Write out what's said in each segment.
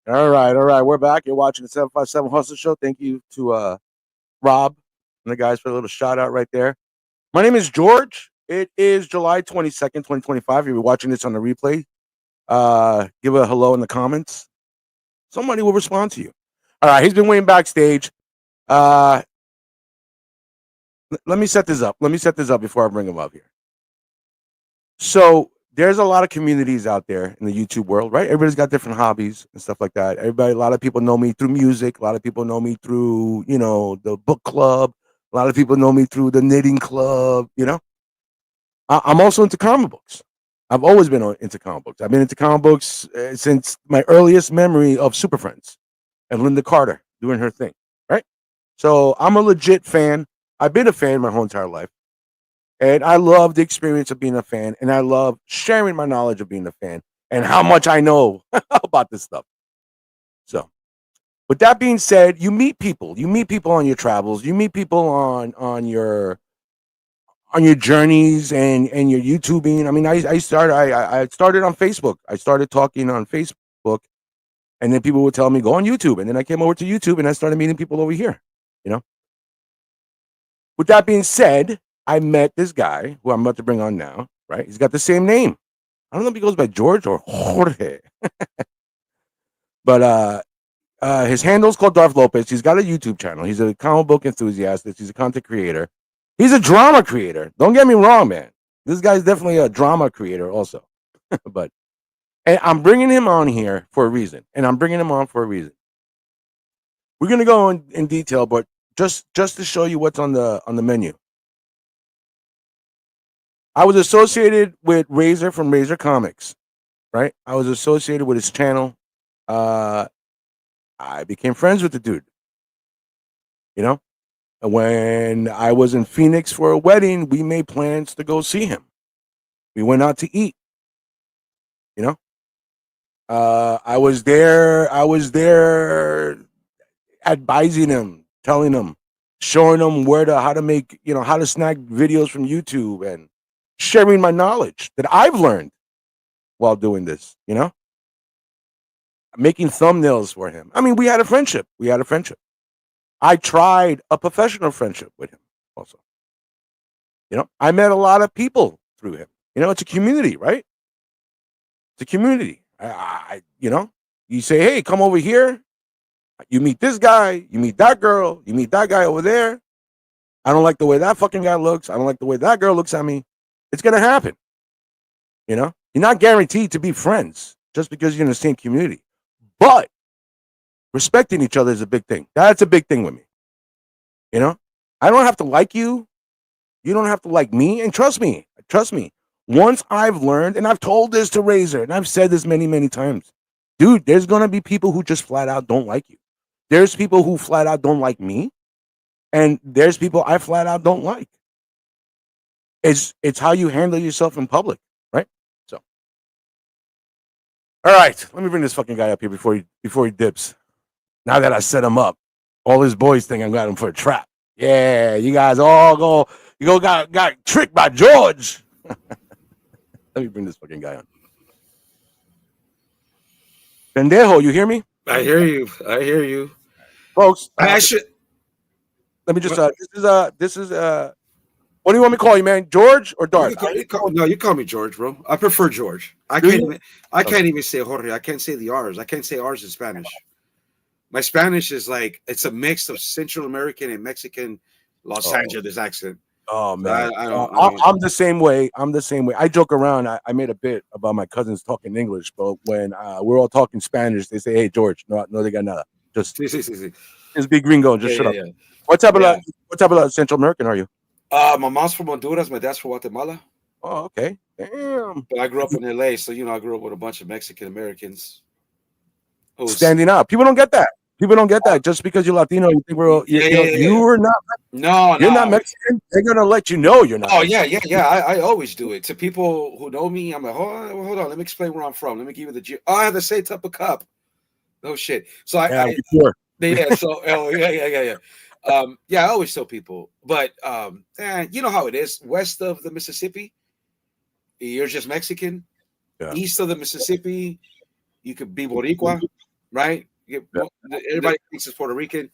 All right, all right. We're back. You're watching the 757 Hustle Show. Thank you to Rob and the guys for a little shout out right there. My name is George. It is July 22nd, 2025. If you're watching this on the replay, give a hello in the comments. Somebody will respond to you. All right, he's been waiting backstage. Let me set this up. Let me set this up before I bring him up here. So there's a lot of communities out there in the YouTube world, right? Everybody's got different hobbies and stuff like that. A lot of people know me through music. A lot of people know me through, the book club. A lot of people know me through the knitting club. I'm also into comic books. I've always been into comic books. I've been into comic books since my earliest memory of Super Friends and Linda Carter doing her thing, right? So I'm a legit fan. I've been a fan my whole entire life. And I love the experience of being a fan. And I love sharing my knowledge of being a fan and how much I know about this stuff. So, with that being said, you meet people. You meet people on your travels. You meet people on your journeys and your YouTubing. I mean, I started on Facebook. I started talking on Facebook, and then people would tell me go on YouTube, and then I came over to YouTube and I started meeting people over here. You know. With that being said, I met this guy who I'm about to bring on now. Right? He's got the same name. I don't know if he goes by George or Jorge, but his handle's called Darth Lopez. He's got a YouTube channel. He's a comic book enthusiast. He's a content creator. He's a drama creator. Don't get me wrong, man. This guy's definitely a drama creator also. And I'm bringing him on here for a reason. We're gonna go in detail, but just to show you what's on the menu. I was associated with Razor from Razor Comics, right? I was associated with his channel. I became friends with the dude. When I was in Phoenix for a wedding, we made plans to go see him. We went out to eat. I was there advising him, telling him, showing him how to make, how to snag videos from YouTube and sharing my knowledge that I've learned while doing this, making thumbnails for him. I mean, we had a friendship. I tried a professional friendship with him also. I met a lot of people through him. It's a community, right? It's a community. You say, hey, come over here. You meet this guy, you meet that girl, you meet that guy over there. I don't like the way that fucking guy looks. I don't like the way that girl looks at me. It's going to happen. You're not guaranteed to be friends just because you're in the same community. But respecting each other is a big thing. That's a big thing with me. I don't have to like you. You don't have to like me. And trust me. Once I've learned, and I've told this to Razor, and I've said this many, many times, dude, there's going to be people who just flat out don't like you. There's people who flat out don't like me. And there's people I flat out don't like. It's how you handle yourself in public, right? So, all right, let me bring this fucking guy up here before he dips. Now that I set him up, all his boys think I got him for a trap. Yeah, you guys all got tricked by George. Let me bring this fucking guy on. Pendejo, you hear me? I hear you, Folks. I should. Let me just. This is. What do you want me to call you, man? George or Darth? You call me George, bro. I prefer George. I can't even say Jorge. I can't say the R's. I can't say R's in Spanish. My Spanish is like it's a mix of Central American and Mexican Los Angeles accent. Oh man, I'm the same way. I joke around. I made a bit about my cousins talking English, but when we're all talking Spanish, they say, "Hey, George, no they got nada. Just be gringo. Just shut up." Yeah. What type of Central American are you? My mom's from Honduras. My dad's from Guatemala. Oh, okay. Damn. But I grew up in LA, so I grew up with a bunch of Mexican Americans. Standing out. People don't get that. Just because you're Latino, you think you're not. No, you're not Mexican. They're gonna let you know you're not. Oh Mexican. yeah. I always do it to people who know me. I'm like, hold on. Let me explain where I'm from. Let me give you the. Oh, I have the same type of cup. No shit. So sure. So yeah. I always tell people, but you know how it is. West of the Mississippi, you're just Mexican. Yeah. East of the Mississippi, you could be Boricua. right? Yeah. Everybody thinks it's Puerto Rican.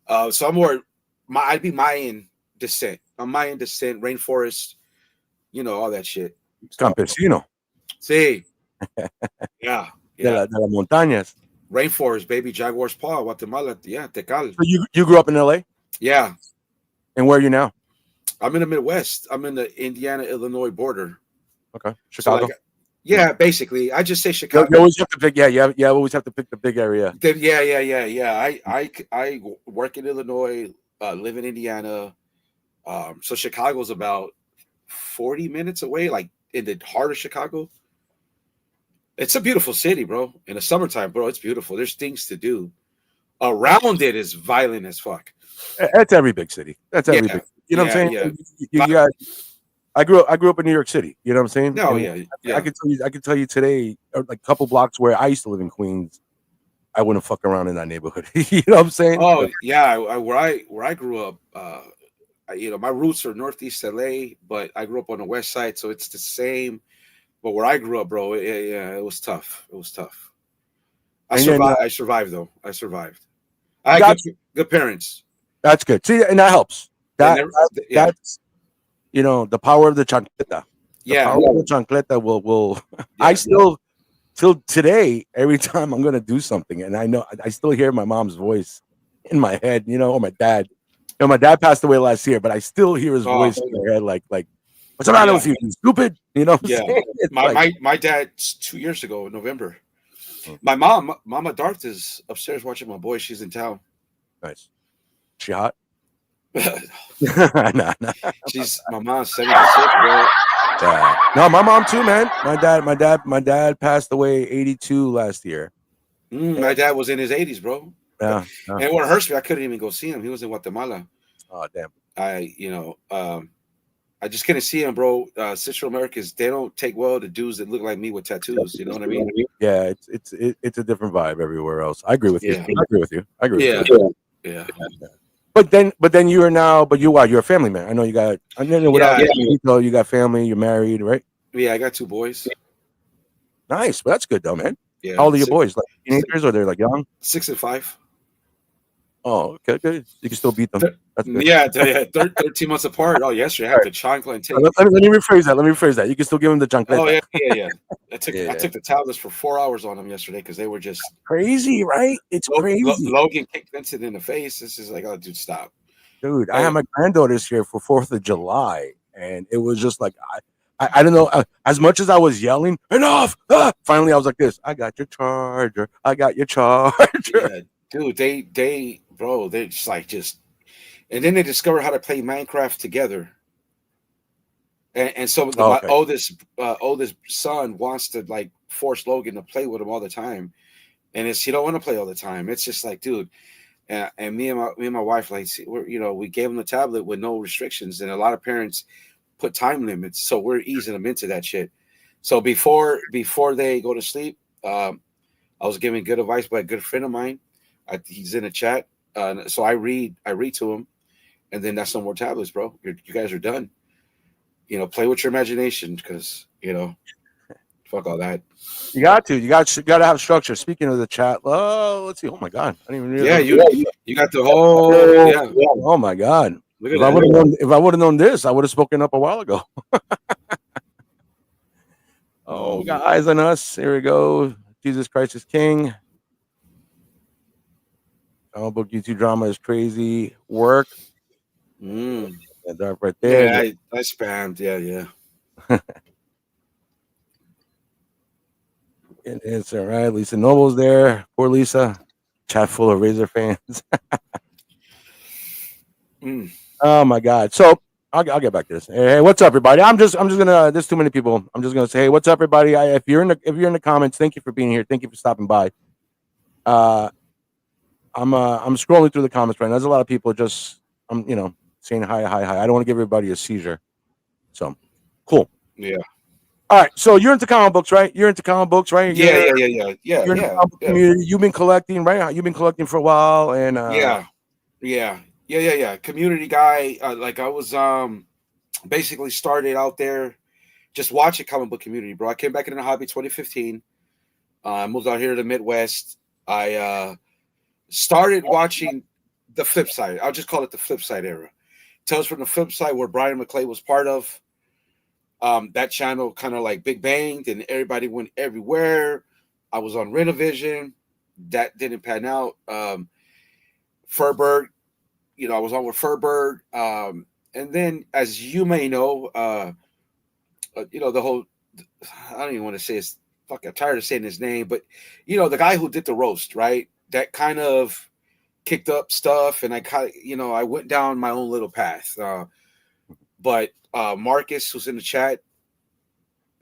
So I'm more, I'd be Mayan descent. I'm Mayan descent, rainforest, all that shit. Campesino. See, yeah, yeah. De las montañas. Rainforest, baby, Jaguar's Paw, Guatemala. Yeah, Tecal. So you grew up in LA? Yeah. And where are you now? I'm in the Midwest. I'm in the Indiana-Illinois border. Okay. So Chicago? yeah, basically. I just say You Chicago. always have to pick, you always have to pick the big area. Yeah. I work in Illinois, live in Indiana. So Chicago's about 40 minutes away, like in the heart of Chicago. It's a beautiful city, bro. In the summertime, bro, it's beautiful. There's things to do. Around it is violent as fuck. That's every big city. That's every big city. You know what I'm saying? Yeah. You got, I grew up in New York City. You know what I'm saying? No, And yeah. I can tell you today, like a couple blocks where I used to live in Queens, I wouldn't fuck around in that neighborhood. You know what I'm saying? Oh, yeah. Where I grew up, my roots are Northeast LA, but I grew up on the West Side, so it's the same. But where I grew up, bro, it was tough. It was tough. I survived though. I survived. I had good parents. That's good. See, and that helps. That's the power of the chancleta. The power of the chancleta will. I still, till today, every time I'm gonna do something, and I know I still hear my mom's voice in my head, or my dad. My dad passed away last year, but I still hear his voice in my head, like, what's the matter with you? You stupid? You know what I'm saying? My dad's 2 years ago in November. My Mama Darth is upstairs watching my boy. She's in town. Nice. She hot? Nah. My mom's 76, bro. Yeah. No, my mom too, man. My dad passed away 82 last year. My dad was in his 80s, bro. Yeah. And what hurts me, I couldn't even go see him. He was in Guatemala. Oh, damn. I just couldn't see him, bro. Central Americans, they don't take well to dudes that look like me with tattoos. You know what I mean? Yeah, it's a different vibe everywhere else. I agree with you. I agree with you. Yeah. But then you are now. But you're a family man. I know you got. I know you got family. You're married, right? Yeah, I got 2 boys. Nice, but that's good though, man. Yeah. How old are your boys? Like teenagers, or they're like young? 6 and 5. Oh, okay, good. You can still beat them. That's good. Yeah, 13 months apart. Oh, yesterday I had the chancla and take. Let me rephrase that. You can still give them the chancleta. Oh yeah. I took the tablets for 4 hours on them yesterday because they were just crazy, right? It's crazy. Logan kicked Vincent in the face. This is like, oh, dude, stop. Dude, I had my granddaughters here for 4th of July, and it was just like I don't know. As much as I was yelling, enough! Finally, I was like this. I got your charger. Yeah, dude, they're just and then they discover how to play Minecraft together. And so my oldest son wants to like force Logan to play with him all the time, and he don't want to play all the time. It's just like, dude, and me and my wife, like, we gave him the tablet with no restrictions, and a lot of parents put time limits, so we're easing them into that shit. So before they go to sleep, I was giving good advice by a good friend of mine. He's in a chat, so I read to him, and then that's no more tablets, bro. You guys are done. Play with your imagination, because fuck all that. You got to have structure. Speaking of the chat, let's see. Oh my god, I didn't even realize. Yeah, you got the whole. Oh my god. If I would have known this, I would have spoken up a while ago. Oh, got eyes on us. Here we go. Jesus Christ is King. Comic book YouTube drama is crazy. Work. That dark right there. Yeah, I spammed. Yeah. It's all right. Lisa Noble's there. Poor Lisa. Chat full of Razor fans. Oh my god. So I'll get back to this. Hey, what's up, everybody? I'm just gonna. There's too many people. I'm just gonna say, hey, what's up, everybody? If you're in the comments, thank you for being here. Thank you for stopping by. I'm scrolling through the comments right now. There's a lot of people just saying hi. I don't want to give everybody a seizure. So cool. Yeah. All right. So you're into comic books, right? Yeah. You're in the comic book community. You've been collecting, right? You've been collecting for a while, and Yeah. Community guy. Like I was basically started out there just watching comic book community, bro. I came back into the hobby 2015. I moved out here to the Midwest. I started watching the flip side. I'll just call it the flip side era. Tales from the Flip Side, where Brian McClay was part of. That channel kind of like Big Banged and everybody went everywhere. I was on Renovision. That didn't pan out. Furberg, I was on with Furberg. And then, as you may know, the whole, I don't even want to say it's, fuck, I'm tired of saying his name, but, the guy who did the roast, right? That kind of kicked up stuff, and I kind of, I went down my own little path. But Marcus, who's in the chat,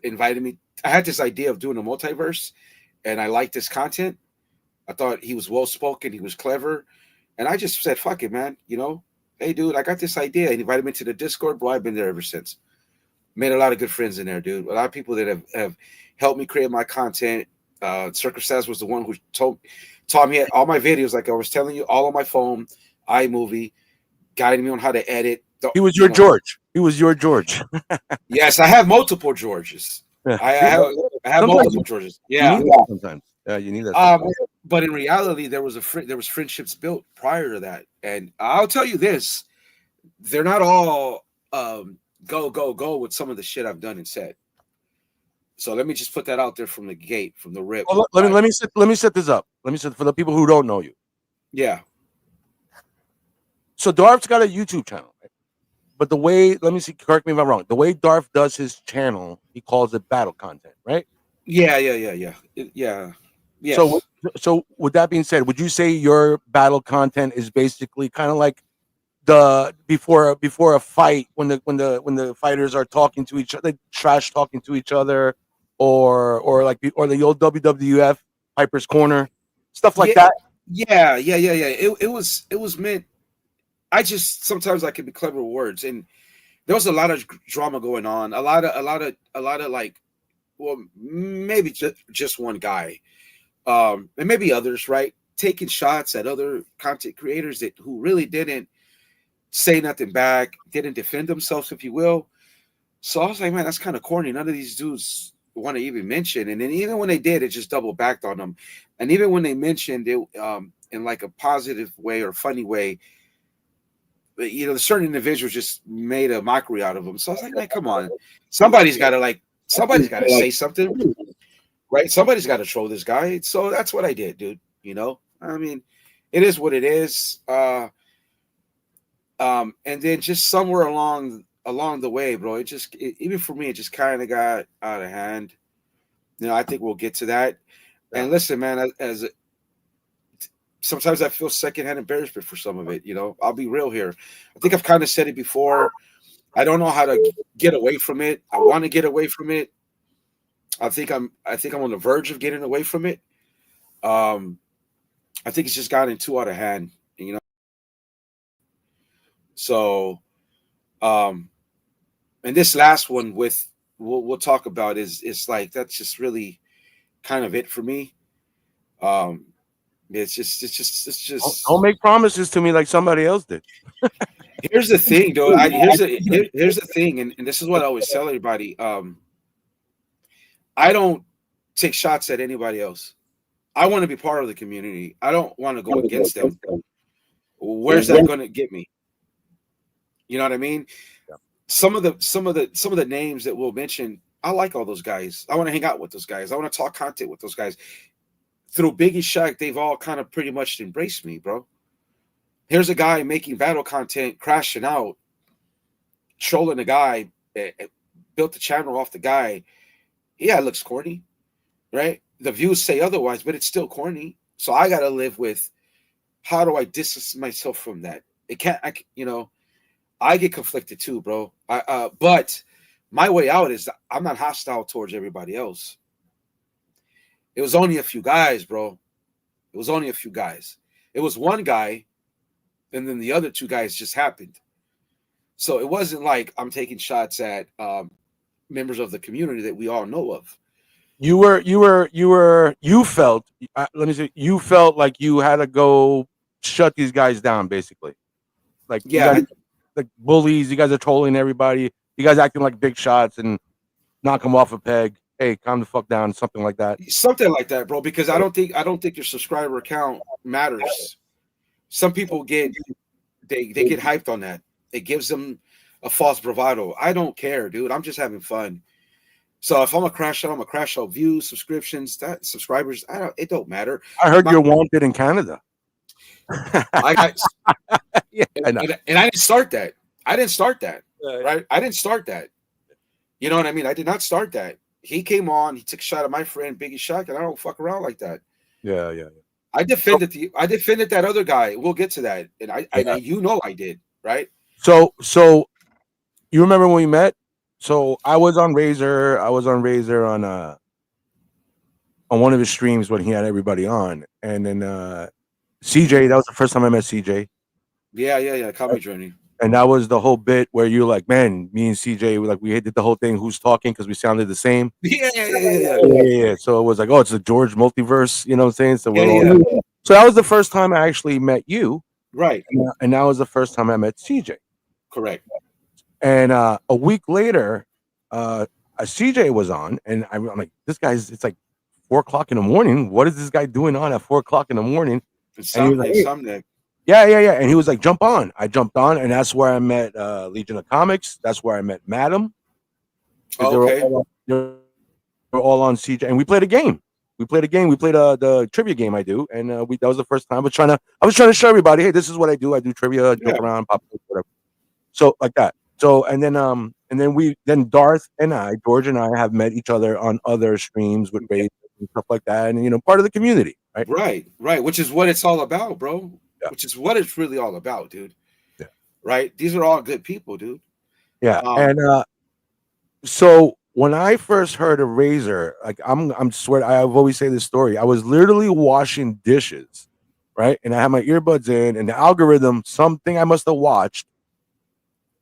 invited me. I had this idea of doing a multiverse, and I liked this content. I thought he was well-spoken, he was clever, and I just said, fuck it, man. Hey, dude, I got this idea. And he invited me to the Discord, bro. I've been there ever since. Made a lot of good friends in there, dude. A lot of people that have helped me create my content. Circumstance was the one who taught me all my videos, like I was telling you, all on my phone, iMovie, guiding me on how to edit. He was your George. He was your George. Yes, I have multiple Georges. I have multiple Georges. Yeah. Sometimes. Yeah, you need that. But in reality, there was friendships built prior to that, and I'll tell you this: they're not all go with some of the shit I've done and said. So let me just put that out there from the gate, from the rip. Well, let me set this up. Let me set for the people who don't know you. Yeah. So Darth's got a YouTube channel, right? But the way, let me see, correct me if I'm wrong. The way Darth does his channel, he calls it battle content, right? Yeah. Yes. So with that being said, would you say your battle content is basically kind of like the before a fight when the fighters are talking to each other, trash talking to each other, or the old WWF Piper's Corner, stuff like that? Yeah. It was meant. I just sometimes I can be clever with words, and there was a lot of drama going on. A lot of like, well, maybe just one guy, and maybe others, right? Taking shots at other content creators who really didn't say nothing back, didn't defend themselves, if you will. So I was like, man, that's kind of corny. None of these dudes want to even mention. And then even when they did, it just double backed on them. And even when they mentioned it in like a positive way or funny way, the certain individuals just made a mockery out of them. So I was like, man, come on. Somebody's got to say something, right? Somebody's got to troll this guy. So that's what I did, dude. I mean, it is what it is. And then just somewhere along the way, bro, even for me, it just kind of got out of hand. I think we'll get to that. Yeah. And listen, man, sometimes I feel secondhand embarrassment for some of it. I'll be real here. I think I've kind of said it before. I don't know how to get away from it. I want to get away from it. I think I'm on the verge of getting away from it. I think it's just gotten too out of hand. So, and this last one we'll talk about is like, that's just really kind of it for me. It's just don't make promises to me like somebody else did. Here's the thing, though. Here's the thing, and this is what I always tell everybody. I don't take shots at anybody else. I want to be part of the community. I don't want to go against them. Where's that going to get me? You know what I mean? Yeah. Some of the names that we'll mention, I like all those guys. I want to hang out with those guys. I want to talk content with those guys. Through Biggie Shaq, they've all kind of pretty much embraced me, bro. Here's a guy making battle content, crashing out, trolling a guy, built the channel off the guy. Yeah, it looks corny, right? The views say otherwise, but it's still corny. So I got to live with, how do I distance myself from that? I get conflicted too, bro. But my way out is I'm not hostile towards everybody else. It was only a few guys, bro. It was only a few guys. It was one guy, and then the other two guys just happened. So it wasn't like I'm taking shots at members of the community that we all know of. You felt like you had to go shut these guys down, basically. Like, yeah, like bullies. You guys are trolling everybody. You guys acting like big shots and knock them off a peg. hey, calm the fuck down, something like that. Something like that, bro. Because I don't think your subscriber count matters. Some people get they get hyped on that. It gives them a false bravado. I don't care, dude. I'm just having fun. So if I'm a crash out, I'm a crash out. Views, subscriptions, that subscribers, it don't matter. I heard you're wanted in Canada. I got Yeah, I know. and I didn't start that. Right? I didn't start that. You know what I mean? I did not start that. He came on, he took a shot at my friend Biggie Shock, and I don't fuck around like that. Yeah. I defended that other guy. We'll get to that. And I did, right? So you remember when we met? So I was on Razor on one of his streams when he had everybody on. And then CJ, that was the first time I met CJ. Yeah. Comedy Journey. And that was the whole bit where you're like, man, me and CJ, we did the whole thing, who's talking, because we sounded the same. Yeah. So it was like, oh, it's a George multiverse, you know what I'm saying? So so that was the first time I actually met you. Right. And that was the first time I met CJ. Correct. And a week later, CJ was on, and I'm like, it's like 4:00 in the morning. What is this guy doing on at 4:00 in the morning? Insomniac. Yeah. And he was like, jump on. I jumped on, and that's where I met Legion of Comics. That's where I met Madam. Oh, okay. They were all on CJ, and we played a game. We played the trivia game I do, and that was the first time. I was trying to show everybody, hey, this is what I do. I do trivia, joke around, pop, whatever. So like that. So and then Darth and George and I have met each other on other streams with Ray and stuff like that, and part of the community, right? Right. Which is what it's all about, bro. Yeah. Which is what it's really all about, dude. Yeah. Right. These are all good people, dude. Yeah. And so when I first heard of Razor, like I'm swear I've always say this story. I was literally washing dishes, right? And I had my earbuds in, and the algorithm, something I must have watched,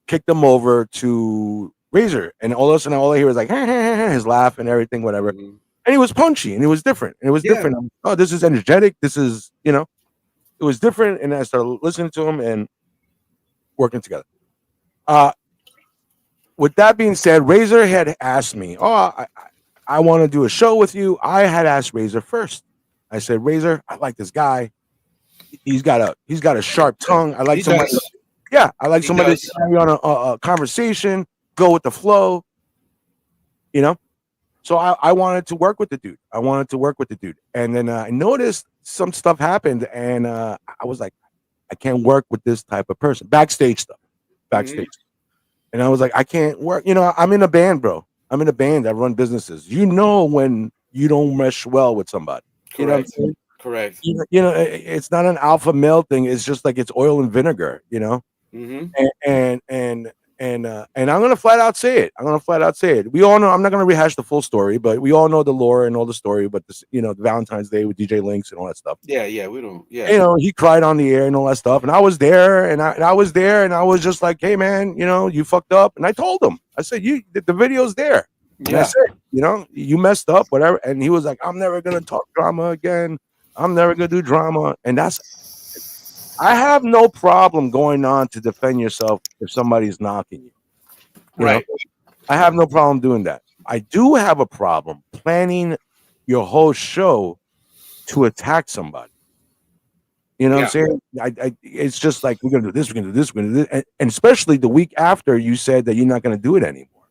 kicked them over to Razor, and all of a sudden all I hear was like his laugh and everything, whatever. Mm-hmm. And he was punchy and it was different. And it was different. I'm, oh, this is energetic. This is, it was different. And I started listening to him and working together. With that being said, Razor had asked me, I want to do a show with you. I had asked Razor first. I said, Razor, I like this guy. He's got a sharp tongue. I like somebody. Yeah, I like somebody to carry on a conversation, go with the flow, So I wanted to work with the dude. And then I noticed some stuff happened, and I was like, I can't work with this type of person. Backstage stuff. Mm-hmm. And I was like, I can't work. I'm in a band, bro. I'm in a band. I run businesses. When you don't mesh well with somebody. Correct. You know what I'm saying? Correct. It's not an alpha male thing. It's just like it's oil and vinegar, Mm-hmm. And I'm gonna flat out say it. We all know. I'm not gonna rehash the full story, but we all know the lore and all the story. But this, the Valentine's Day with DJ Lynx and all that stuff. Yeah, we don't. Yeah, he cried on the air and all that stuff, and I was there, and I was there, and I was just like, hey man, you fucked up, and I told him, I said, the video's there. Yeah, I said, you messed up, whatever, and he was like, I'm never gonna talk drama again. I'm never gonna do drama, and I have no problem going on to defend yourself if somebody's knocking you. Right. I have no problem doing that. I do have a problem planning your whole show to attack somebody. You know what I'm saying? It's just like, we're going to do this, we're going to do this, we're going to do this. And especially the week after you said that you're not going to do it anymore.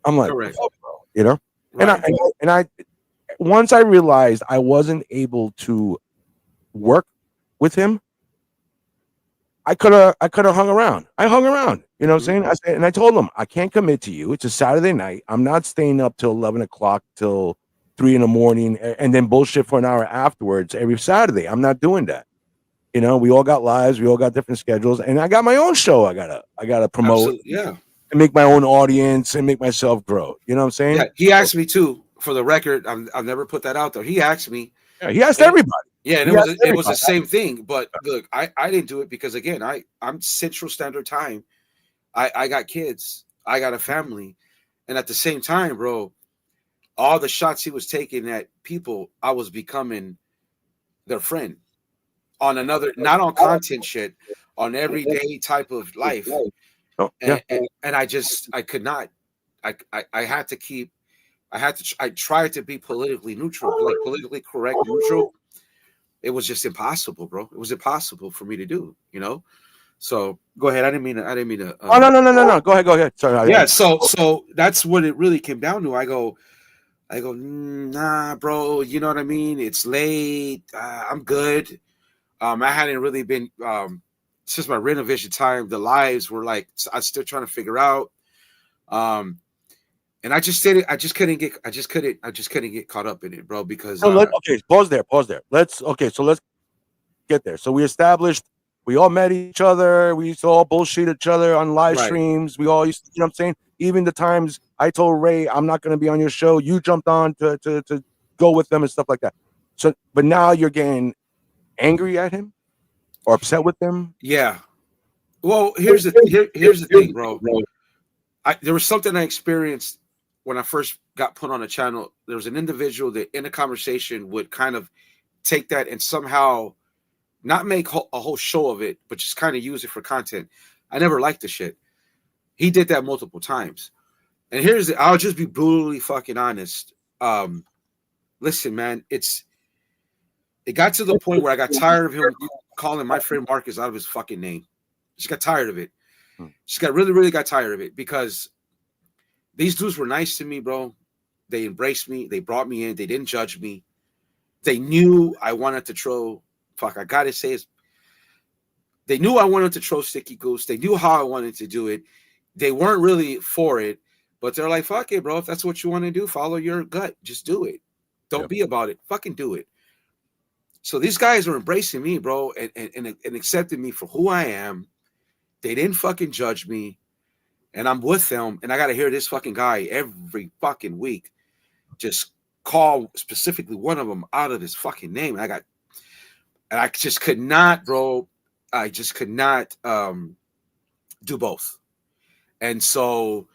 I'm like, oh, bro, Right. And I once I realized I wasn't able to work with him, I could have hung around. I hung around. You know what I'm saying? I told him, I can't commit to you. It's a Saturday night. I'm not staying up till 11 o'clock till 3 a.m. and then bullshit for an hour afterwards every Saturday. I'm not doing that. We all got lives. We all got different schedules. And I got my own show I gotta promote. Absolutely. And make my own audience and make myself grow. You know what I'm saying? Yeah, he asked me too, for the record. I've never put that out there. He asked me. Yeah, he asked everybody. Yeah, and it was the same thing. But look, I didn't do it because, again, I'm Central Standard Time. I got kids. I got a family. And at the same time, bro, all the shots he was taking at people, I was becoming their friend on another, not on content shit, on everyday type of life. And I could not. I had to keep I tried to be politically neutral, like politically correct, neutral. It was just impossible, bro. It was impossible for me to do, you know. So go ahead. I didn't mean to. Oh no. Go ahead. Sorry. Yeah. So that's what it really came down to. I go, nah, bro. You know what I mean? It's late. I'm good. I hadn't really been since my renovation time. The lives were like I'm still trying to figure out. And I just did it. I just couldn't get caught up in it, bro. Because So okay, pause there. Let's get there. So we established we all met each other. We used to all bullshit each other on live right, streams. We all used to, you know what I'm saying? Even the times I told Ray I'm not going to be on your show, you jumped on to go with them and stuff like that. So, but now you're getting angry at him or upset with him. yeah. Well, here's the thing, bro. There was something I experienced when I first got put on a channel. There was an individual that in a conversation would kind of take that and somehow not make a whole show of it, but just kind of use it for content. I never liked the shit. He did that multiple times. And I'll just be brutally fucking honest. Listen, man, it got to the point where I got tired of him calling my friend Marcus out of his fucking name. Just got tired of it. Just got really got tired of it because these dudes were nice to me, bro. They embraced me. They brought me in. They didn't judge me. They knew I wanted to throw. Fuck, I gotta say it. They knew I wanted to throw Sticky Goose. They knew how I wanted to do it. They weren't really for it, but they're like, fuck it, bro. If that's what you want to do, follow your gut. Just do it. Don't be about it. Fucking do it. So these guys are embracing me, bro, and accepting me for who I am. They didn't fucking judge me. And I'm with them. And I got to hear this fucking guy every fucking week just call specifically one of them out of his fucking name. And I just could not, bro. I just could not do both. And so,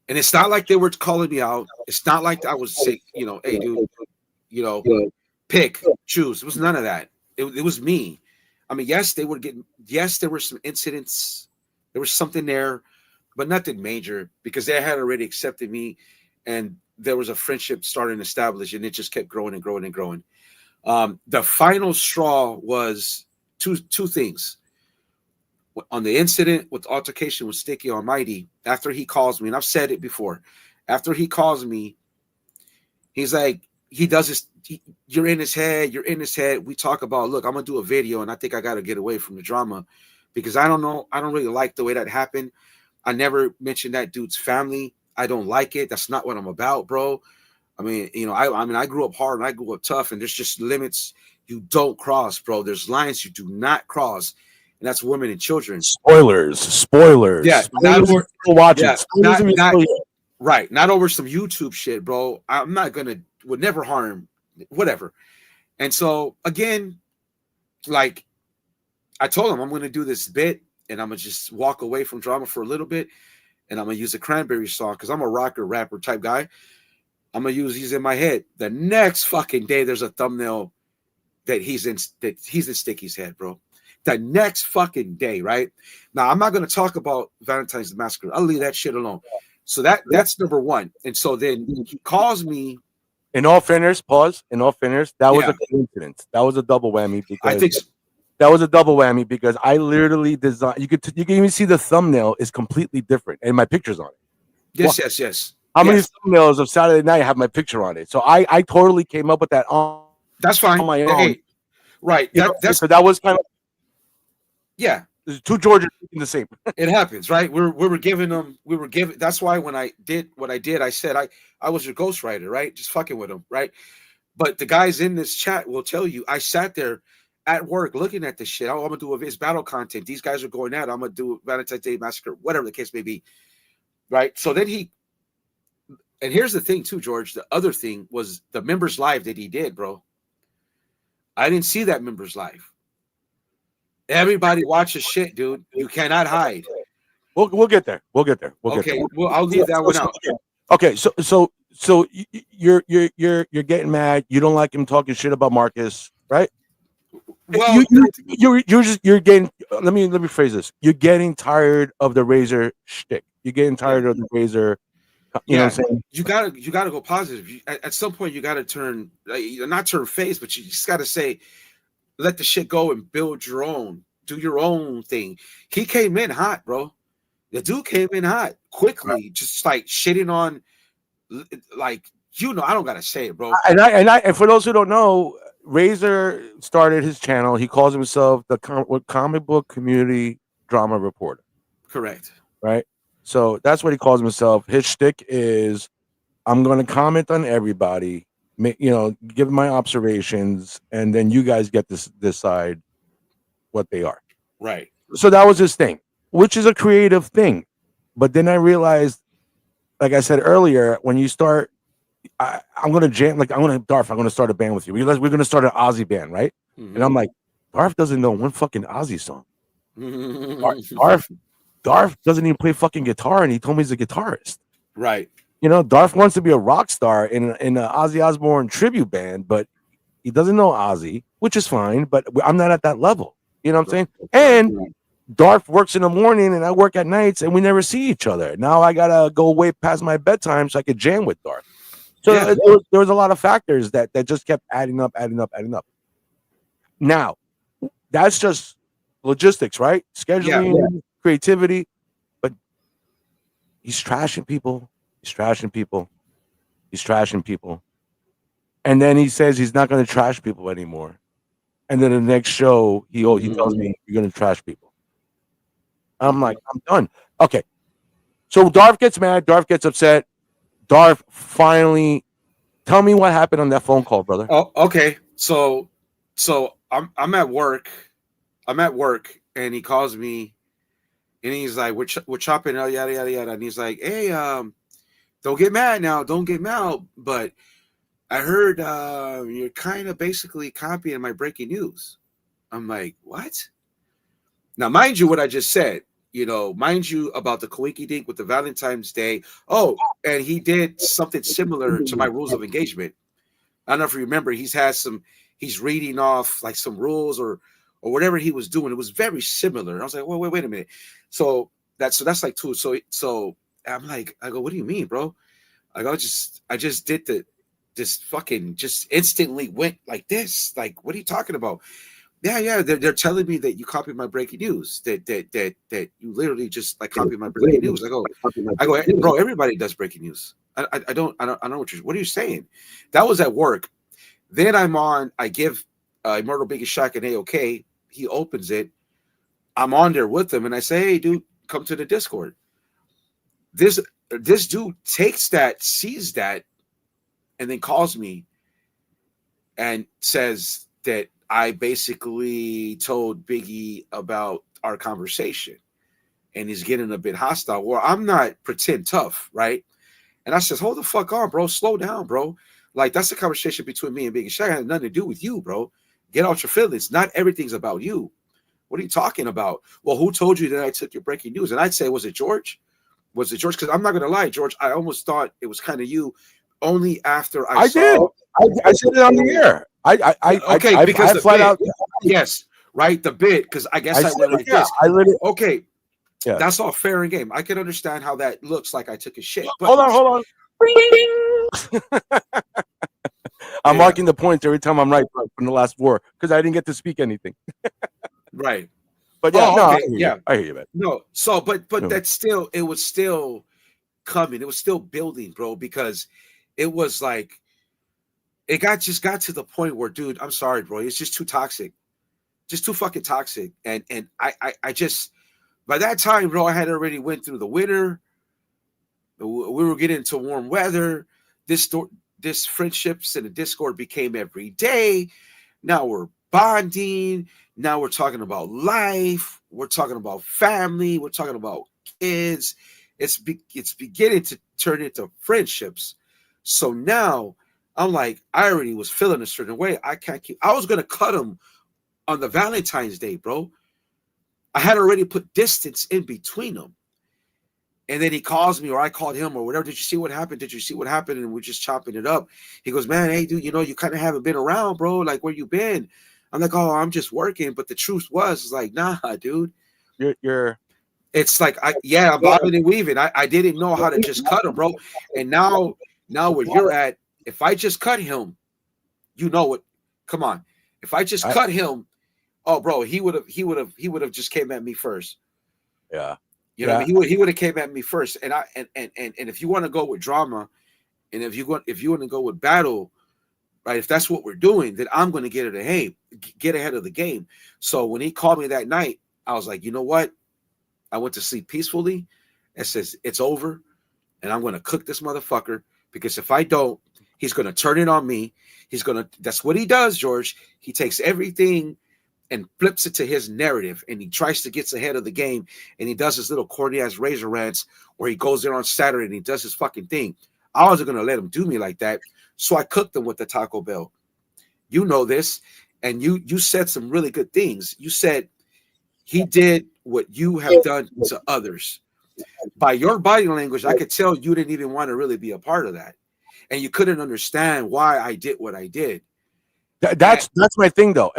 and it's not like they were calling me out. It's not like I was saying, you know, hey, dude, you know, pick, choose. It was none of that. It was me. I mean, yes, there were some incidents. There was something there, but nothing major because they had already accepted me and there was a friendship starting to establish and it just kept growing and growing and growing. The final straw was two things. On the incident with altercation with Sticky Almighty, after he calls me, and I've said it before, after he calls me, he's like, he does this, you're in his head. We talk about, look, I'm going to do a video and I think I got to get away from the drama because I don't know. I don't really like the way that happened. I never mentioned that dude's family. I don't like it. That's not what I'm about, bro. I mean, you know, I grew up hard and I grew up tough and there's just limits you don't cross, bro. There's lines you do not cross. And that's women and children. Spoilers. Yeah. Right. Not over some YouTube shit, bro. I'm not going to, would never harm, whatever. And so again, like I told him I'm going to do this bit and I'm going to just walk away from drama for a little bit. And I'm going to use a Cranberry song because I'm a rocker rapper type guy. I'm going to use these in my head. The next fucking day, there's a thumbnail that he's in Sticky's head, bro. The next fucking day, right? Now, I'm not going to talk about Valentine's Massacre. I'll leave that shit alone. So that's number one. And so then he calls me. In all fairness, pause. In all fairness, that was a coincidence. That was a double whammy because I think so. That was a double whammy because I literally designed. You can even see the thumbnail is completely different, and my picture's on it. Yes. How many thumbnails of Saturday Night have my picture on it? So I totally came up with that on. That's fine. On my own. Hey, right. So that was kind of There's two Georgians thinking the same. It happens, right? We were giving. That's why when I did what I did, I said I was your ghostwriter, right? Just fucking with them, right? But the guys in this chat will tell you, I sat there at work looking at this shit. Oh, I'm gonna do this battle content. These guys are going at it. I'm gonna do Valentine's Day Massacre, whatever the case may be, right? So then and here's the thing too, George. The other thing was the members live that he did, bro. I didn't see that members live. Everybody watches shit, dude. You cannot hide. We'll get there. We'll get there. Well, I'll leave that one out. Okay, so you're getting mad. You don't like him talking shit about Marcus, right? Well, you're getting. Let me phrase this. You're getting tired of the Razor shtick. You're getting tired of the Razor You know what I'm saying? You gotta go positive. At some point, you gotta turn, not turn face, but you just gotta say, let the shit go and build your own, do your own thing. He came in hot, bro. The dude came in hot quickly, just like shitting on, like, I don't gotta say it, bro. And for those who don't know, Razor started his channel. He calls himself the comic book community drama reporter. Correct. Right. So that's what he calls himself. His shtick is, I'm going to comment on everybody, give my observations, and then you guys get to decide what they are. Right. So that was his thing, which is a creative thing. But then I realized, like I said earlier, when you start, I'm going to jam, like, Darth, I'm going to start a band with you. We're going to start an Ozzy band, right? Mm-hmm. And I'm like, Darth doesn't know one fucking Ozzy song. Darth doesn't even play fucking guitar, and he told me he's a guitarist. Right. Darth wants to be a rock star in an Ozzy Osbourne tribute band, but he doesn't know Ozzy, which is fine, but I'm not at that level. You know what I'm saying? And Darth works in the morning, and I work at nights, and we never see each other. Now I got to go way past my bedtime so I could jam with Darth. So there was a lot of factors that just kept adding up. Now, that's just logistics, right? Scheduling, creativity, but he's trashing people. And then he says he's not going to trash people anymore. And then the next show, he tells me, you're going to trash people. I'm like, I'm done. Okay. So Darth gets mad. Darth gets upset. Darth finally, tell me what happened on that phone call, brother. Oh, okay. So I'm at work. And he calls me, and he's like, we're chopping out, yada yada yada. And he's like, hey, don't get mad now. Don't get mad. But I heard you're kind of basically copying my breaking news. I'm like, what? Now, mind you, what I just said, mind you about the Kawiki Dink with the Valentine's Day. Oh, and he did something similar to my rules of engagement. I don't know if you remember, he's reading off like some rules or whatever he was doing. It was very similar. I was like, well, wait a minute. So that's like two. So I'm like, I go, what do you mean, bro? I go, I just did this fucking just instantly went like this. Like, what are you talking about? Yeah. They're telling me that you copied my breaking news. That you literally just like copied my breaking news. I go, bro, everybody does breaking news. I don't know what are you saying? That was at work. Then I give Immortal Biggest Shock an AOK. He opens it. I'm on there with him, and I say, hey, dude, come to the Discord. This dude takes that, sees that, and then calls me and says that I basically told Biggie about our conversation, and he's getting a bit hostile. Well, I'm not pretend tough, right? And I says, hold the fuck on, bro. Slow down, bro. Like, that's a conversation between me and Biggie Shaq. It had nothing to do with you, bro. Get out your feelings. Not everything's about you. What are you talking about? Well, who told you that I took your breaking news? And I'd say, was it George? Because I'm not going to lie, George, I almost thought it was kind of you only after I saw. I said it on the air. Because I flat out. Yes, right, the bit, because I guess I went like this. Okay, yeah. That's all fair and game. I can understand how that looks like I took a shit. But hold on. I'm marking the points every time I'm right from the last war because I didn't get to speak anything. Right. But yeah, I hear you, man. No, so but that's still, it was still coming. It was still building, bro, because it was like it got to the point where, dude, I'm sorry, bro, it's just too toxic. Just too fucking toxic. And I just, by that time, bro, I had already went through the winter. We were getting into warm weather. This friendships in the Discord became every day. Now we're bonding. Now we're talking about life. We're talking about family. We're talking about kids. It's beginning to turn into friendships. So now I'm like, I already was feeling a certain way. I was going to cut him on the Valentine's Day, bro. I had already put distance in between them. And then he calls me, or I called him, or whatever. Did you see what happened? And we're just chopping it up. He goes, man, hey, dude, you kind of haven't been around, bro. Like, where you been? I'm like, oh, I'm just working. But the truth was like, nah, dude. You're It's like I'm bobbing and weaving. I didn't know how to just cut him, bro. And now where you're at, if I just cut him, you know what? Come on. If I just cut him, oh bro, he would have just came at me first. Yeah. You know what I mean? He would have came at me first. And if you want to go with drama, and if you want to go with battle, right? If that's what we're doing, then I'm going to get ahead of the game. So when he called me that night, I was like, you know what? I went to sleep peacefully. It says it's over, and I'm going to cook this motherfucker, because if I don't, he's going to turn it on me. That's what he does, George. He takes everything and flips it to his narrative, and he tries to get ahead of the game, and he does his little corny ass razor rants where he goes there on Saturday and he does his fucking thing. I wasn't going to let him do me like that. So I cooked him with the Taco Bell. You know this, and you said some really good things. You said he did what you have done to others. By your body language, I could tell you didn't even want to really be a part of that, and you couldn't understand why I did what I did. That's my thing, though.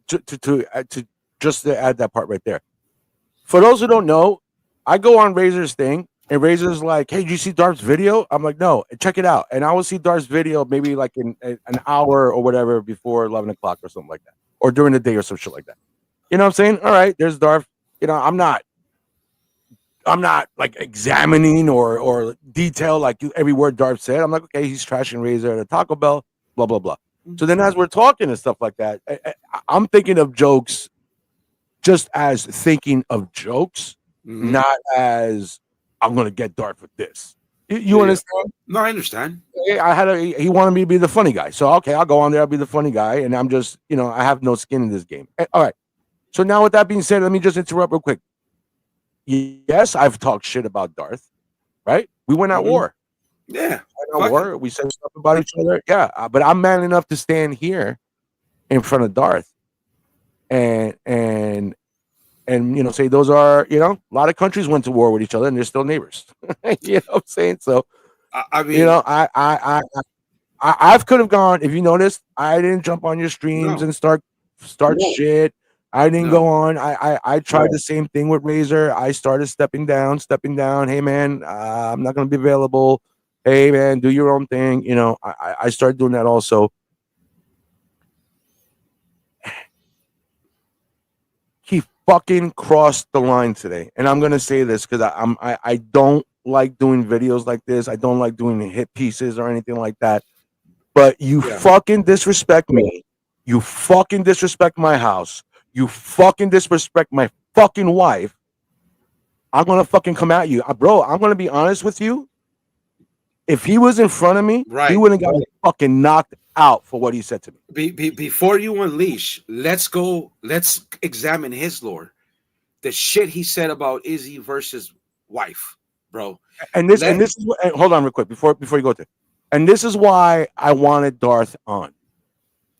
To just to add that part right there. For those who don't know, I go on Razor's thing, and Razor's like, "Hey, did you see Darth's video?" I'm like, "No, check it out." And I will see Darth's video maybe like in an hour or whatever before 11 o'clock or something like that, or during the day or some shit like that. You know what I'm saying? All right, there's Darth. You know, I'm not like examining or detail like every word Darth said. I'm like, okay, he's trashing Razor at a Taco Bell, blah blah blah. So then, as we're talking and stuff like that, I'm thinking of jokes just as thinking of jokes, not as I'm going to get Darth with this. You understand? No, I understand. He wanted me to be the funny guy. So, okay, I'll go on there. I'll be the funny guy. And I'm just, I have no skin in this game. All right. So now with that being said, let me just interrupt real quick. Yes, I've talked shit about Darth, right? We went at war. Yeah. War. We said stuff about each other. Yeah. But I'm man enough to stand here in front of Darth and say those are, a lot of countries went to war with each other and they're still neighbors. You know what I'm saying? So I mean, I could have gone, if you noticed, I didn't jump on your streams and start shit. I didn't go on. I tried the same thing with Razor. I started stepping down. Hey man, I'm not gonna be available. Hey man, do your own thing. I started doing that also. He fucking crossed the line today, and I'm gonna say this because I don't like doing videos like this. I don't like doing hit pieces or anything like that. But you fucking disrespect me. You fucking disrespect my house. You fucking disrespect my fucking wife. I'm gonna fucking come at you, bro. I'm gonna be honest with you. If he was in front of me, he wouldn't got fucking knocked out for what he said to me. Before you unleash, let's examine his lore. The shit he said about Izzy versus wife, bro. And this is what, hold on real quick before you go to. And this is why I wanted Darth on.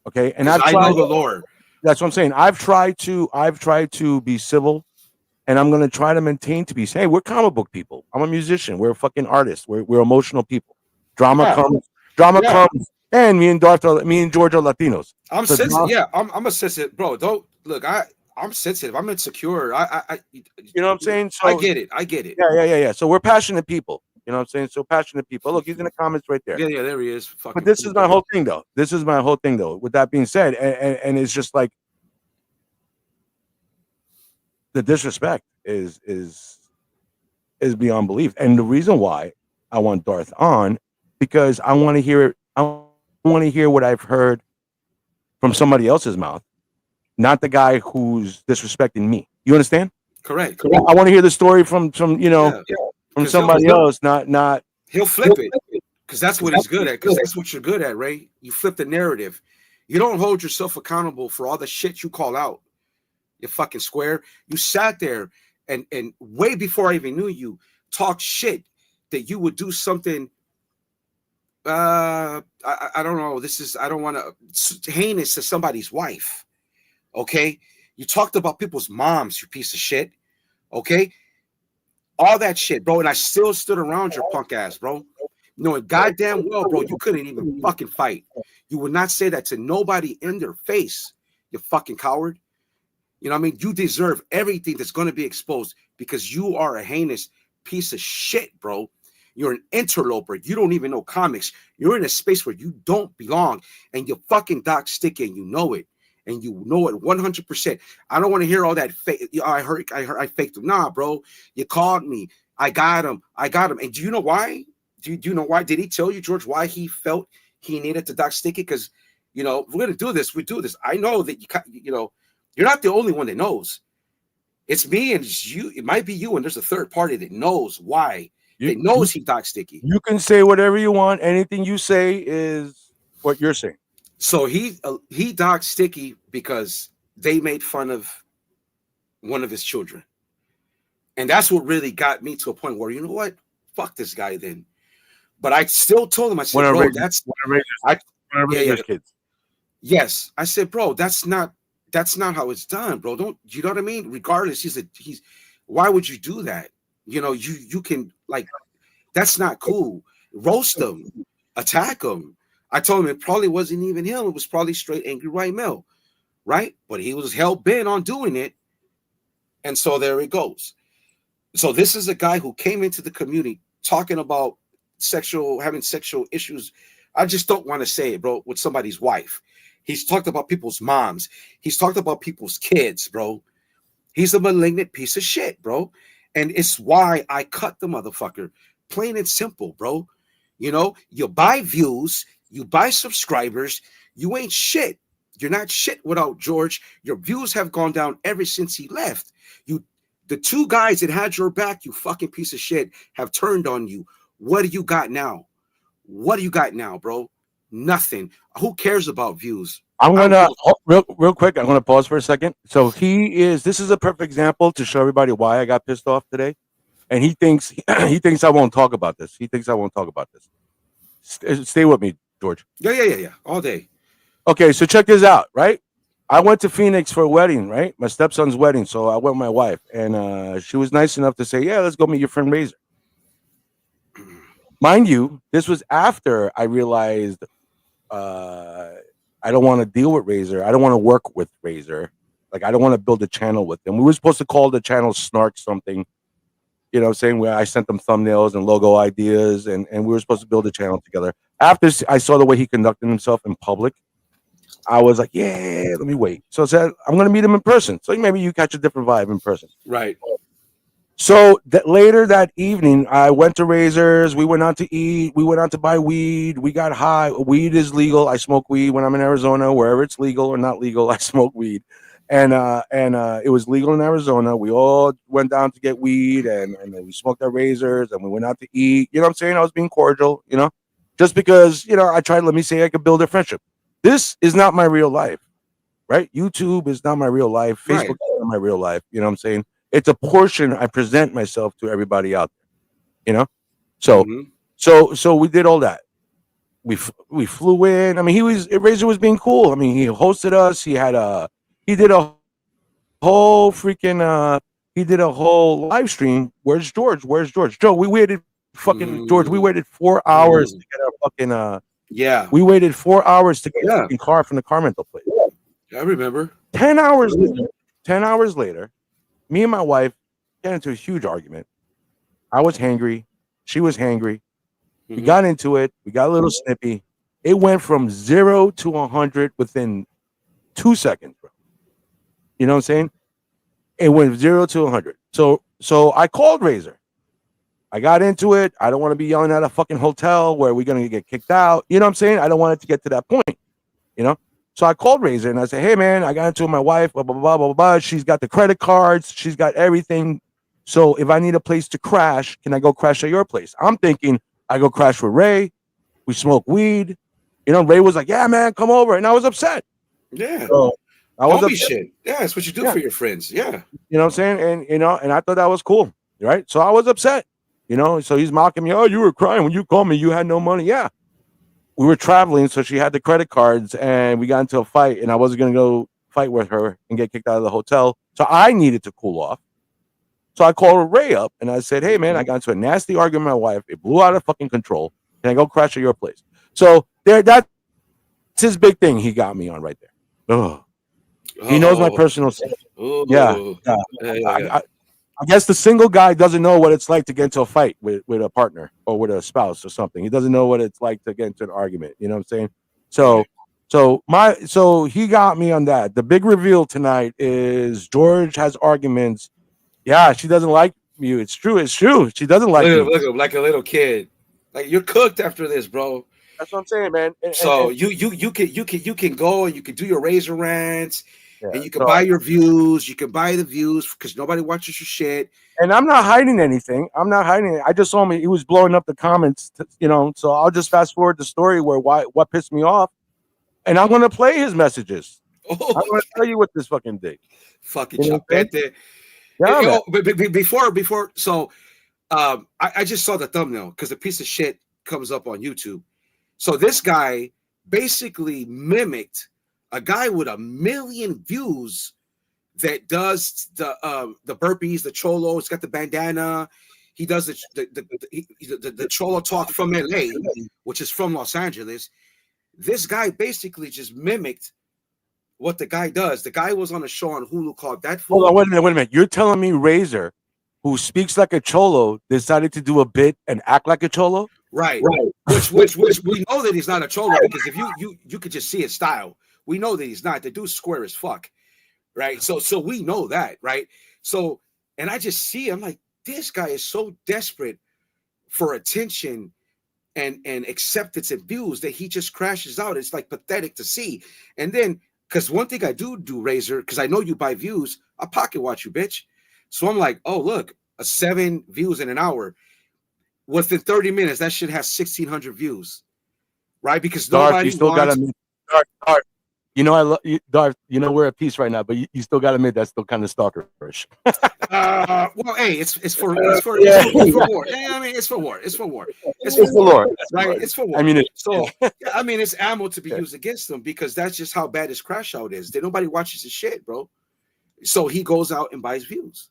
Okay, and I know the lore. That's what I'm saying. I've tried to be civil, and I'm gonna try to maintain to be. Hey, we're comic book people. I'm a musician. We're fucking artists. We're emotional people. Drama comes. And me and George are Latinos. I'm sensitive. Yeah, I'm a sensitive, bro. Don't look. I'm sensitive. I'm insecure. You know what I'm saying? So I get it. Yeah. So we're passionate people. You know what I'm saying? So passionate people. Look, he's in the comments right there. Yeah, there he is. But this is my whole thing, though. With that being said, and it's just like the disrespect is beyond belief. And the reason why I want Darth on, because I want to hear it. I want to hear what I've heard from somebody else's mouth, not the guy who's disrespecting me. You understand? Correct. I want to hear the story from from somebody else, not. He'll flip it because that's what he's good at. Because that's what you're good at, Ray. You flip the narrative. You don't hold yourself accountable for all the shit you call out. You fucking square. You sat there and way before I even knew you, talked shit that you would do something. I don't know. I don't want to heinous to somebody's wife. Okay, you talked about people's moms, you piece of shit. Okay, all that shit, bro. And I still stood around your punk ass, bro. Knowing goddamn well, bro, you couldn't even fucking fight. You would not say that to nobody in their face. You fucking coward. You know what I mean? You deserve everything that's going to be exposed because you are a heinous piece of shit, bro. You're an interloper. You don't even know comics. You're in a space where you don't belong, and you're fucking Doc Sticky, and you know it. And you know it 100%. I don't want to hear all that fake. I faked him. Nah, bro. You called me. I got him. And do you know why? Do you know why? Did he tell you, George, why he felt he needed to Doc Sticky? Because, you know, we're gonna do this. We do this. I know that you know, you're not the only one that knows. It's me and it's you. It might be you, and there's a third party that knows why. That knows he Doc Sticky. You can say whatever you want. Anything you say is what you're saying. So he Doc Sticky because they made fun of one of his children, and that's what really got me to a point where, you know what, fuck this guy then. But I still told him, I said, bro, that's kids. Yes, I said, bro, that's not how it's done, bro. Don't you know what I mean? Regardless, he's why would you do that? You know, you can, like, that's not cool. Roast them, attack them. I told him it probably wasn't even him. It was probably straight angry white male, right? But he was hell bent on doing it. And so there it goes. So this is a guy who came into the community talking about having sexual issues. I just don't want to say it, bro, with somebody's wife. He's talked about people's moms. He's talked about people's kids, bro. He's a malignant piece of shit, bro. And it's why I cut the motherfucker. Plain and simple, bro. You know, you buy views, you buy subscribers, you ain't shit. You're not shit without George. Your views have gone down ever since he left. The two guys that had your back, you fucking piece of shit, have turned on you. What do you got now? What do you got now, bro? Nothing. Who cares about views? I'm gonna real quick. I'm gonna pause for a second. So this is a perfect example to show everybody why I got pissed off today. And he thinks I won't talk about this. Stay with me, George. Yeah. All day. Okay, so check this out, right? I went to Phoenix for a wedding, right? My stepson's wedding. So I went with my wife, and she was nice enough to say, "Yeah, let's go meet your friend Razor." Mind you, this was after I realized I don't want to deal with Razor. I don't want to work with Razor. Like, I don't want to build a channel with them. We were supposed to call the channel Snark something, you know, saying where I sent them thumbnails and logo ideas, and we were supposed to build a channel together. After I saw the way he conducted himself in public, I was like, yeah, let me wait. So I said, I'm going to meet him in person. So maybe you catch a different vibe in person. Right. So later that evening, I went to Razor's. We went out to eat. We went out to buy weed. We got high. Weed is legal. I smoke weed when I'm in Arizona. Wherever it's legal or not legal, I smoke weed. And it was legal in Arizona. We all went down to get weed, and then we smoked at Razor's, and we went out to eat. You know what I'm saying? I was being cordial, you know, just because, you know, I tried to let me say I could build a friendship. This is not my real life, right? YouTube is not my real life. Facebook is not my real life. You know what I'm saying? It's a portion I present myself to everybody out there, you know? So we did all that. We flew in. I mean, Razor was being cool. I mean, he hosted us. He did a whole live stream. Where's George? Joe, we waited George, we waited 4 hours to get our fucking we waited 4 hours to get a fucking car from the car rental place. I remember. 10 hours later, me and my wife got into a huge argument. I was hangry. She was hangry. We got into it. We got a little snippy. It went from 0 to 100 within 2 seconds, bro. You know what I'm saying? It went 0 to 100. So I called Razor. I got into it. I don't want to be yelling at a fucking hotel where we're going to get kicked out. You know what I'm saying? I don't want it to get to that point, you know? So I called Razor and I said, hey, man, I got into it with my wife, blah, blah, blah, blah, blah. She's got the credit cards. She's got everything. So if I need a place to crash, can I go crash at your place? I'm thinking I go crash with Ray. We smoke weed. You know, Ray was like, yeah, man, come over. And I was upset. Yeah. So I was upset. Shit. Yeah, that's what you do for your friends. Yeah. You know what I'm saying? And, you know, and I thought that was cool. Right. So I was upset. You know, so he's mocking me. Oh, you were crying when you called me. You had no money. Yeah. We were traveling, so she had the credit cards, and we got into a fight, and I wasn't going to go fight with her and get kicked out of the hotel. So I needed to cool off. So I called Ray up, and I said, hey, man, I got into a nasty argument with my wife. It blew out of fucking control. Can I go crash at your place? So that's his big thing he got me on right there. Ugh. He knows my personal Ooh. Yeah, yeah. I guess the single guy doesn't know what it's like to get into a fight with a partner or with a spouse or something. He doesn't know what it's like to get into an argument. You know what I'm saying? So, Right. so he got me on that. The big reveal tonight is George has arguments. Yeah, she doesn't like you. It's true. It's true. She doesn't like me. Look at him like a little kid. Like you're cooked after this, bro. That's what I'm saying, man. So you can go and you can do your razor rants Yeah. and you can buy your views. You can buy the views because nobody watches your shit. And I'm not hiding anything. I'm not hiding it. I just saw me. He was blowing up the comments, you know. So I'll just fast forward the story where what pissed me off, and I'm gonna play his messages. I'm gonna tell you what this fucking did. Fucking chapete. Yeah, before. So I just saw the thumbnail because the piece of shit comes up on YouTube. So this guy basically mimicked a guy with 1 million views that does the burpees, the cholo. It's got the bandana. He does the cholo talk from LA, which is from Los Angeles. This guy basically just mimicked what the guy does. The guy was on a show on Hulu called That Fool. Hold on, wait a minute. You're telling me Razor, who speaks like a cholo, decided to do a bit and act like a cholo? Right. Which we know that he's not a cholo because if you could just see his style. We know that he's not. The dude's square as fuck. Right. So we know that, right? So, and I just see, I'm like, this guy is so desperate for attention and acceptance and views that he just crashes out. It's like pathetic to see. And then, because one thing I do, Razor, because I know you buy views, I pocket watch you, bitch. So I'm like, oh, look, 7 views in an hour. Within 30 minutes, that shit has 1,600 views. Right? Because Darth, you still got to Darth. You know, I love you, Darth. You know, we're at peace right now, but you still got to admit that's still kind of stalkerish. Well, hey, it's for war. Yeah, I mean, it's for war. It's for war. It's for war. Right? It's for war. I mean, so yeah, I mean, it's ammo to be used against them because that's just how bad his crash out is. That nobody watches his shit, bro. So he goes out and buys views.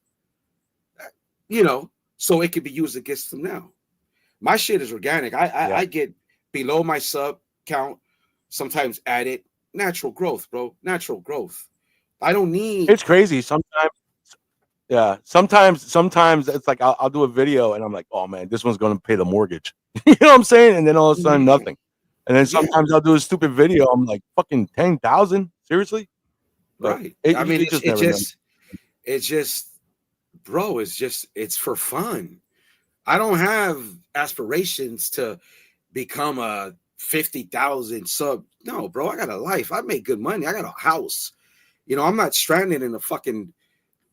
You know, so it can be used against them now. My shit is organic. I get below my sub count, sometimes add it. Natural growth, bro. Natural growth. I don't need. It's crazy. Sometimes, yeah. Sometimes it's like I'll do a video and I'm like, oh man, this one's gonna pay the mortgage. You know what I'm saying? And then all of a sudden, nothing. And then sometimes I'll do a stupid video. I'm like, fucking 10,000? Seriously? But right. I mean, it's just, bro. It's for fun. I don't have aspirations to become a 50,000 sub. No, bro, I got a life. I make good money. I got a house. You know, I'm not stranded in a fucking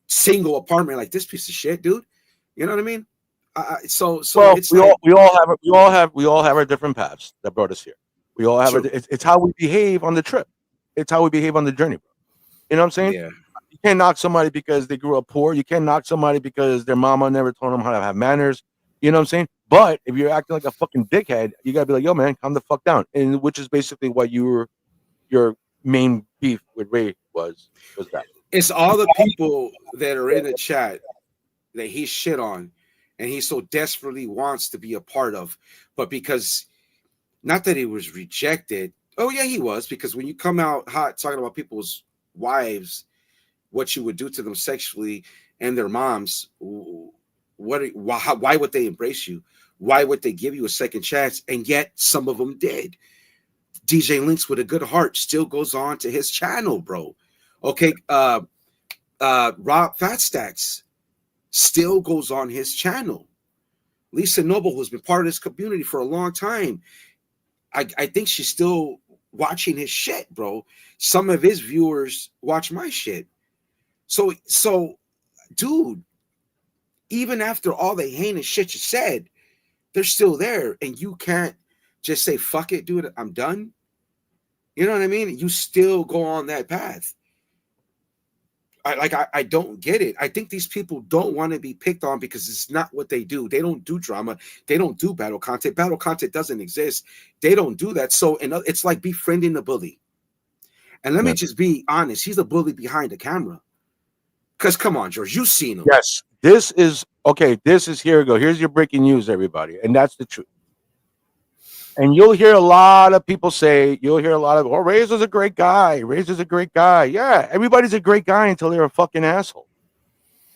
single apartment like this piece of shit, dude. You know what I mean? So well, it's we all have our different paths that brought us here. We all have it's how we behave on the trip. It's how we behave on the journey, bro. You know what I'm saying? Yeah. You can't knock somebody because they grew up poor. You can't knock somebody because their mama never told them how to have manners. You know what I'm saying? But if you're acting like a fucking dickhead, you gotta be like, yo, man, calm the fuck down. And which is basically what your main beef with Ray was that. It's all the people that are in the chat that he shit on and he so desperately wants to be a part of. But because not that he was rejected. Oh, yeah, he was, because when you come out hot talking about people's wives, what you would do to them sexually and their moms, why would they embrace you? Why would they give you a second chance? And yet some of them did. DJ Links with a good heart still goes on to his channel, bro. Okay, Rob Fatstacks still goes on his channel. Lisa Noble, who's been part of this community for a long time, I think she's still watching his shit, bro. Some of his viewers watch my shit. So, dude, even after all the heinous shit you said, they're still there, and you can't just say, fuck it, dude, I'm done. You know what I mean? You still go on that path. I don't get it. I think these people don't want to be picked on because it's not what they do. They don't do drama. They don't do battle content. Battle content doesn't exist. They don't do that. So it's like befriending the bully. And let me just be honest. He's a bully behind the camera. Because come on, George, you've seen him. Yes. This is here we go. Here's your breaking news, everybody. And that's the truth. And you'll hear a lot of people say, oh, Razor's a great guy. Razor's a great guy. Yeah, everybody's a great guy until they're a fucking asshole.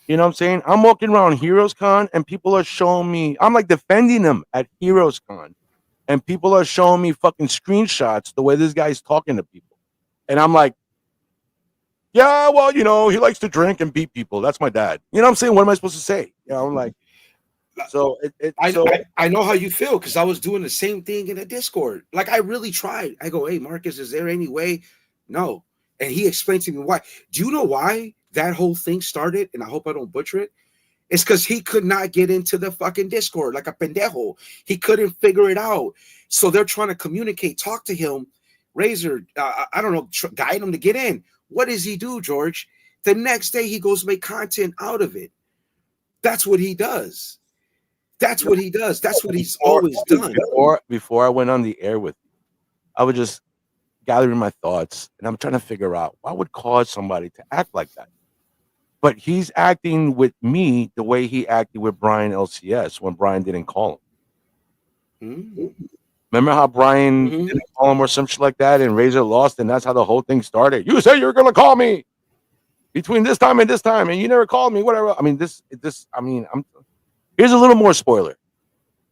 You know what I'm saying? I'm walking around Heroes Con and people are showing me, I'm like defending them at Heroes Con. And people are showing me fucking screenshots the way this guy's talking to people. And I'm like, yeah, well, he likes to drink and beat people. That's my dad. You know what I'm saying? What am I supposed to say? I'm like, so I know how you feel because I was doing the same thing in the Discord. Like I really tried. I go, hey Marcus, is there any way? No. And he explained to me why. Do you know why that whole thing started? And I hope I don't butcher it. It's because he could not get into the fucking Discord like a pendejo. He couldn't figure it out. So they're trying to communicate, talk to him. Razor, I don't know, guide him to get in. What does he do, George? The next day he goes make content out of it. That's what he does. That's what he does. That's what he's always done. Before I went on the air with you, I was just gathering my thoughts and I'm trying to figure out what would cause somebody to act like that. But he's acting with me the way he acted with Brian LCS when Brian didn't call him. Mm-hmm. Remember how Brian didn't call him or some shit like that and Razor lost and that's how the whole thing started. You said you were going to call me between this time and you never called me, whatever. I mean, here's a little more spoiler.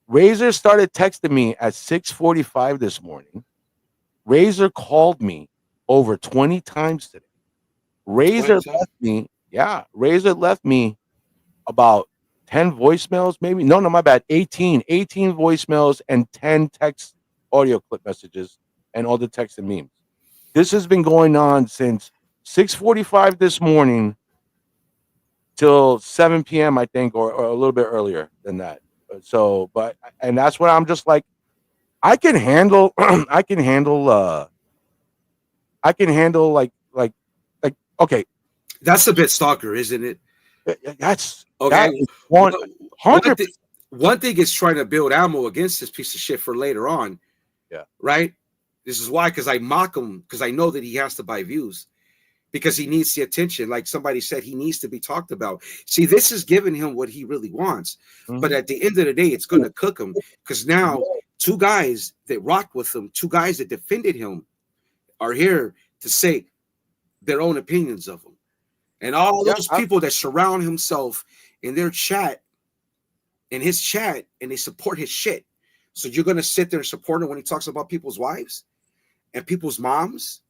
Razor started texting me at 6:45 this morning. Razor called me over 20 times today. Razor left me about 10 voicemails, maybe. No, my bad. 18 voicemails and 10 text audio clip messages and all the text and memes. This has been going on since 6:45 this morning till 7 p.m., I think, or a little bit earlier than that. So, and that's what I'm just like, I can handle like, okay. That's a bit stalker, isn't it? That's okay. That 100%. One thing is trying to build ammo against this piece of shit for later on. Yeah. Right? This is why, because I mock him, because I know that he has to buy views. Because he needs the attention. Like somebody said, he needs to be talked about. See, this is giving him what he really wants. Mm-hmm. But at the end of the day, it's going to cook him. Because now, two guys that rocked with him, two guys that defended him, are here to say their own opinions of him. And all those people that surround himself in their chat, in his chat, and they support his shit. So you're going to sit there and support him when he talks about people's wives and people's moms?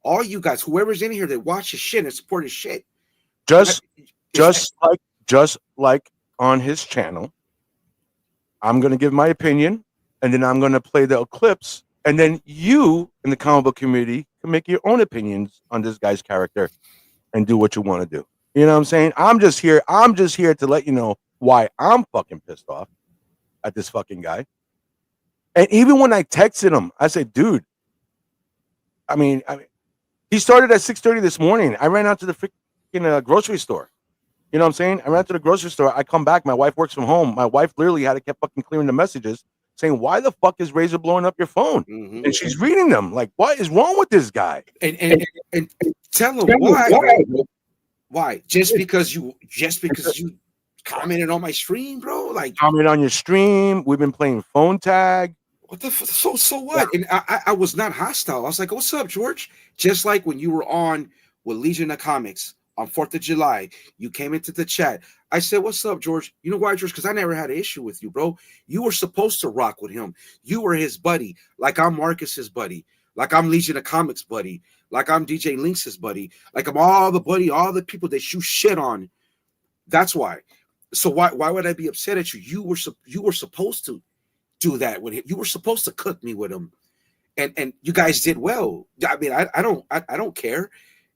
All you guys, whoever's in here that watch his shit and support his shit. Just like on his channel, I'm going to give my opinion, and then I'm going to play the clips, and then you in the comic book community can make your own opinions on this guy's character and do what you want to do. You know what I'm saying? I'm just here to let you know why I'm fucking pissed off at this fucking guy. And even when I texted him, I said, dude, I mean, he started at 6:30 this morning. I ran out to the freaking grocery store. You know what I'm saying? I ran to the grocery store. I come back. My wife works from home. My wife literally had to keep fucking clearing the messages saying, why the fuck is Razor blowing up your phone? Mm-hmm. And she's reading them. Like, what is wrong with this guy? And tell him why. Why? Just because you commented on my stream, bro? Like, commented on your stream. We've been playing phone tag. What the so what? And I was not hostile. I was like, what's up, George? Just like when you were on with Legion of Comics on 4th of July, you came into the chat. I said, what's up, George? You know why, George? Because I never had an issue with you, bro. You were supposed to rock with him. You were his buddy. Like I'm Marcus's buddy. Like I'm Legion of Comics buddy. Like I'm DJ Lynx's buddy. Like I'm all the people that you shit on. That's why. So why would I be upset at you? You were supposed to do that with him. You were supposed to cook me with him. And you guys did well. I mean, I don't care.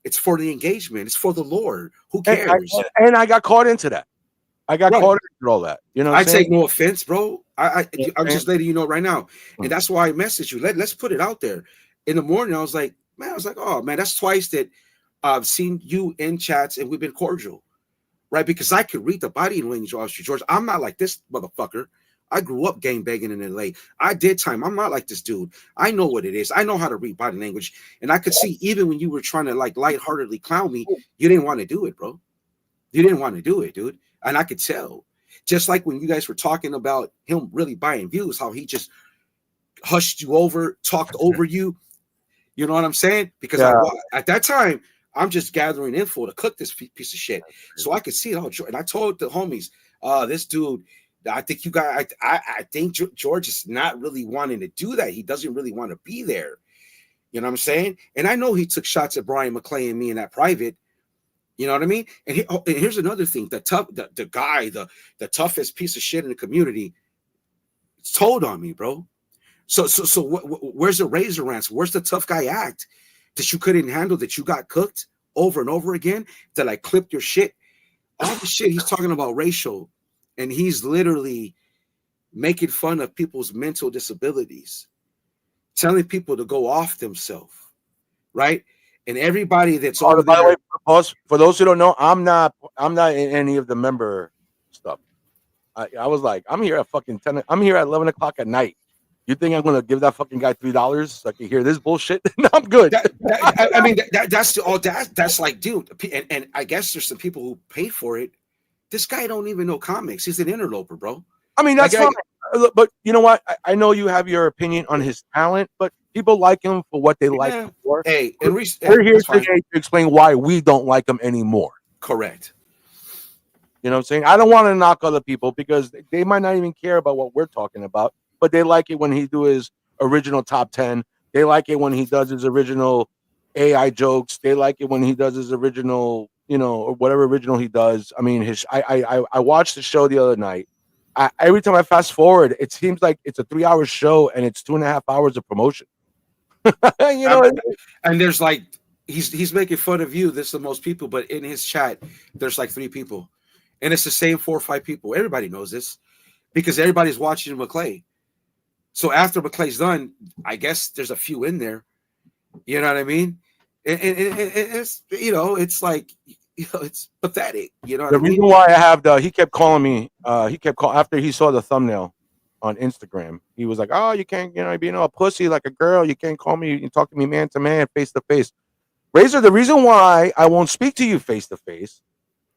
It's for the engagement. It's for the Lord. Who cares? And I got caught into that. I got caught into all that. You know, I take no offense, bro. I'm just letting you know right now, and that's why I messaged you. Let's put it out there. In the morning, I was like, oh man, that's twice that I've seen you in chats, and we've been cordial, right? Because I could read the body language of you, George. I'm not like this motherfucker. I grew up gang banging in LA. I did time. I'm not like this dude. I know what it is. I know how to read body language. And I could see even when you were trying to like lightheartedly clown me, you didn't want to do it, bro. You didn't want to do it, dude. And I could tell. Just like when you guys were talking about him really buying views, how he just hushed you over, talked over you. You know what I'm saying? Because Yeah. at that time, I'm just gathering info to cook this piece of shit, so I could see it all. And I told the homies, this dude, I think you got. I think George is not really wanting to do that. He doesn't really want to be there. You know what I'm saying? And I know he took shots at Brian McClay and me in that private. You know what I mean? And, and here's another thing: the guy, the toughest piece of shit in the community, told on me, bro. So where's the razor rants? Where's the tough guy act that you couldn't handle, that you got cooked over and over again, that I clipped your shit? All the shit he's talking about racial, and he's literally making fun of people's mental disabilities, telling people to go off themselves, right? And everybody that's over By the there. way, pause. For those who don't know, I'm not in any of the member stuff. I was like, I'm here at fucking 10. I'm here at 11 o'clock at night. You think I'm gonna give that fucking guy $3 so I can hear this bullshit? No, I'm good. I mean, that's like, dude. And I guess there's some people who pay for it. This guy don't even know comics. He's an interloper, bro. I mean, that's fine. But you know what? I know you have your opinion on his talent, but people like him for what they like him for. Hey, we're here today to explain why we don't like him anymore. Correct. You know what I'm saying? I don't want to knock other people because they might not even care about what we're talking about, but they like it when he do his original top 10. They like it when he does his original AI jokes. They like it when he does his original, or whatever original he does. I mean, I watched the show the other night. Every time I fast forward, it seems like it's a 3-hour show and it's 2.5 hours of promotion. And there's like he's making fun of you. There's the most people, but in his chat, there's like 3 people, and it's the same 4 or 5 people. Everybody knows this because everybody's watching McClay. So after McClay's done, I guess there's a few in there. You know what I mean? And it's it's like it's pathetic. You know what the I mean? reason why I have he kept calling me. He kept calling after he saw the thumbnail on Instagram. He was like, "Oh, you can't, being a pussy like a girl. You can't call me. You can talk to me man to man, face to face." Razor, the reason why I won't speak to you face to face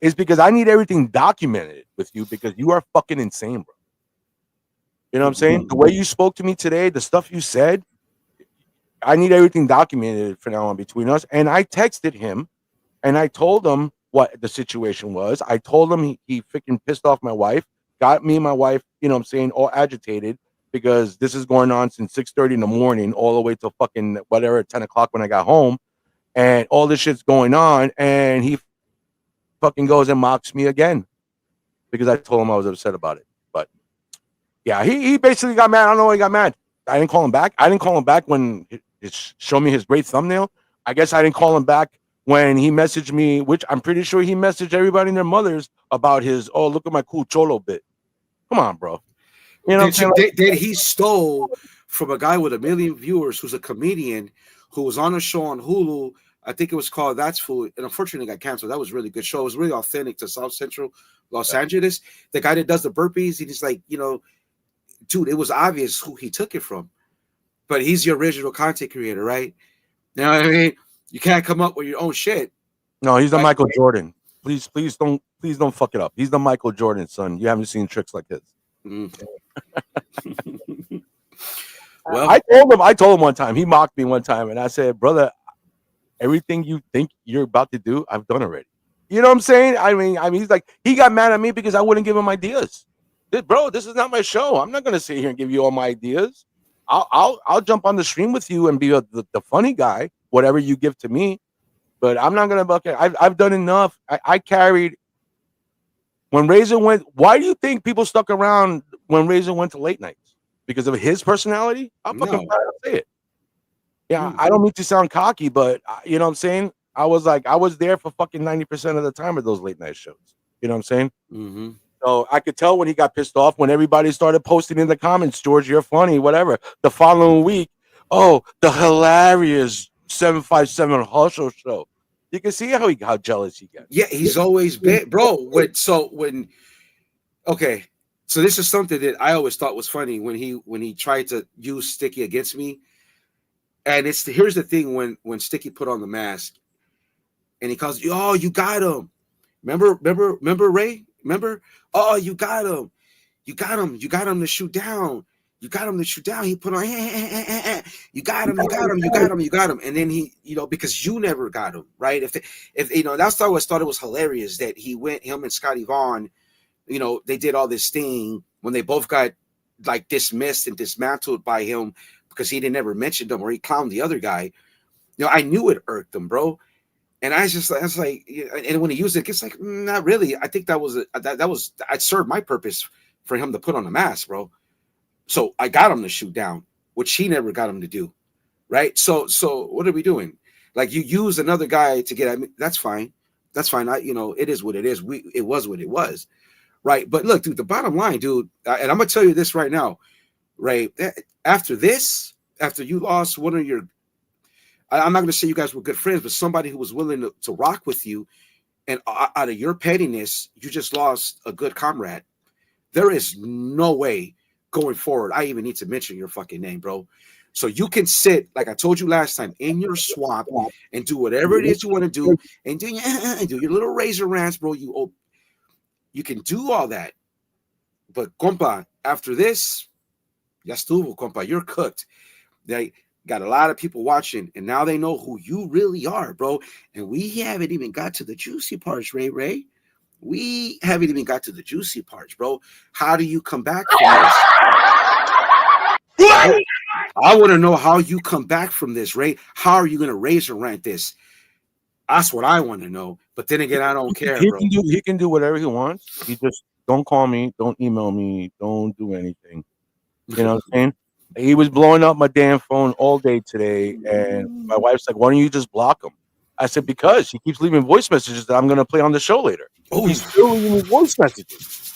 is because I need everything documented with you because you are fucking insane, bro. You know what I'm saying? The way you spoke to me today, the stuff you said, I need everything documented from now on between us. And I texted him and I told him what the situation was. I told him he freaking pissed off my wife, got me and my wife, all agitated because this is going on since 6:30 in the morning all the way till fucking whatever, 10 o'clock when I got home. And all this shit's going on. And he fucking goes and mocks me again because I told him I was upset about it. But yeah, he basically got mad. I don't know why he got mad. I didn't call him back. I didn't call him back when he showed me his great thumbnail. I guess I didn't call him back when he messaged me, which I'm pretty sure he messaged everybody and their mothers about his, "Oh, look at my cool cholo bit." Come on, bro. That he stole from a guy with 1 million viewers who's a comedian who was on a show on Hulu. I think it was called That's Food, and unfortunately got canceled. That was a really good show. It was really authentic to South Central Los Angeles. The guy that does the burpees, he's like, dude, it was obvious who he took it from. But he's the original content creator, right? You know what I mean? You can't come up with your own shit. No, he's the Michael Jordan. Please don't fuck it up. He's the Michael Jordan, son. You haven't seen tricks like his. Well, I told him one time. He mocked me one time, and I said, "Brother, everything you think you're about to do, I've done already." You know what I'm saying? I mean, he's like, he got mad at me because I wouldn't give him ideas. Bro, this is not my show. I'm not gonna sit here and give you all my ideas. I'll jump on the stream with you and be the funny guy, whatever you give to me. But I'm not gonna buck it. I've done enough. I carried when Razor went. Why do you think people stuck around when Razor went to late nights? Because of his personality? I'll fucking say it. Yeah, I don't mean to sound cocky, but you know what I'm saying? I was there for fucking 90% of the time of those late night shows. You know what I'm saying? Mm-hmm. So I could tell when he got pissed off when everybody started posting in the comments, "George, you're funny," whatever. The following week, "Oh, the hilarious 757 Hustle show." You can see how jealous he gets. Yeah, he's always been, bro. Okay, so this is something that I always thought was funny when he tried to use Sticky against me. And here's the thing: when Sticky put on the mask, and he calls, "Oh, you got him." Remember Ray? Remember? "Oh, you got him. You got him to shoot down." You got him to shoot down. He put on, you got him, you got him, you got him, you got him. And then he, because you never got him, right? If that's what I always thought it was hilarious that him and Scotty Vaughn, they did all this thing when they both got like dismissed and dismantled by him because he didn't ever mention them or he clowned the other guy. I knew it irked them, bro. And I was like, and when he used it, it's like, not really. I think that was I served my purpose for him to put on a mask, bro. So I got him to shoot down, which he never got him to do, right? So what are we doing? Like, you use another guy to get at me. That's fine. That's fine. It is what it is. It was what it was, right? But look, dude, the bottom line, dude, and I'm gonna tell you this right now, right? After you lost one of your, I'm not gonna say you guys were good friends, but somebody who was willing to rock with you, and out of your pettiness, you just lost a good comrade. There is no way going forward I even need to mention your fucking name, bro. So you can sit, like I told you last time, in your swamp and do whatever it is you want to do and do your little razor rants, bro. You can do all that. But, compa, after this, ya estuvo, compa. You're cooked. They got a lot of people watching, and now they know who you really are, bro. And we haven't even got to the juicy parts, Ray. We haven't even got to the juicy parts, bro. How do you come back from this? I want to know how you come back from this, Ray. How are you going to razor rant this? That's what I want to know. But then again, I don't care, bro. He can do whatever he wants. He just don't call me, don't email me, don't do anything. You know what I'm saying? He was blowing up my damn phone all day today, and my wife's like, "Why don't you just block him?" I said, "Because he keeps leaving voice messages that I'm going to play on the show later." Oh, he's still leaving voice messages.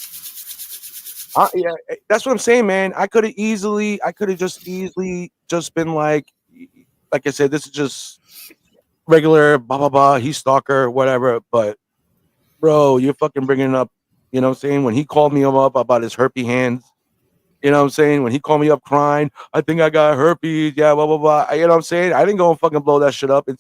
Yeah, that's what I'm saying, man. I could have just easily been like I said, this is just regular, blah blah blah. He's stalker, whatever. But bro, you're fucking bringing up, you know what I'm saying? When he called me up about his herpy hands, you know what I'm saying? When he called me up crying, I think I got herpes, yeah, blah blah blah. You know what I'm saying? I didn't go and fucking blow that shit up. I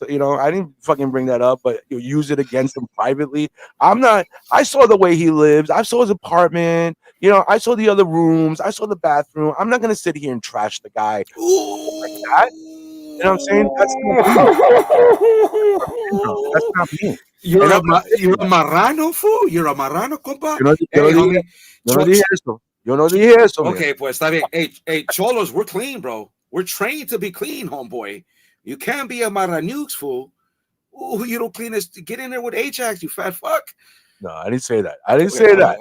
didn't fucking bring that up, but you use it against him privately. I saw the way he lives. I saw his apartment. I saw the other rooms. I saw the bathroom. I'm not gonna sit here and trash the guy like that. You know what I'm saying? That's not me. You're a marrano, fool. You're a marrano, compa. Yo no dije eso. Okay, pues está bien. Hey, cholos, we're clean, bro. We're trained to be clean, homeboy. You can't be a maranukes, fool. Ooh, you don't clean this. Get in there with Ajax, you fat fuck. No, I didn't say that. I didn't say that.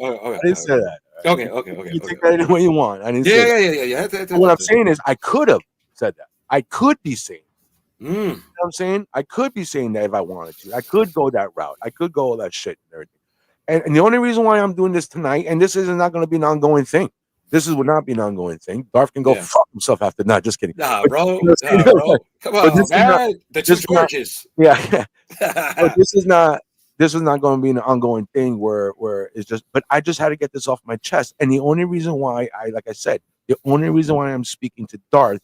Okay. You take that any way you want. I didn't say that. What I'm saying is I could have said that. I could be saying. You know what I'm saying? I could be saying that if I wanted to. I could go that route. I could go all that shit and everything. And the only reason why I'm doing this tonight, and this is not going to be an ongoing thing. This would not be an ongoing thing. Darth can go fuck himself after. Not just kidding. Nah, bro. Come on, man. The two Georges. Yeah. But this is not going to be an ongoing thing where it's just. But I just had to get this off my chest. And the only reason why the only reason why I'm speaking to Darth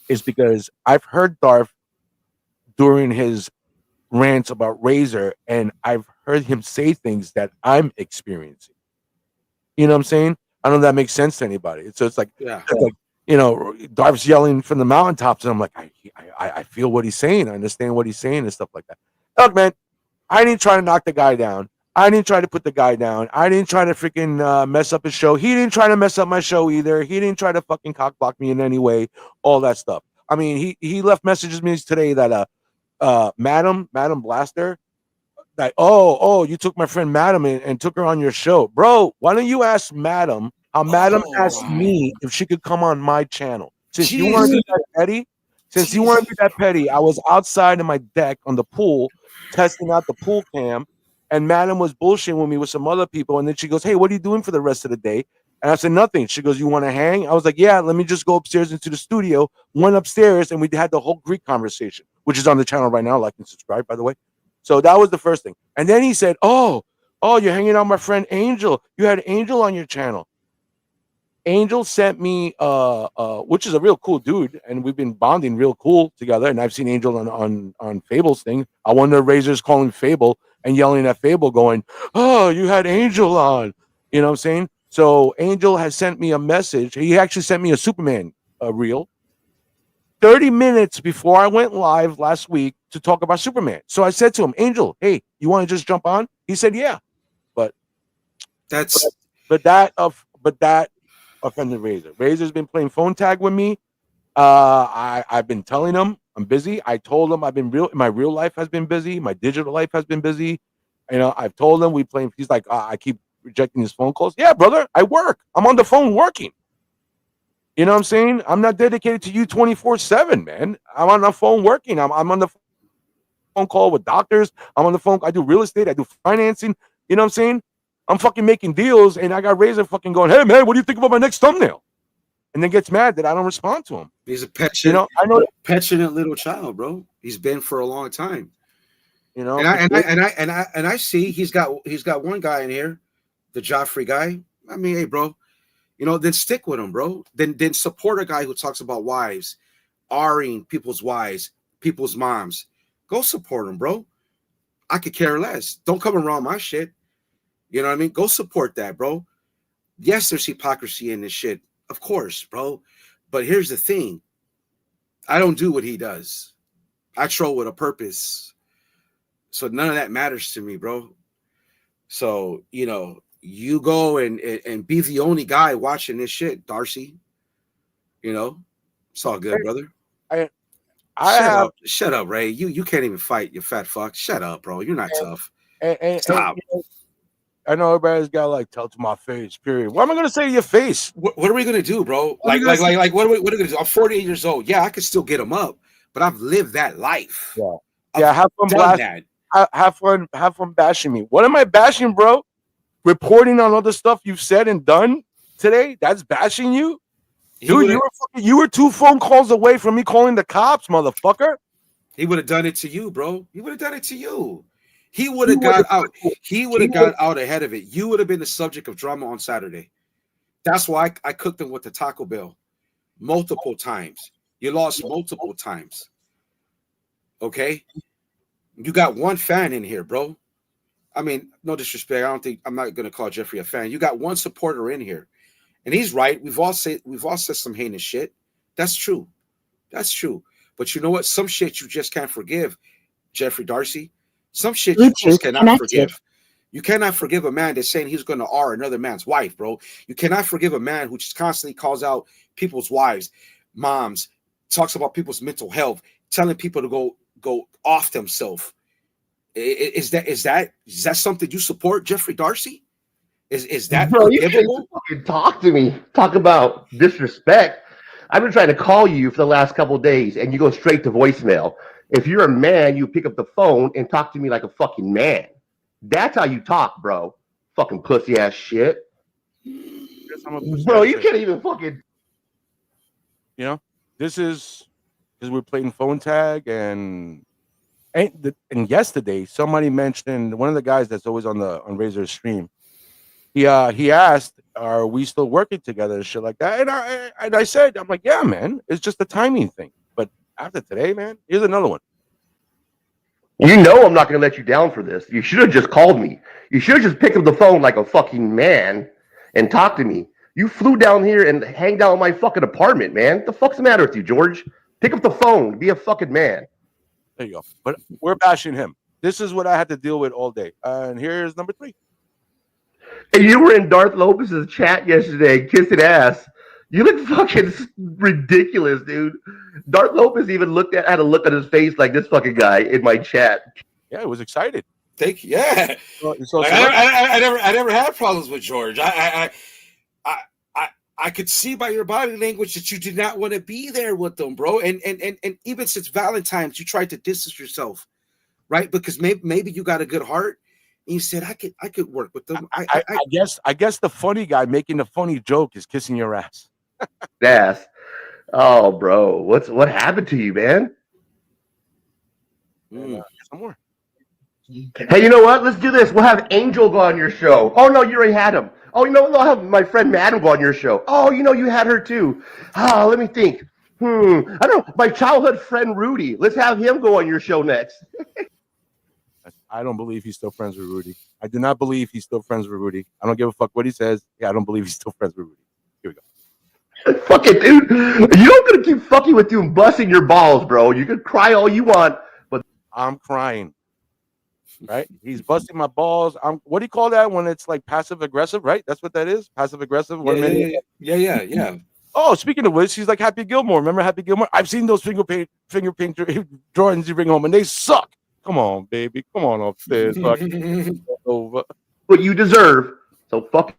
is because I've heard Darth during his rants about Razor, and I've heard him say things that I'm experiencing. You know what I'm saying? I don't know if that makes sense to anybody. So it's like, Darth's yelling from the mountaintops, and I'm like, I feel what he's saying. I understand what he's saying and stuff like that. Look, man, I didn't try to knock the guy down. I didn't try to put the guy down. I didn't try to freaking mess up his show. He didn't try to mess up my show either. He didn't try to fucking cockblock me in any way. All that stuff. I mean, he left messages me today that Madam Blaster, like, oh, you took my friend Madam and took her on your show, bro. Why don't you ask Madam how Madam asked me if she could come on my channel? Since you want to be that petty, I was outside in my deck on the pool testing out the pool cam, and Madam was bullshitting with me with some other people, and then she goes, "Hey, what are you doing for the rest of the day?" And I said, "Nothing." She goes, "You want to hang?" I was like, "Yeah, let me just go upstairs into the studio." Went upstairs, and we had the whole Greek conversation, which is on the channel right now. Like and subscribe, by the way. So that was the first thing. And then he said, oh, you're hanging out with my friend Angel. You had Angel on your channel. Angel sent me, which is a real cool dude, and we've been bonding real cool together. And I've seen Angel on Fable's thing. I wonder if Razor's calling Fable and yelling at Fable, going, "Oh, you had Angel on." You know what I'm saying? So Angel has sent me a message. He actually sent me a Superman reel 30 minutes before I went live last week to talk about Superman. So I said to him, Angel, hey, you want to just jump on? He said, yeah. But That's but that offended Razor. Razor's been playing phone tag with me. I've been telling him I'm busy. I told him I've been my real life has been busy. My digital life has been busy. You know, I've told him we playing. He's like, I keep rejecting his phone calls. Yeah, brother, I work. I'm on the phone working. You know what I'm saying? I'm not dedicated to you 24/7, man. I'm on the phone working. I'm on the phone call with doctors. I'm on the phone. I do real estate. I do financing. You know what I'm saying? I'm fucking making deals, and I got Razor fucking going, hey, man, what do you think about my next thumbnail? And then gets mad that I don't respond to him. he's a I know, petulant little child, bro. He's been for a long time. and I see he's got one guy in here, the Joffrey guy. I mean, hey, bro, then stick with him, bro. Then support a guy who talks about wives, R-ing people's wives, people's moms. Go support him, bro. I could care less. Don't come around my shit. You know what I mean? Go support that, bro. Yes, there's hypocrisy in this shit. Of course, bro. But here's the thing. I don't do what he does. I troll with a purpose. So none of that matters to me, bro. So, you go and be the only guy watching this shit, Darcy. It's all good, brother. Shut up, Ray. You can't even fight, you fat fuck. Shut up, bro. You're not tough. Stop. I know everybody's got like tell to my face. Period. What am I gonna say to your face? What are we gonna do, bro? What are we gonna do? I'm 48 years old. Yeah, I could still get them up, but I've lived that life. Yeah. Have fun bashing me. What am I bashing, bro? Reporting on other stuff you've said and done today. That's bashing you, dude. You were 2 phone calls away from me calling the cops, motherfucker. He would have done it to you, bro. He would have done it to you. He would have got out. He would have got out ahead of it. You would have been the subject of drama on Saturday. That's why I cooked him with the Taco Bell multiple times. You lost multiple times. Okay? You got one fan in here, bro. I mean, no disrespect. I'm not going to call Jeffrey a fan. You got one supporter in here. And he's right. We've all said some heinous shit. That's true. That's true. But you know what? Some shit you just can't forgive, Jeffrey Darcy. Some shit you just cannot forgive. You cannot forgive a man that's saying he's going to R another man's wife, bro. You cannot forgive a man who just constantly calls out people's wives, moms, talks about people's mental health, telling people to go off themselves. Is that something you support, Jeffrey Darcy? Is that forgivable? You talk to me. Talk about disrespect. I've been trying to call you for the last couple of days, and you go straight to voicemail. If you're a man, you pick up the phone and talk to me like a fucking man. That's how you talk, bro. Fucking pussy ass shit. Bro, you can't even fucking. This is because we're playing phone tag, and yesterday somebody mentioned one of the guys that's always on Razor's stream. He asked, "Are we still working together?" and shit like that. And I said, "I'm like, yeah, man. It's just a timing thing." But after today, man, here's another one. I'm not going to let you down for this. You should have just called me. You should have just picked up the phone like a fucking man and talked to me. You flew down here and hanged out in my fucking apartment, man. What the fuck's the matter with you, George? Pick up the phone. Be a fucking man. There you go. But we're bashing him. This is what I had to deal with all day. And here's number 3. And you were in Darth Lopez's chat yesterday, kissing ass. You look fucking ridiculous, dude. Darth Lopez even had a look on his face like this fucking guy in my chat. Yeah, I was excited. Thank you. Yeah. I never had problems with George. I could see by your body language that you did not want to be there with them, bro. And even since Valentine's, you tried to distance yourself, right? Because maybe you got a good heart. And you said, I could work with them. I guess the funny guy making the funny joke is kissing your ass. Ass. Oh, bro. What happened to you, man? Some more. Hey, you know what? Let's do this. We'll have Angel go on your show. Oh, no, you already had him. Oh, I'll have my friend Madam go on your show. Oh, you had her too. Let me think. I don't know. My childhood friend Rudy. Let's have him go on your show next. I don't believe he's still friends with Rudy. I do not believe he's still friends with Rudy. I don't give a fuck what he says. Yeah, I don't believe he's still friends with Rudy. Here we go. Fuck it, dude. You don't gonna keep fucking with you and busting your balls, bro. You can cry all you want, but I'm crying. Right? He's busting my balls. What do you call that when it's like passive aggressive? Right? That's what that is. Passive aggressive. Yeah. Oh, speaking of which, he's like Happy Gilmore. Remember Happy Gilmore? I've seen those finger paint drawings you bring home, and they suck. Come on, baby. Come on upstairs. Over. what you deserve. So fucking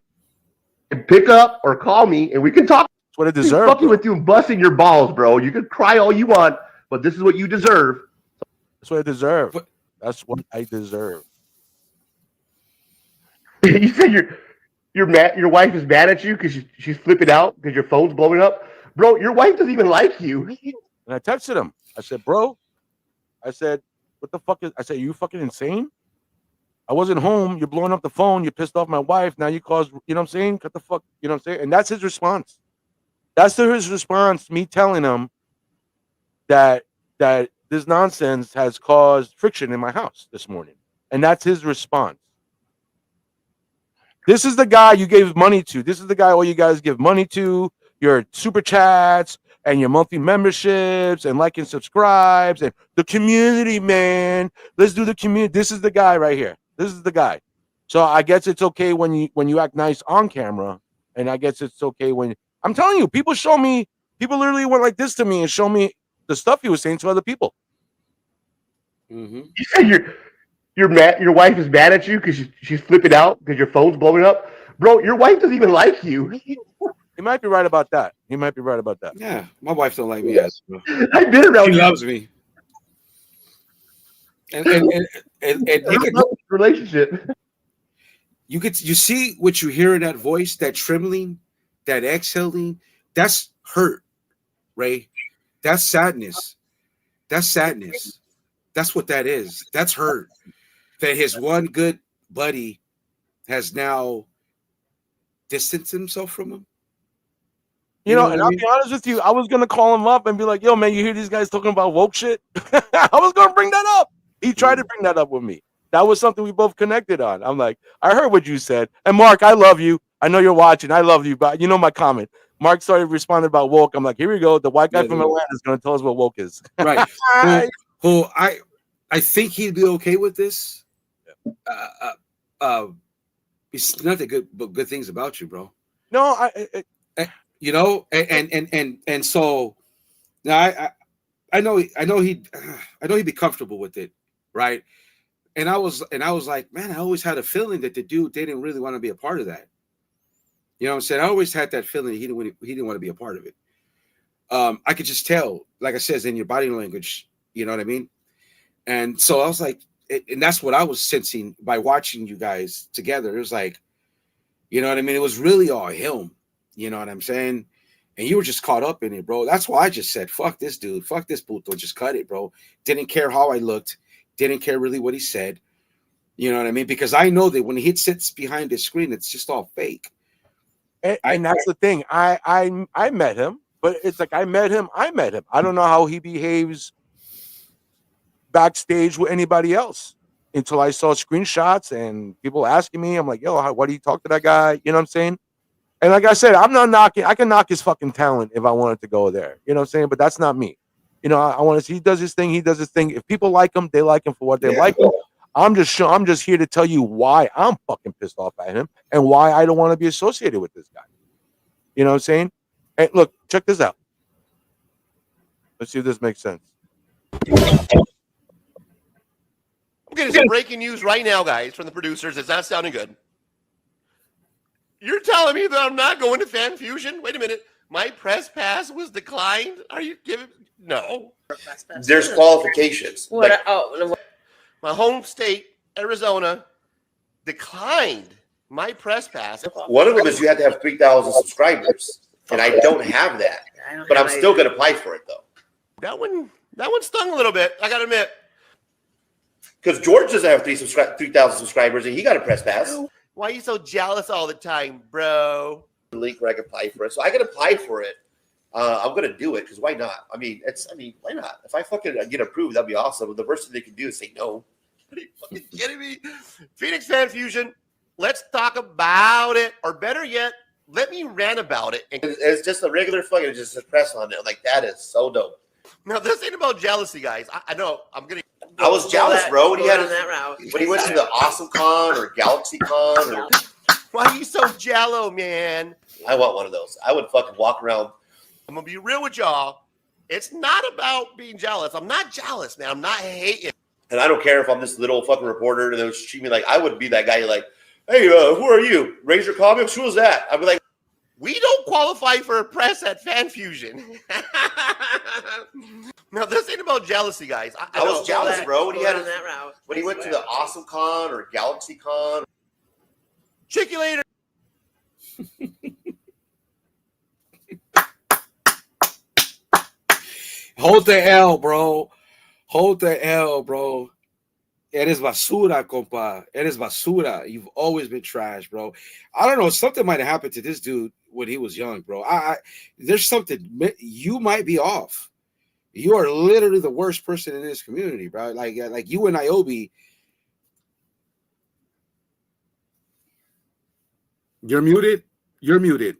pick up or call me, and we can talk. That's what I deserve. Fucking with you and busting your balls, bro. You can cry all you want, but this is what you deserve. That's what I deserve. That's what I deserve. You said you're mad. Your wife is mad at you because she's flipping out because your phone's blowing up, bro. Your wife doesn't even like you. And I texted him. I said, bro. I said, what the fuck is? I said, you fucking insane? I wasn't home. You're blowing up the phone. You pissed off my wife. Now you caused. You know what I'm saying? Cut the fuck. You know what I'm saying? And that's his response. That's his response. Me telling him that this nonsense has caused friction in my house this morning, and that's his response. This is the guy you gave money to. This is the guy all you guys give money to. Your super chats and your monthly memberships and like and subscribes and the community, man. Let's do the community. This is the guy right here. This is the guy. So I guess it's okay when you act nice on camera, and I guess it's okay when I'm telling you, people literally went like this to me and show me the stuff he was saying to other people. Mm-hmm. You said you're mad. Your wife is mad at you because she's flipping out because your phone's blowing up, bro. Your wife doesn't even like you. He might be right about that. Yeah, my wife don't like me as bro. I've been around. She loves me. And you could relationship. You see what you hear in that voice, that trembling, that exhaling. That's hurt, Ray. That's sadness. That's sadness. That's what that is. That's hurt. That his one good buddy has now distanced himself from him. You know, and I'll be honest with you, I was gonna call him up and be like, "Yo, man, you hear these guys talking about woke shit?" I was gonna bring that up. He tried to bring that up with me. That was something we both connected on. I'm like, I heard what you said, and Mark, I love you. I know you're watching. I love you, but you know my comment. Mark started responding about woke. I'm like, here we go. The white guy from Atlanta is gonna tell us what woke is. Right. Well, I think he'd be okay with this. It's nothing good, but good things about you, bro. No, you know, and so now I know he'd be comfortable with it, right? And I was like, man, I always had a feeling that the dude didn't really want to be a part of that. You know what I'm saying? I always had that feeling he didn't want to be a part of it. I could just tell, like I said, in your body language, you know what I mean? And so I was like, and that's what I was sensing by watching you guys together. It was like, you know what I mean? It was really all him. You know what I'm saying? And you were just caught up in it, bro. That's why I just said, fuck this dude. Fuck this puto. Just cut it, bro. Didn't care how I looked. Didn't care really what he said. You know what I mean? Because I know that when he sits behind the screen, it's just all fake. And that's the thing. I met him, but it's like I met him. I don't know how he behaves backstage with anybody else until I saw screenshots and people asking me. I'm like, yo, why do you talk to that guy? You know what I'm saying? And like I said, I'm not knocking. I can knock his fucking talent if I wanted to go there. You know what I'm saying? But that's not me. You know, I want to see he does his thing. He does his thing. If people like him, they like him for what they like him. I'm just here to tell you why I'm fucking pissed off at him and why I don't want to be associated with this guy. You know what I'm saying? Hey, look, check this out. Let's see if this makes sense. I'm getting some breaking news right now, guys, from the producers. It's not sounding good. You're telling me that I'm not going to Fan Fusion? Wait a minute. My press pass was declined? Are you giving? No. There's qualifications. What? My home state, Arizona, declined my press pass. One of them is you have to have 3,000 subscribers, and I don't have that. But I'm still going to apply for it, though. That one stung a little bit, I got to admit. Because George doesn't have 3,000 subscribers, and he got a press pass. Why are you so jealous all the time, bro? The link where I can apply for it. So I can apply for it. I'm going to do it because why not? I mean, why not? If I fucking get approved, that'd be awesome. But the worst thing they can do is say no. you fucking kidding me? Phoenix Fan Fusion, let's talk about it. Or better yet, let me rant about it. It's just a regular fucking just a press on it. Like, that is so dope. Now, this ain't about jealousy, guys. I know. I'm going to. I was jealous, bro. When he had that route. when he went to the Awesome Con or Galaxy Con. Or, Why are you so jello, man? I want one of those. I would fucking walk around. I'm going to be real with y'all. It's not about being jealous. I'm not jealous, man. I'm not hating. And I don't care if I'm this little fucking reporter and they'll treat me like I would be that guy. Like, hey, who are you? Razor Comics? Who is that? I'd be like, We don't qualify for a press at Fan Fusion. Now, this ain't about jealousy, guys. I was jealous, bro. When he had that route. when he went to the Awesome Con or Galaxy Con. Check you later. Hold the L, bro. Hold the L, bro. Eres basura, compa. Eres basura. You've always been trash, bro. I don't know. Something might have happened to this dude when he was young, bro. There's something. You might be off. You are literally the worst person in this community, bro. Like you and Niobe. You're muted. You're muted.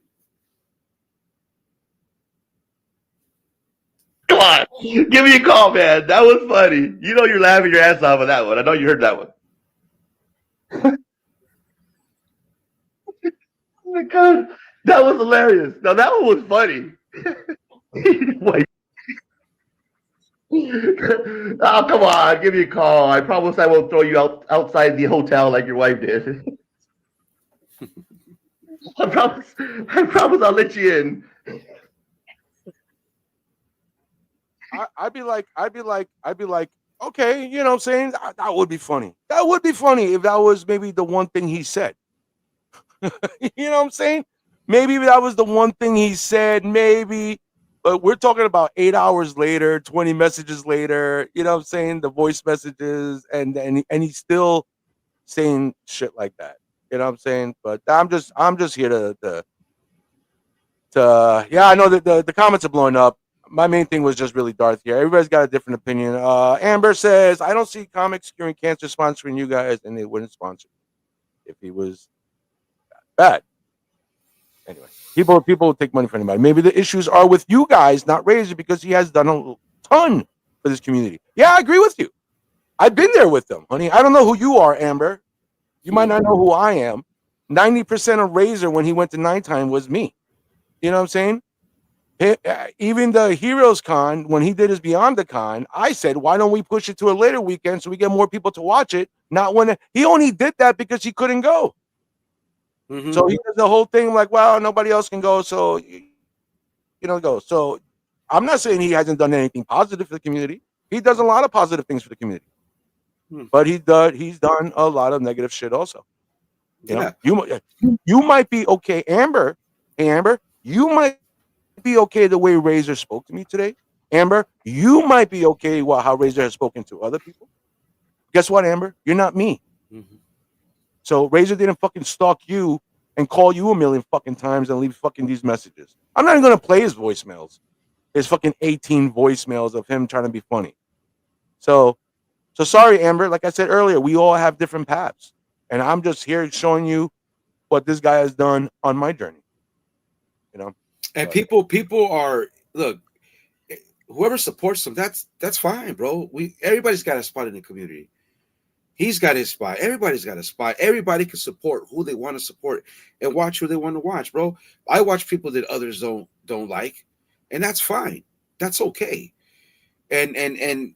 Come on, give me a call, man. That was funny. You know you're laughing your ass off on that one. I know you heard that one. Oh my God, that was hilarious. Now that one was funny. Wait. Oh, come on, give me a call. I promise I won't throw you outside the hotel like your wife did. I promise I'll let you in. I'd be like, okay, you know what I'm saying? That would be funny. That would be funny if that was maybe the one thing he said. You know what I'm saying? Maybe that was the one thing he said, maybe. But we're talking about 8 hours later, 20 messages later, you know what I'm saying? The voice messages, and he's still saying shit like that. You know what I'm saying? But I'm just here to yeah, I know that the comments are blowing up. My main thing was just really Darth here. Everybody's got a different opinion. Amber says, I don't see Comics Curing Cancer sponsoring you guys, and they wouldn't sponsor if he was bad. Anyway, people will take money from anybody. Maybe the issues are with you guys, not Razor, because he has done a ton for this community. Yeah, I agree with you. I've been there with them, honey. I don't know who you are, Amber. You might not know who I am. 90% of Razor when he went to Nighttime was me. You know what I'm saying? Even the Heroes Con, when he did his Beyond the Con, I said, why don't we push it to a later weekend so we get more people to watch it? Not when he only did that because he couldn't go. Mm-hmm. So he does the whole thing like, well, nobody else can go, so go. So I'm not saying he hasn't done anything positive for the community. He does a lot of positive things for the community, but he's done a lot of negative shit also. You know, you might be okay, Amber. Hey, Amber, you might be okay the way Razor spoke to me today. Amber, you might be okay how Razor has spoken to other people. Guess what, Amber? You're not me. Mm-hmm. So Razor didn't fucking stalk you and call you a million fucking times and leave fucking these messages. I'm not even gonna play his voicemails. His fucking 18 voicemails of him trying to be funny. So sorry, Amber. Like I said earlier, we all have different paths. And I'm just here showing you what this guy has done on my journey. You know? And people are, look, whoever supports them, that's fine, bro. Everybody's got a spot in the community. He's got his spot. Everybody's got a spot. Everybody can support who they want to support and watch who they want to watch, bro. I watch people that others don't like, and that's fine. That's okay. And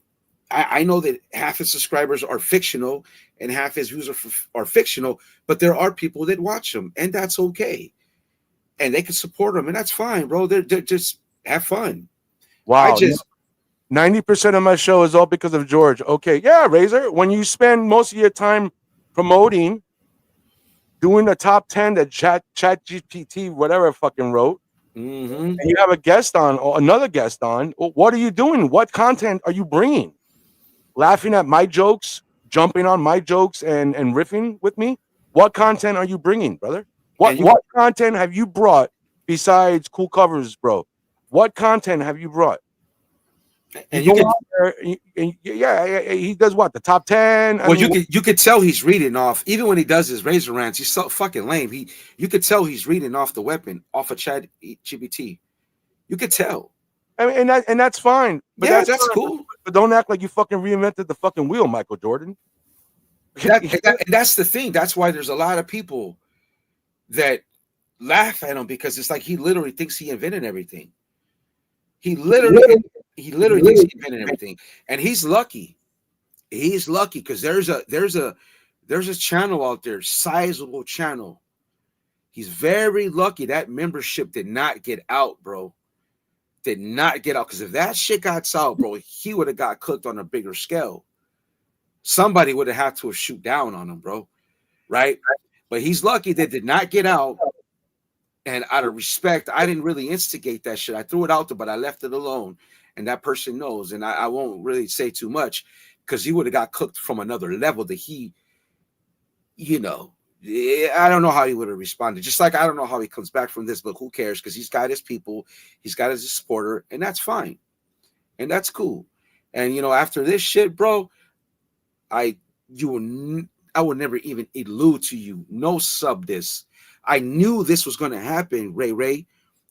I know that half his subscribers are fictional and half his views are fictional, but there are people that watch them, and that's okay. And they can support them, and that's fine, bro. They're just have fun. Wow. 90% of my show is all because of George. Okay, yeah, Razor. When you spend most of your time promoting, doing the top 10 that ChatGPT, whatever fucking wrote, and you have a guest on or another guest on, what are you doing? What content are you bringing? Laughing at my jokes, jumping on my jokes, and riffing with me? What content are you bringing, brother? What content have you brought besides cool covers, bro? What content have you brought? And you can, he does what, the top 10. well, you could tell he's reading off, even when he does his razor rants. He's so fucking lame. You could tell he's reading off the weapon off of Chat GPT. You could tell. I mean, and that's fine. But Yeah, that's fine. cool. But don't act like you fucking reinvented the fucking wheel, Michael Jordan. And that's the thing. That's why there's a lot of people that laugh at him, because it's like he literally thinks he invented everything. He literally thinks he invented everything, and he's lucky. He's lucky because there's a channel out there, sizable channel. He's very lucky that membership did not get out, bro. Did not get out, because if that shit got out, bro, he would have got cooked on a bigger scale. Somebody would have had to shoot down on him, bro. Right? But he's lucky that did not get out. And out of respect, I didn't really instigate that shit. I threw it out there, but I left it alone. And that person knows. And I won't really say too much, because he would have got cooked from another level that he, I don't know how he would have responded. Just like I don't know how he comes back from this, but who cares? Because he's got his people, he's got his supporter, and that's fine. And that's cool. And, after this shit, bro, I would never even allude to you. No sub this. I knew this was going to happen, Ray.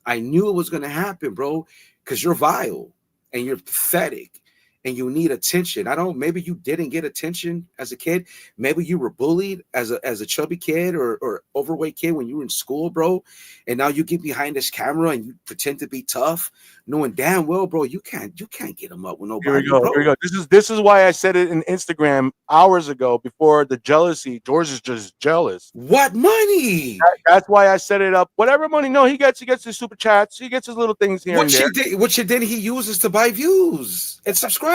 I knew it was going to happen, bro, because you're vile and you're pathetic and you need attention. Maybe you didn't get attention as a kid. Maybe you were bullied as a chubby kid or overweight kid when you were in school, bro. And now you get behind this camera and you pretend to be tough, knowing damn well, bro, you can't get them up with nobody. Here we go. This is why I said it in Instagram hours ago before the jealousy. George is just jealous. What money? That's why I set it up. Whatever money, no, he gets his super chats. He gets his little things here and there. Which then he uses to buy views and subscribers.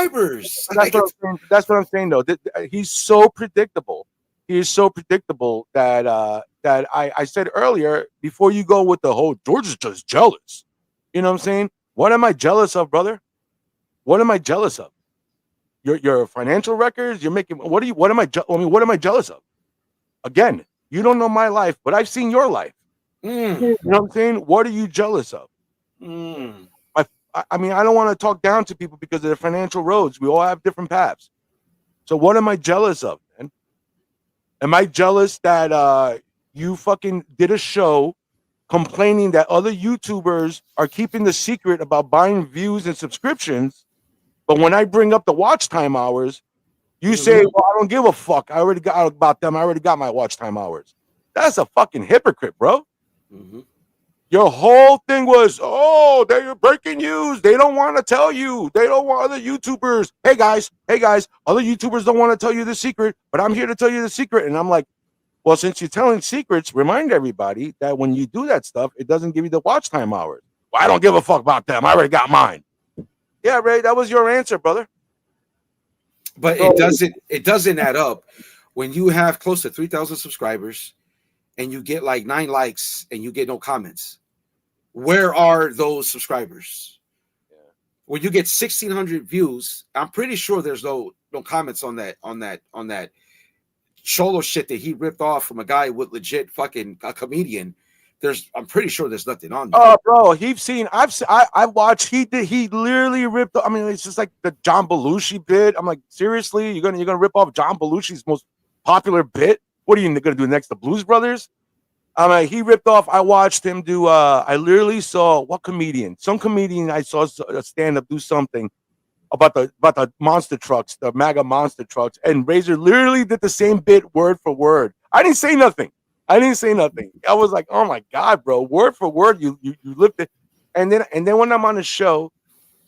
That's what I'm saying, though. He's so predictable. He is so predictable that I said earlier, before you go with the whole George is just jealous. You know what I'm saying? What am I jealous of, brother? What am I jealous of? Your financial records. You're making. What am I jealous of? Again, you don't know my life, but I've seen your life. You know what I'm saying? What are you jealous of? I mean, I don't want to talk down to people because of their financial roads. We all have different paths. So what am I jealous of, man? Am I jealous that you fucking did a show complaining that other YouTubers are keeping the secret about buying views and subscriptions, but when I bring up the watch time hours, you say, well, I don't give a fuck. I already got about them. I already got my watch time hours. That's a fucking hypocrite, bro. Your whole thing was, they're breaking news. They don't want to tell you. They don't want other YouTubers. Hey guys, other YouTubers don't want to tell you the secret, but I'm here to tell you the secret. And I'm like, well, since you're telling secrets, remind everybody that when you do that stuff, it doesn't give you the watch time hours. Well, I don't give a fuck about them. I already got mine. Yeah, Ray, that was your answer, brother. But it doesn't add up when you have close to 3,000 subscribers and you get like 9 likes and you get no comments. Where are those subscribers? When you get 1,600 views, I'm pretty sure there's no comments on that cholo shit that he ripped off from a guy with legit fucking a comedian. I'm pretty sure there's nothing on there. Oh, bro, I've watched. He literally ripped. I mean, it's just like the John Belushi bit. I'm like, seriously, you're gonna rip off John Belushi's most popular bit? What are you gonna do next? The Blues Brothers? I mean, he ripped off. I watched him do. I literally saw what comedian? Some comedian I saw a stand up do something about the monster trucks, the MAGA monster trucks, and Razor literally did the same bit word for word. I didn't say nothing. I was like, oh my god, bro, word for word, you lived it. And then when I'm on the show,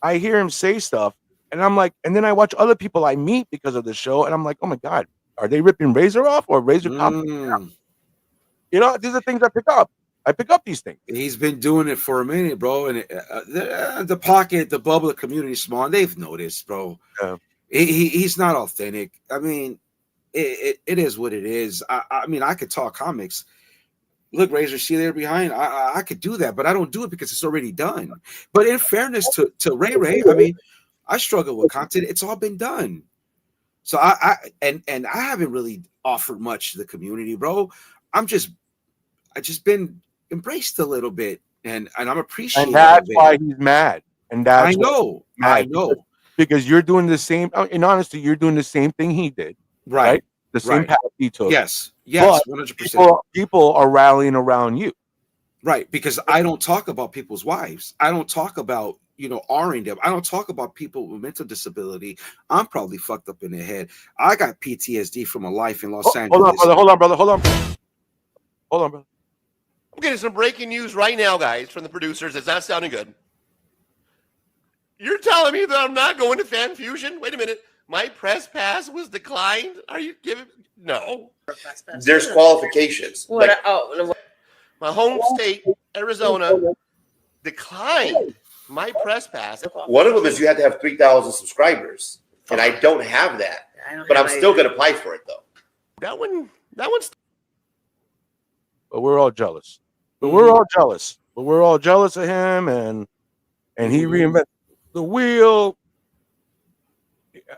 I hear him say stuff, and I'm like, and then I watch other people I meet because of the show, and I'm like, oh my god, are they ripping Razor off or Razor copying? You know, these are things I pick up. I pick up these things. He's been doing it for a minute, bro. And the pocket, the bubble, the community is small. And they've noticed, bro. Yeah. He's not authentic. I mean, it is what it is. I mean, I could talk comics. Look, Razor, see there behind. I could do that, but I don't do it because it's already done. But in fairness to Ray, I mean, I struggle with content. It's all been done. So I haven't really offered much to the community, bro. I just been embraced a little bit, and I'm appreciating. And that's why he's mad. And that's I know. because you're doing the same. In honesty, you're doing the same thing he did, right? The same Right. path he took. Yes. But 100%. people are rallying around you. Right, because I don't talk about people's wives. I don't talk about, R-ing them. I don't talk about people with mental disability. I'm probably fucked up in the head. I got PTSD from a life in Los Angeles. Hold on, brother. Hold on, brother. I'm getting some breaking news right now, guys, from the producers. It's not sounding good. You're telling me that I'm not going to Fan Fusion? Wait a minute. My press pass was declined? Are you giving? No. There's qualifications. Like, My home state, Arizona, declined my press pass. one of them is you have to have 3,000 subscribers, and I don't have that. But I'm still going to apply for it, though. That one's. But we're all jealous. But we're all jealous of him, and he reinvented the wheel.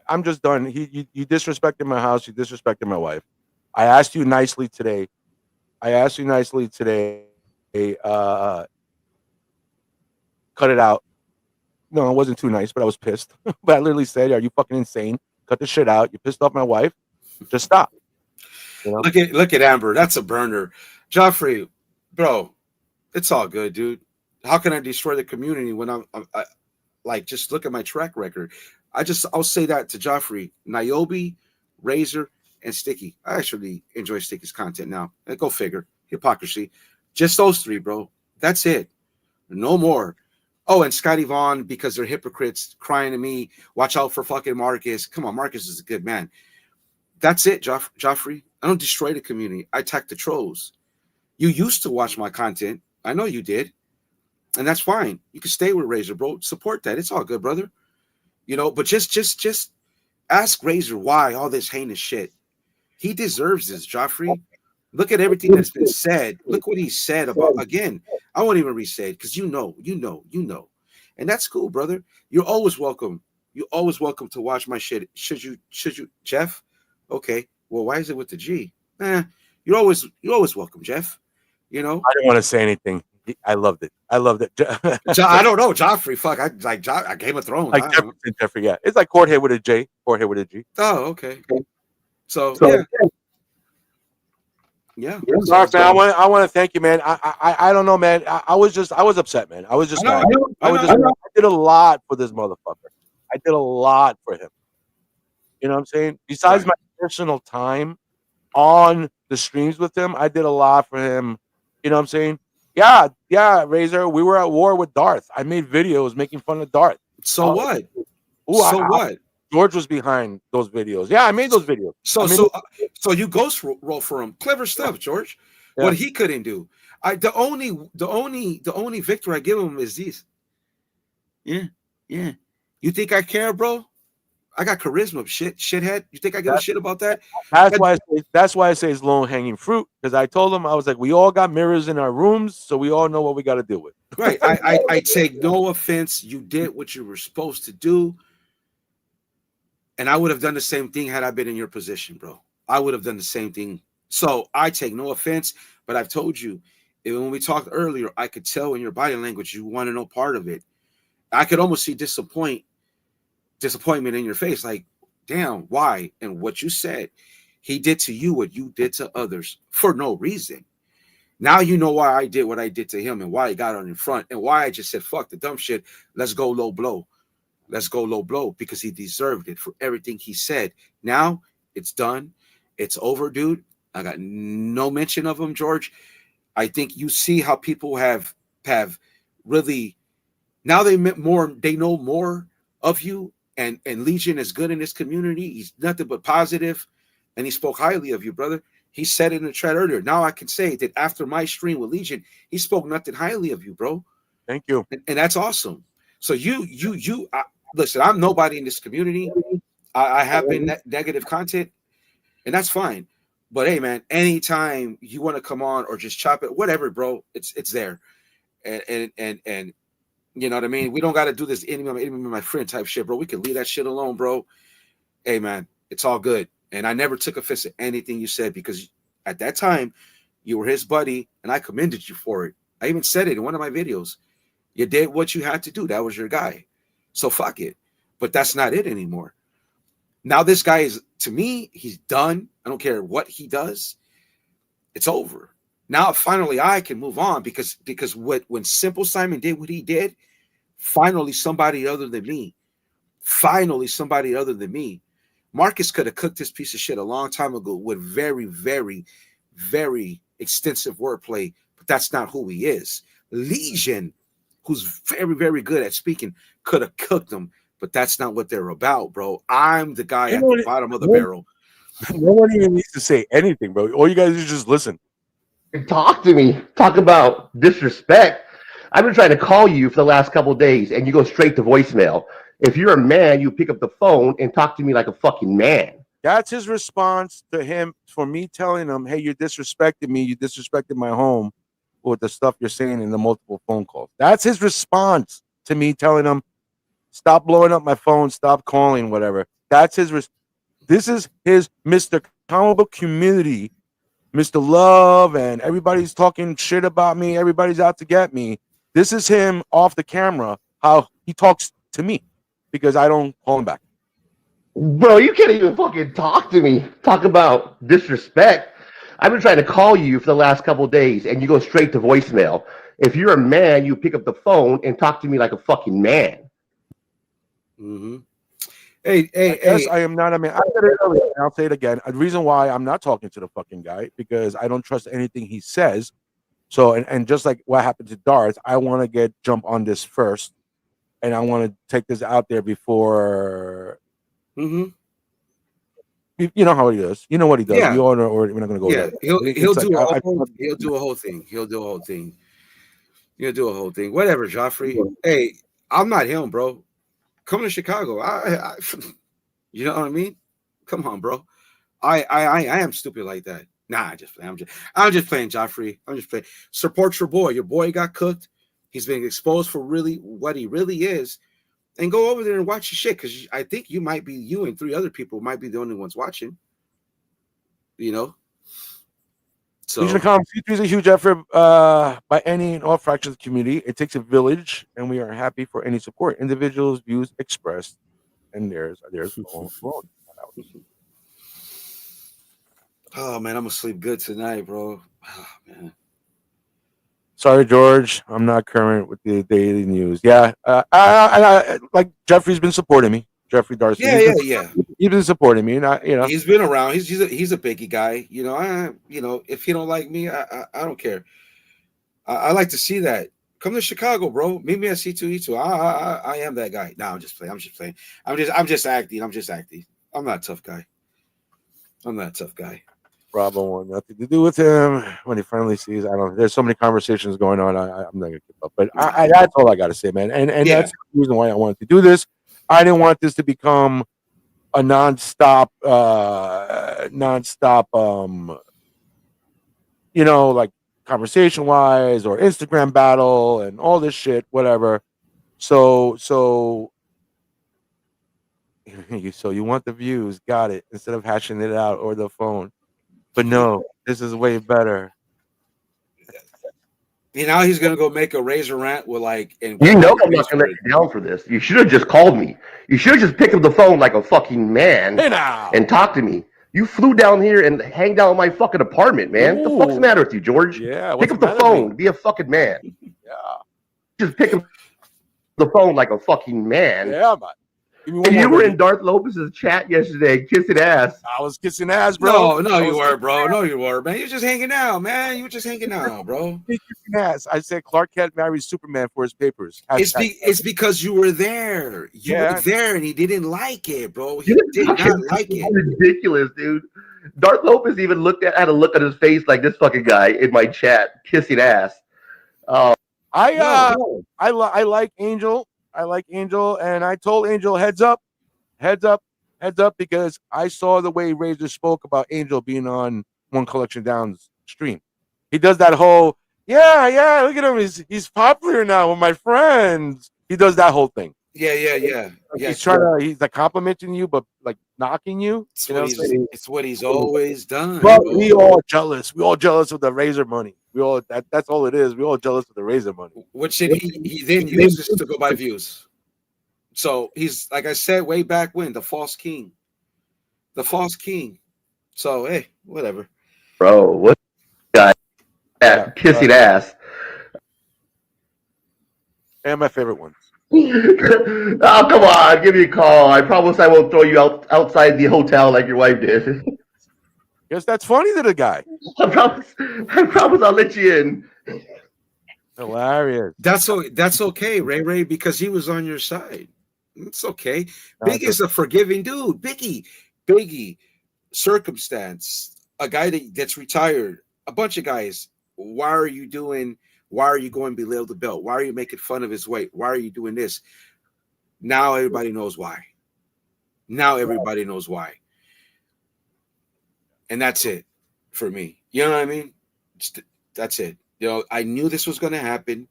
I'm just done. You disrespected my house. You disrespected my wife. I asked you nicely today. Cut it out. No, it wasn't too nice, but I was pissed. But I literally said, "Are you fucking insane? Cut the shit out. You pissed off my wife. Just stop." Look at Amber. That's a burner. Joffrey, bro, it's all good, dude. How can I destroy the community when I like, just look at my track record? I'll say that to Joffrey, Niobe, Razor, and Sticky. I actually enjoy Sticky's content now. Go figure. Hypocrisy. Just those three, bro. That's it. No more. Oh, and Scotty Vaughn, because they're hypocrites, crying to me, watch out for fucking Marcus. Come on, Marcus is a good man. That's it, Joffrey. I don't destroy the community. I attack the trolls. You used to watch my content. I know you did. And that's fine. You can stay with Razor, bro. Support that. It's all good, brother. But just ask Razor why all this heinous shit. He deserves this, Joffrey. Look at everything that's been said. Look what he said about, again, I won't even re-say it because you know. And that's cool, brother. You're always welcome. You're always welcome to watch my shit. Should you, Jeff? Okay. Well, why is it with the G? You're always welcome, Jeff. I didn't want to say anything. I loved it. I don't know, Joffrey. Fuck, I like Game of Thrones. Like Jeffrey, yeah. It's like Jorge with a J. Jorge with a G. Oh, okay. So yeah. Darth, man, I want to thank you, man. I don't know, man. I was upset, man. I was just mad. I did a lot for this motherfucker. I did a lot for him. You know what I'm saying? Besides my personal time on the streams with him, I did a lot for him. You know what I'm saying? Yeah, Razor. We were at war with Darth. I made videos making fun of Darth. So what? What? George was behind those videos. Yeah, I made those videos. So you ghost roll for him. Clever stuff, George. Yeah. What he couldn't do. The only victory I give him is this. Yeah. You think I care, bro? I got charisma, shithead. You think I give a shit about that? That's why I say it's low hanging fruit. Because I told him, I was like, we all got mirrors in our rooms, so we all know what we got to deal with. Right. I take no offense. You did what you were supposed to do. And I would have done the same thing had I been in your position, bro. I would have done the same thing. So I take no offense, but I've told you, when we talked earlier, I could tell in your body language you want to know part of it. I could almost see disappointment in your face, like, damn, why? And what you said, he did to you what you did to others for no reason. Now you know why I did what I did to him and why he got on in front and why I just said, fuck the dumb shit. Let's go low blow. Because he deserved it for everything he said. Now it's done. It's over, dude. I got no mention of him, George. I think you see how people have really, now they know more of you, and Legion is good in this community. He's nothing but positive, and he spoke highly of you, brother. He said it in the chat earlier. Now I can say that after my stream with Legion, he spoke nothing highly of you, bro. Thank you. And that's awesome. So listen, I'm nobody in this community. I have been negative content, and that's fine. But hey, man, anytime you want to come on or just chop it, whatever, bro, it's there. And you know what I mean? We don't got to do this enemy my friend type shit, bro. We can leave that shit alone, bro. Hey, man, it's all good. And I never took offense to anything you said because at that time you were his buddy, and I commended you for it. I even said it in one of my videos. You did what you had to do. That was your guy. So fuck it. but that's not it anymore. Now this guy is, to me, he's done. I don't care what he does. It's over. Now finally I can move on because when Simple Simon did what he did, finally somebody other than me. Marcus could have cooked this piece of shit a long time ago with very, very, very extensive wordplay, but that's not who he is. Legion, who's very, very good at speaking, could have cooked them, but that's not what they're about, bro. I'm the guy at the bottom of the barrel. No one even needs to say anything, bro. All you guys do is just listen. Talk to me. Talk about disrespect. I've been trying to call you for the last couple of days, and you go straight to voicemail. If you're a man, you pick up the phone and talk to me like a fucking man. That's his response to him for me telling him, hey, you disrespected me. You disrespected my home with the stuff you're saying in the multiple phone calls. That's his response to me telling him, stop blowing up my phone, stop calling, whatever. That's his this is his Mr. Comic Book Community, Mr. Love, and everybody's talking shit about me. Everybody's out to get me. This is him off the camera, how he talks to me because I don't call him back. Bro, you can't even fucking talk to me. Talk about disrespect. I've been trying to call you for the last couple of days, and you go straight to voicemail. If you're a man, you pick up the phone and talk to me like a fucking man. Mm-hmm. Hey, I am not a man. I said it earlier, and I'll say it again. The reason why I'm not talking to the fucking guy because I don't trust anything he says. So, and just like what happened to Darth, I want to jump on this first, and I want to take this out there before. Mm-hmm. You know how he does. You know what he does. Yeah. We all know, or we're not going to go there. He'll do a whole thing. He'll do a whole thing. Whatever, Joffrey. Hey, I'm not him, bro. Come to Chicago. I you know what I mean? Come on, bro. I am stupid like that. Nah, I'm just playing, Joffrey. I'm just playing. Support your boy. Your boy got cooked. He's being exposed for really what he really is. And go over there and watch the shit because I think you and 3 other people might be the only ones watching. You know? So C3 is a huge effort by any and all fractions of the community. It takes a village, and we are happy for any support. Individuals' views expressed, and theirs alone. Oh man, I'm gonna sleep good tonight, bro. Oh, man. Sorry, George. I'm not current with the daily news. Yeah, I like Jeffrey's been supporting me. Jeffrey Darcy. Yeah. He's been supporting me, and he's been around. He's a biggie guy. You know, if he don't like me, I don't care. I like to see that. Come to Chicago, bro. Meet me at C2E2. I am that guy. No, I'm just playing. I'm just acting. I'm not a tough guy. Problem want nothing to do with him. When he finally sees, there's so many conversations going on. I'm not gonna keep up. But that's all I gotta say, man. And that's the reason why I wanted to do this. I didn't want this to become a nonstop, like conversation wise or Instagram battle and all this shit, whatever. So you want the views, got it, instead of hashing it out or the phone. But no, this is way better. Now he's gonna go make a razor rant with I'm not gonna let you down for this. You should have just called me. You should have just picked up the phone like a fucking man and talked to me. You flew down here and hanged out in my fucking apartment, man. What the fuck's the matter with you, George? Yeah, pick up the phone. Be a fucking man. Yeah, just pick up the phone like a fucking man. Yeah, man. And you were in Darth Lopez's chat yesterday, kissing ass. I was kissing ass, bro. No, you were, bro. No, you were, man. You're just hanging out, man. You were just hanging out, bro. Kissing ass. I said Clark Kent marries Superman for his papers. It's because you were there. You were there, and he didn't like it, bro. He did not like it. Ridiculous, dude. Darth Lopez even had a look on his face like this fucking guy in my chat, kissing ass. I like Angel. I like Angel, and I told Angel heads up, because I saw the way Razor spoke about Angel being on One Collection Down's stream. He does that whole, yeah, look at him, he's popular now with my friends. He does that whole thing. Yeah. He's like complimenting you, but like knocking you. It's what he's always done. But we all jealous. We all jealous of the Razor money. That's all it is. We all jealous of the Razor money. Which he then uses to go buy views. So he's, like I said way back when, the false king. The false king. So hey, whatever. Bro, what guy? Yeah, Kissing ass. and my favorite ones. Oh, come on, give me a call. I promise I won't throw you outside the hotel like your wife did. Guess that's funny to the guy. I promise I'll let you in. Hilarious. That's okay, Ray, because he was on your side. It's okay. Big is a forgiving dude. Biggie, circumstance, a guy that's retired, a bunch of guys. Why are you going below the belt? Why are you making fun of his weight? Why are you doing this? Now everybody knows why. And that's it for me. You know what I mean? That's it. You know, I knew this was going to happen.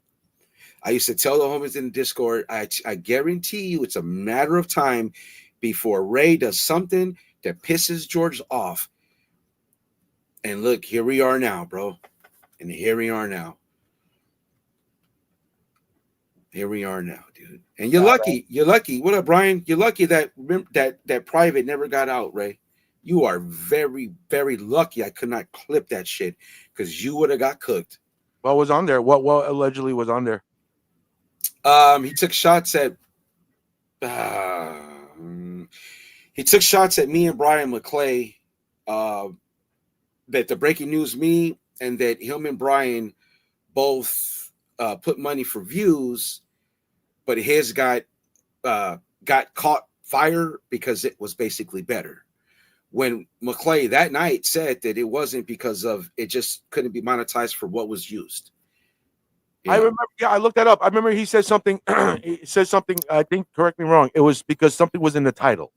I used to tell the homies in the Discord, I guarantee you it's a matter of time before Ray does something that pisses George off. And look, here we are now, bro. And here we are now. Here we are now, dude. And you're lucky. You're lucky. What up, Brian? You're lucky that private never got out, Ray. You are very, very lucky I could not clip that shit because you would have got cooked. What was on there? What allegedly was on there? He took shots at me and Brian McClay. That the breaking news me and that him and Brian both put money for views, but his got caught fire because it was basically better. When McClay that night said that it wasn't because of it, just couldn't be monetized for what was used. I remember. Yeah, I looked that up. I remember he said something. He said something. I think, correct me wrong. It was because something was in the title.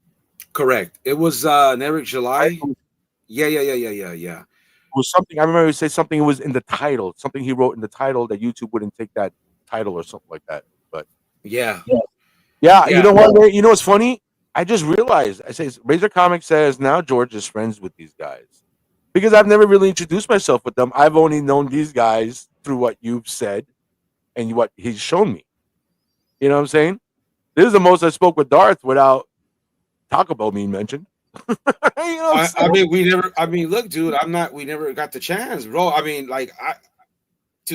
Correct. It was Eric July. Yeah. It was something. I remember he said something. It was in the title. Something he wrote in the title that YouTube wouldn't take that title or something like that. But yeah. You know what? You know what's funny? I just realized. I say Razor Comics says now George is friends with these guys because I've never really introduced myself with them. I've only known these guys through what you've said and what he's shown me. You know what I'm saying? This is the most I spoke with Darth without Taco Bell being mentioned. You know I mean, we never. I mean, look, dude. We never got the chance, bro. I mean, like,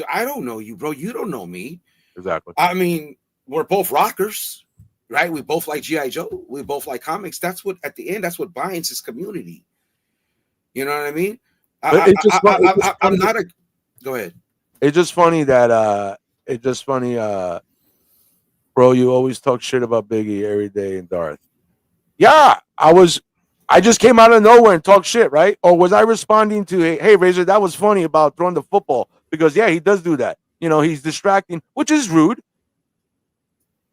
I don't know you, bro. You don't know me. Exactly. I mean, we're both rockers, right? We both like G.I. Joe. We both like comics. That's what, at the end, that's what binds this community. You know what I mean? I'm not a. Go ahead. It's just funny that. It's just funny, bro. You always talk shit about Biggie every day and Darth. Yeah, I just came out of nowhere and talked shit, right? Or was I responding to, hey, Razor, that was funny about throwing the football? Because, yeah, he does do that. You know, he's distracting, which is rude.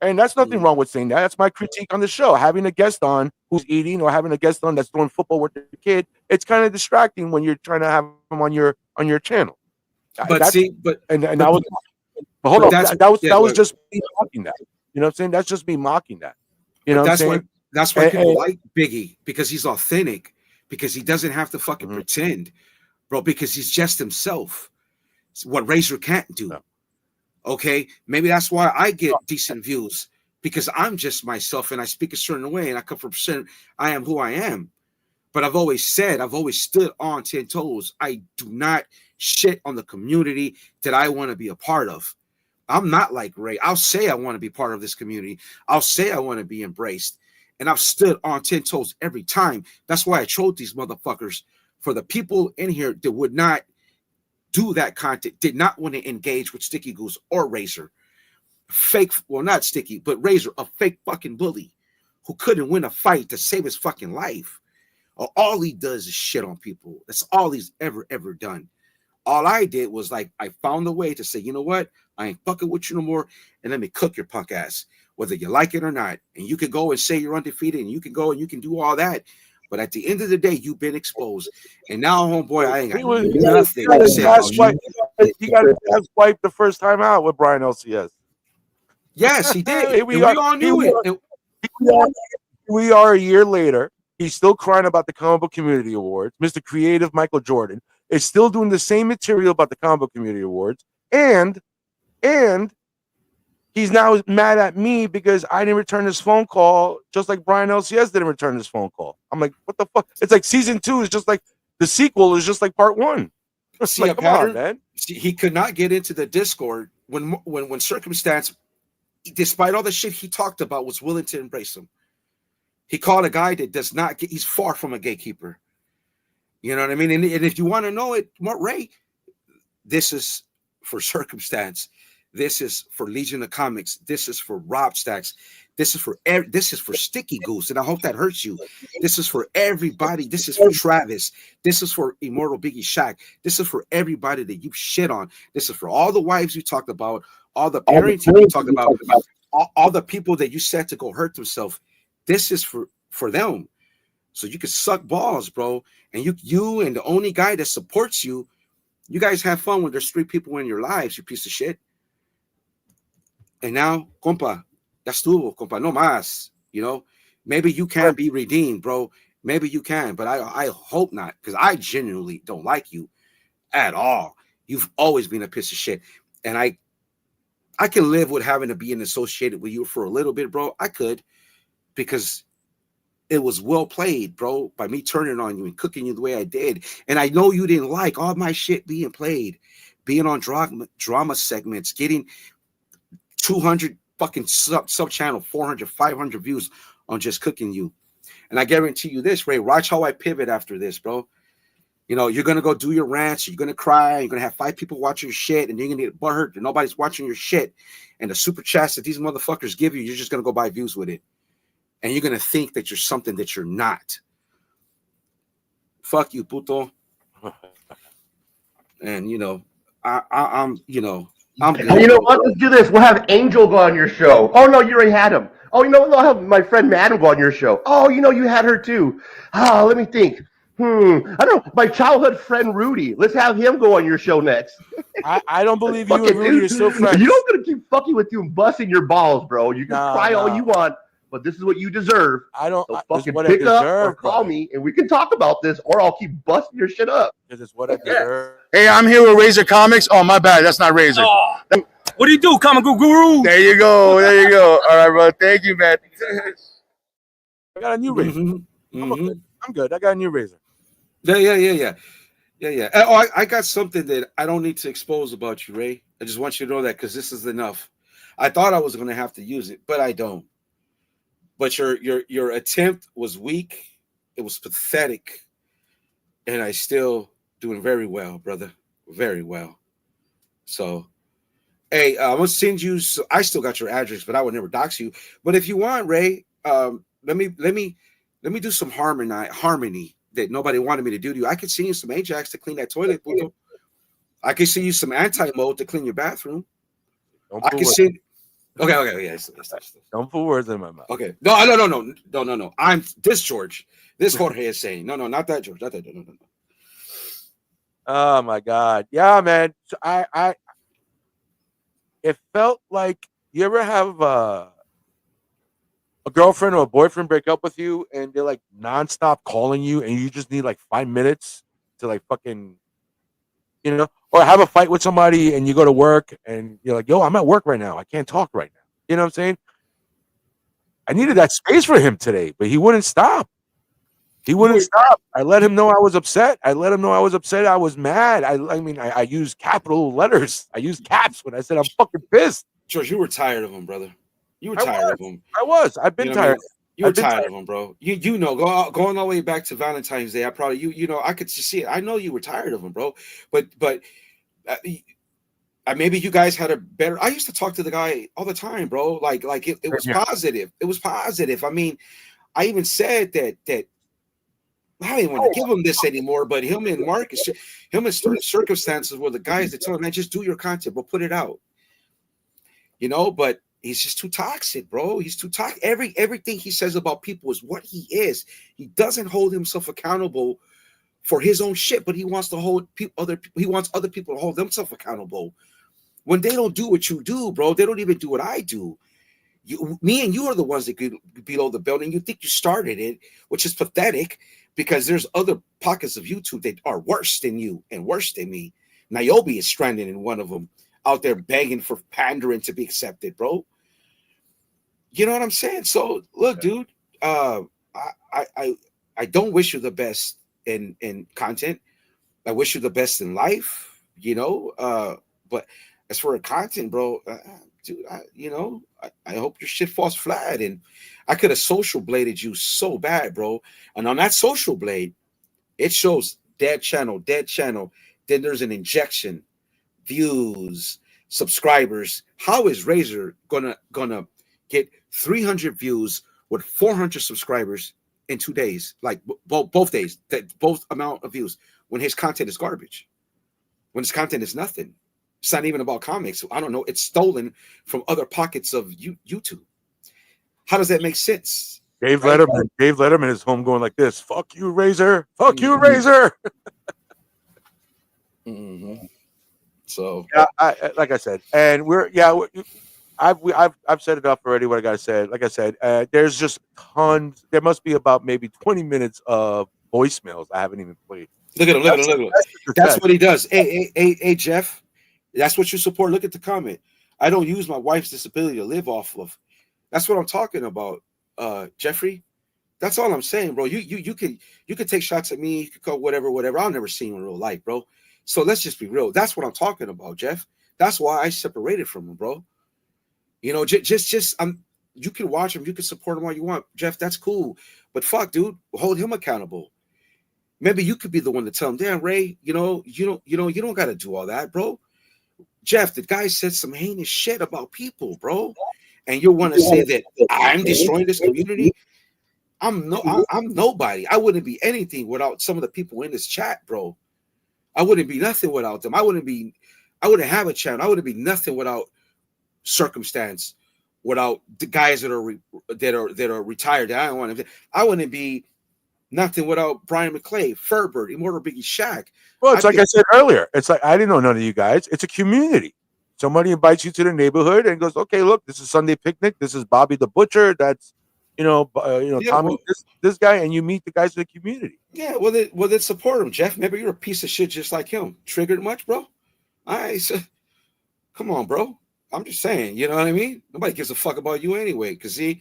And that's nothing wrong with saying that. That's my critique on the show. Having a guest on who's eating or having a guest on that's throwing football with the kid, it's kind of distracting when you're trying to have them on your channel. But hold on. That was just me mocking that. You know what I'm saying? That's just me mocking that. You know what I'm saying? That's why people like Biggie, because he's authentic, because he doesn't have to fucking pretend, bro, because he's just himself. It's what Razor can't do. No. Okay?Maybe that's why I get decent views, because I'm just myself and I speak a certain way and I come from I am who I am. But I've always stood on 10 toes. I do not shit on the community that I want to be a part of. I'm not like Ray. I'll say I want to be part of this community. I'll say I want to be embraced. And I've stood on 10 toes every time. That's why I trolled these motherfuckers. For the people in here that would not do that content, did not want to engage with Sticky Goose or Razor. Fake, well, not Sticky, but Razor, a fake fucking bully who couldn't win a fight to save his fucking life. All he does is shit on people. That's all he's ever done. All I did was I found a way to say, you know what? I ain't fucking with you no more. And let me cook your punk ass, whether you like it or not. And you can go and say you're undefeated and you can go and you can do all that. But at the end of the day, you've been exposed. And now, homeboy, I ain't got nothing to say about you. He got his ass wiped the first time out with Brian LCS. Yes, he did. we all knew it. We are a year later. He's still crying about the Comic Book Community Awards. Mr. Creative Michael Jordan is still doing the same material about the Comic Book Community Awards. And he's now mad at me because I didn't return his phone call, just like Brian LCS didn't return his phone call. I'm like, what the fuck? It's like season 2 is just like the sequel is just like part 1. See like, a come on, pattern? man. See, he could not get into the Discord when Circumstance, despite all the shit he talked about, was willing to embrace him. He called a guy that does not get. He's far from a gatekeeper. You know what I mean? And if you want to know it, Ray, this is for Circumstance. This is for Legion of Comics. This is for Rob Stacks. This is for Sticky Goose, and I hope that hurts you. This is for everybody. This is for Travis. This is for Immortal Biggie Shaq. This is for everybody that you shit on. This is for all the wives you talked about, all the parents you talked about, all the people that you said to go hurt themselves. This is for them. So you can suck balls, bro. And you and the only guy that supports you, you guys have fun when there's 3 people in your lives, you piece of shit. And now, compa, ya estuvo, compa, no más. You know, maybe you can be redeemed, bro. Maybe you can, but I hope not, because I genuinely don't like you at all. You've always been a piece of shit. And I can live with having to be associated with you for a little bit, bro. I could, because it was well played, bro, by me turning on you and cooking you the way I did. And I know you didn't like all my shit being played, being on drama segments, getting 200 fucking sub channel, 400, 500 views on just cooking you. And I guarantee you this, Ray, watch how I pivot after this, bro. You know, you're going to go do your rants. You're going to cry. You're going to have 5 people watching your shit, and you're going to get butthurt and nobody's watching your shit. And the super chats that these motherfuckers give you, you're just going to go buy views with it. And you're going to think that you're something that you're not. Fuck you, puto. And, you know, I'm good. And you know what? Let's do this. We'll have Angel go on your show. Oh, no, you already had him. Oh, you know, I'll have my friend Madam go on your show. Oh, you know, you had her too. Oh, let me think. I don't know. My childhood friend Rudy. Let's have him go on your show next. I don't believe you and Rudy are still friends. You don't gonna keep fucking with you and busting your balls, bro. You can cry all you want, but this is what you deserve. I don't. So This is fucking what pick I deserve, up or call me, and we can talk about this, or I'll keep busting your shit up. Because it's what I deserve. Hey, I'm here with Razor Comics. Oh, my bad. That's not Razor. Oh, what do you do, comic book guru? There you go. There you go. All right, bro. Thank you, man. I got a new razor. I'm good. I got a new razor. Yeah. Oh, I got something that I don't need to expose about you, Ray. I just want you to know that, because this is enough. I thought I was going to have to use it, but I don't. But your attempt was weak. It was pathetic. And I still doing very well, brother. Very well. So, hey, I'm going to send you. I still got your address, but I would never dox you. But if you want, Ray, let me do some harmony that nobody wanted me to do to you. I could send you some Ajax to clean that toilet, puto. I can send you some anti-mode to clean your bathroom. I can send. Okay, yeah. Don't put words in my mouth. Okay, no. I'm this George. This Jorge is saying no, not that George. Not that. No. Oh my God, yeah, man. So I. It felt like, you ever have a girlfriend or a boyfriend break up with you and they're like nonstop calling you and you just need like 5 minutes to like fucking, you know, or have a fight with somebody and you go to work and you're like, yo, I'm at work right now. I can't talk right now. You know what I'm saying? I needed that space for him today, but he wouldn't stop. He wouldn't stop. I let him know I was upset. I was mad. I used capital letters. I used caps when I said I'm fucking pissed. George, you were tired of him, brother. You were tired of him. I was. I've been tired. You were tired of him, bro. You know, going all the way back to Valentine's Day. I probably you know I could just see it. I know you were tired of him, bro. But maybe you guys had a better. I used to talk to the guy all the time, bro. Like it was positive. It was positive. I mean, I even said that I don't even want to give him this anymore. But him and Marcus, him and certain circumstances were the guys that told him, man, just do your content, but put it out. You know, but he's just too toxic, bro. He's too toxic. Everything he says about people is what he is. He doesn't hold himself accountable for his own shit, but he wants to hold he wants other people to hold themselves accountable. When they don't do what you do, bro, they don't even do what I do. Me and you are the ones that get below the belt, and you think you started it, which is pathetic, because there's other pockets of YouTube that are worse than you and worse than me. Niobe is stranded in one of them. out there begging for pandering to be accepted, bro. You know what I'm saying? So look, dude, I don't wish you the best in content. I wish you the best in life, you know. But as for content, bro, dude, I hope your shit falls flat. And I could have social bladed you so bad, bro. And on that social blade, it shows dead channel. Then there's an injection, views, subscribers. How is Razor gonna get 300 views with 400 subscribers in 2 days? Like both days, that both amount of views when his content is garbage, when his content is nothing. It's not even about comics. I don't know. It's stolen from other pockets of YouTube. How does that make sense? Dave Letterman is home going like this. Fuck you, Razor. Fuck you, Razor. Mm-hmm. So yeah, like I said, and I've set it up already. What I gotta say, like I said, there's just tons. There must be about maybe 20 minutes of voicemails I haven't even played. Look at him. That's what he does. Hey, Jeff. That's what you support. Look at the comment. I don't use my wife's disability to live off of. That's what I'm talking about, Jeffrey. That's all I'm saying, bro. You can take shots at me. You could go whatever. I'll never see him in real life, bro. So let's just be real. That's what I'm talking about, Jeff. That's why I separated from him, bro. You know, just you can watch him. You can support him all you want, Jeff. That's cool. But fuck, dude, hold him accountable. Maybe you could be the one to tell him, damn, Ray, you don't got to do all that, bro. Jeff, the guy said some heinous shit about people, bro. And you want to say that I'm destroying this community? I'm nobody. I wouldn't be anything without some of the people in this chat, bro. I wouldn't be nothing without them. I wouldn't have a channel. I wouldn't be nothing without Circumstance, without the guys that are retired. I wouldn't be nothing without Brian McClay, Furbert, Immortal Biggie, Shaq. Well, it's like I said earlier. It's like I didn't know none of you guys. It's a community. Somebody invites you to the neighborhood and goes, "Okay, look, this is Sunday picnic. This is Bobby the Butcher. That's Tommy, this guy," and you meet the guys in the community. Yeah, well, then support him, Jeff. Maybe you're a piece of shit just like him. Triggered much, bro? Come on, bro. I'm just saying, you know what I mean? Nobody gives a fuck about you anyway. Because see,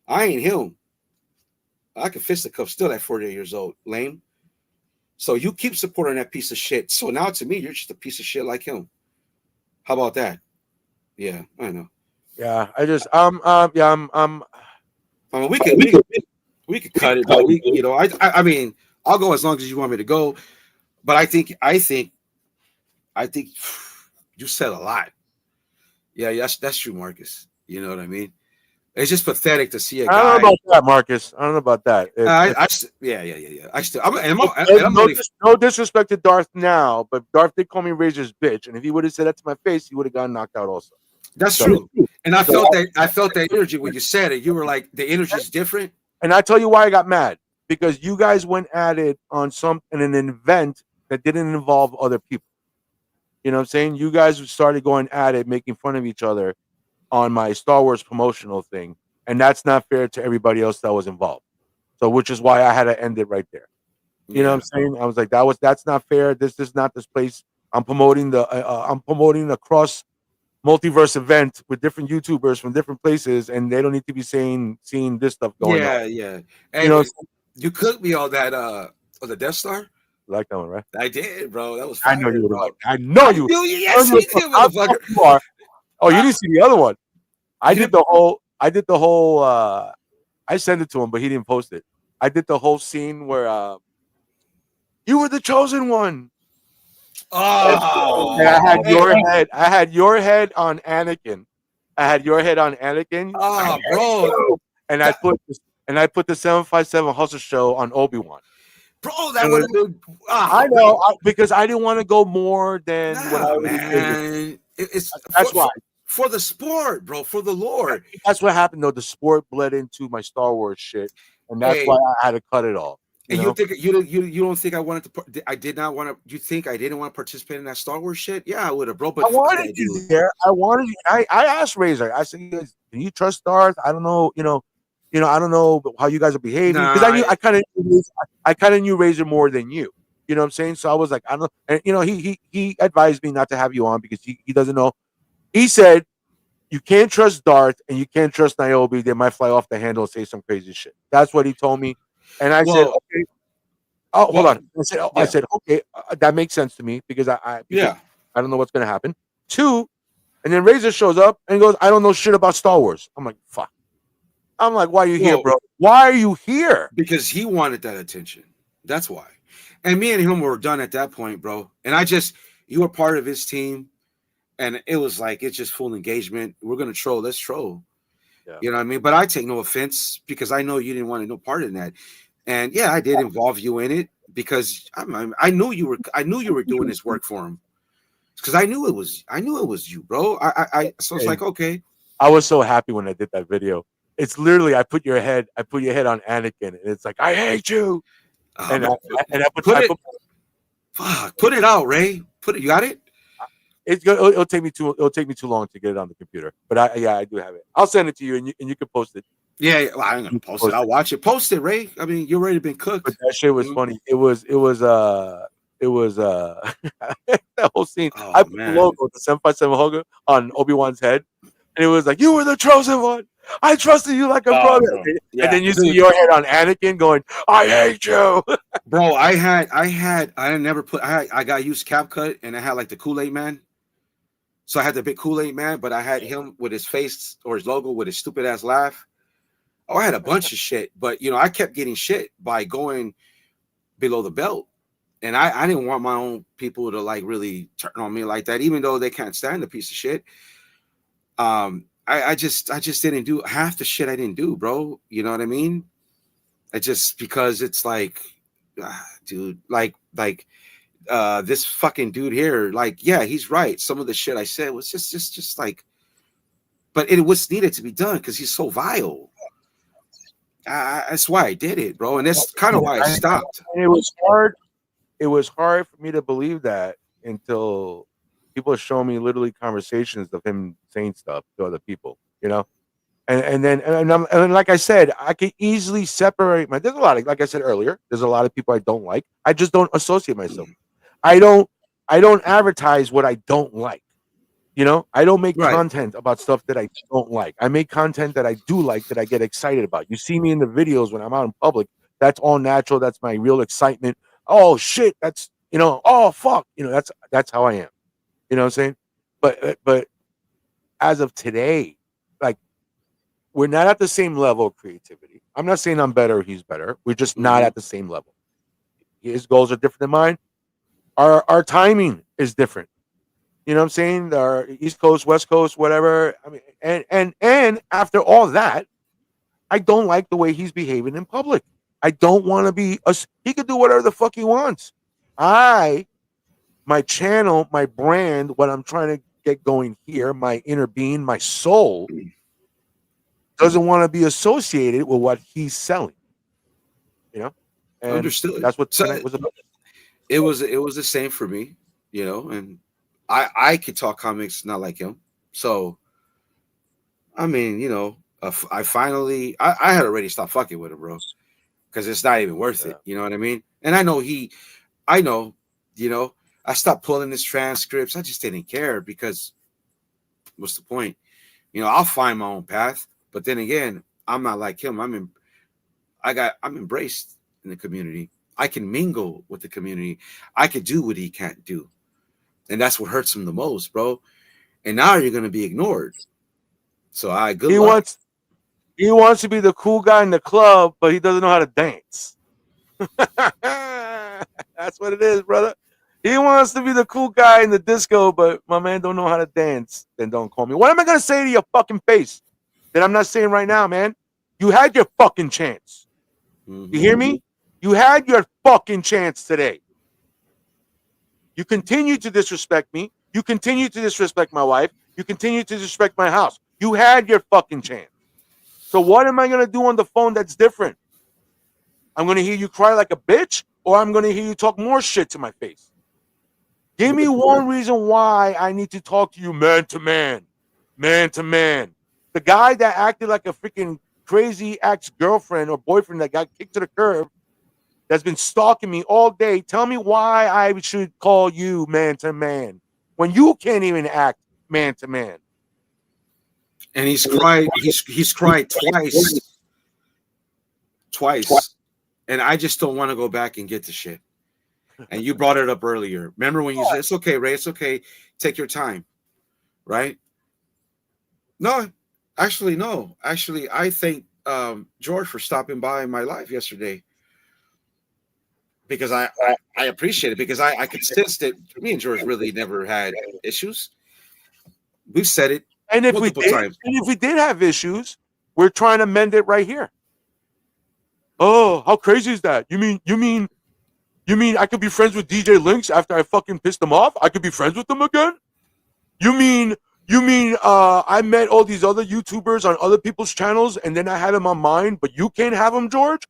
I ain't him. I can fist the cup still at 48 years old, lame. So you keep supporting that piece of shit. So now to me, you're just a piece of shit like him. How about that? Yeah, I know. Yeah, I just I mean, we could cut it, but I mean, I'll go as long as you want me to go. But I think you said a lot. Yeah, that's true, Marcus. You know what I mean? It's just pathetic to see a guy. I don't know about that, Marcus. I don't know about that. No disrespect to Darth now, but Darth did call me Razor's bitch, and if he would have said that to my face, he would have gotten knocked out also. That's true. And I felt that energy when you said it. You were like, the energy's different. And I tell you why I got mad. Because you guys went at it on an event that didn't involve other people. You know what I'm saying? You guys started going at it, making fun of each other on my Star Wars promotional thing. And that's not fair to everybody else that was involved. So, which is why I had to end it right there. You know what I'm saying? I was like, that's not fair. This is not this place. I'm promoting a cross multiverse event with different YouTubers from different places, and they don't need to be seeing this stuff going on. Yeah. And you cooked me on that on the Death Star. You like that one, right? I did, bro. That was fire, I know you would. bro. I know you. Yes, you did, motherfucker. You are. Oh, you didn't see the other one. I did the whole. I sent it to him, but he didn't post it. I did the whole scene where you were the chosen one. Oh, and I had your head. I had your head on Anakin. Oh, bro. And I put the 757 Hustle Show on Obi-Wan. Bro, that would have been. I know because I didn't want to go more than what I was man. That's why. For the sport, bro, for the lore. That's what happened, though. The sport bled into my Star Wars shit, and that's why I had to cut it off. And you think you don't think I wanted to? I did not want to. You think I didn't want to participate in that Star Wars shit? Yeah, I would have, bro. But I wanted you there. I asked Razor. I said, "Can you trust Darth? I don't know. I don't know how you guys are behaving because I kind of knew Razor more than you. You know what I'm saying? So I was like, I don't know. And he advised me not to have you on because he doesn't know He said, you can't trust Darth and you can't trust Niobe. They might fly off the handle and say some crazy shit. That's what he told me. And I said, Well, okay. Oh, hold well, on. I yeah. said, okay, that makes sense to me because I Yeah. don't know what's going to happen. 2, and then Razor shows up and goes, I don't know shit about Star Wars. I'm like, fuck. I'm like, why are you here, Well, bro? Why are you here? because he wanted that attention. That's why. And me and him were done at that point, bro. And you were part of his team. And it was like, it's just full engagement. We're going to troll. Let's troll. Yeah. You know what I mean? But I take no offense because I know you didn't want no part in that. And yeah, I did involve you in it because I knew you were doing this work for him. Because I knew it was you, bro. So it's like, okay. I was so happy when I did that video. It's literally I put your head on Anakin, and it's like, I hate you. And put it out, Ray. You got it? It'll take me too long to get it on the computer. But I do have it. I'll send it to you, and you can post it. Yeah, well, I'm gonna post it. I'll watch it. Post it, Ray. I mean, you're already been cooked. But that shit was funny. It was that whole scene. Oh, I put the logo, the 757 logo, on Obi-Wan's head, and it was like, you were the chosen one. I trusted you like a brother. Yeah, and then you see your head on Anakin going, I hate you. Bro, I got used CapCut, and I had like the Kool-Aid man. So I had the big Kool-Aid man, but I had him with his face or his logo with his stupid ass laugh. Oh, I had a bunch of shit, but I kept getting shit by going below the belt. And I didn't want my own people to like really turn on me like that, even though they can't stand the piece of shit. I just didn't do half the shit I didn't do, bro. You know what I mean? Because it's like, dude, like this fucking dude here, like, yeah, he's right. Some of the shit I said was just like, but it was needed to be done because he's so vile. That's why I did it, bro. And that's kind of why I stopped. And it was hard. It was hard for me to believe that until people showed me literally conversations of him saying stuff to other people, and then like I said, I could easily separate there's a lot of, like I said earlier, there's a lot of people I don't like. I just don't associate myself. I don't advertise what I don't like. I don't make content about stuff that I don't like. I make content that I do like, that I get excited about. You see me in the videos when I'm out in public. That's all natural. That's my real excitement. Oh shit, that's oh fuck, that's how I am. You know what I'm saying? But as of today, like, we're not at the same level of creativity. I'm not saying I'm better or he's better. We're just not at the same level. His goals are different than mine. Our timing is different. You know what I'm saying? Our East Coast, West Coast, whatever. I mean, and after all that, I don't like the way he's behaving in public. I don't want to be he could do whatever the fuck he wants. My channel, my brand, what I'm trying to get going here, my inner being, my soul doesn't want to be associated with what he's selling. And understood. That's what tonight was about. It was the same for me, and I could talk comics not like him. So I mean, I finally I had already stopped fucking with him, bro. Because it's not even worth it. You know what I mean? And I know, I stopped pulling his transcripts. I just didn't care because what's the point? I'll find my own path. But then again, I'm not like him. I'm embraced in the community. I can mingle with the community. I could do what he can't do. And that's what hurts him the most, bro. And now you're going to be ignored. So good luck. He wants to be the cool guy in the club, but he doesn't know how to dance. That's what it is, brother. He wants to be the cool guy in the disco, but my man don't know how to dance. Then don't call me. What am I going to say to your fucking face that I'm not saying right now, man? You had your fucking chance. You hear me? You had your fucking chance today. You continue to disrespect me. You continue to disrespect my wife. You continue to disrespect my house. You had your fucking chance. So what am I going to do on the phone that's different? I'm going to hear you cry like a bitch, or I'm going to hear you talk more shit to my face. Give me one reason why I need to talk to you man to man. The guy that acted like a freaking crazy ex-girlfriend or boyfriend that got kicked to the curb, that's been stalking me all day, tell me why I should call you man to man when you can't even act man to man. And he's cried. He's cried twice. And I just don't want to go back and get the shit. And you brought it up earlier. Remember when you said, "It's okay, Ray. It's okay. Take your time." Right? No, actually, no. Actually, I thank George for stopping by in my life yesterday. Because I appreciate it, because I could sense that me and George really never had issues. We've said it And if multiple times. we did have issues, we're trying to mend it right here. Oh, how crazy is that? You mean I could be friends with DJ Lynx after I fucking pissed him off? I could be friends with them again? You mean I met all these other YouTubers on other people's channels and then I had them on mine, but you can't have them, George?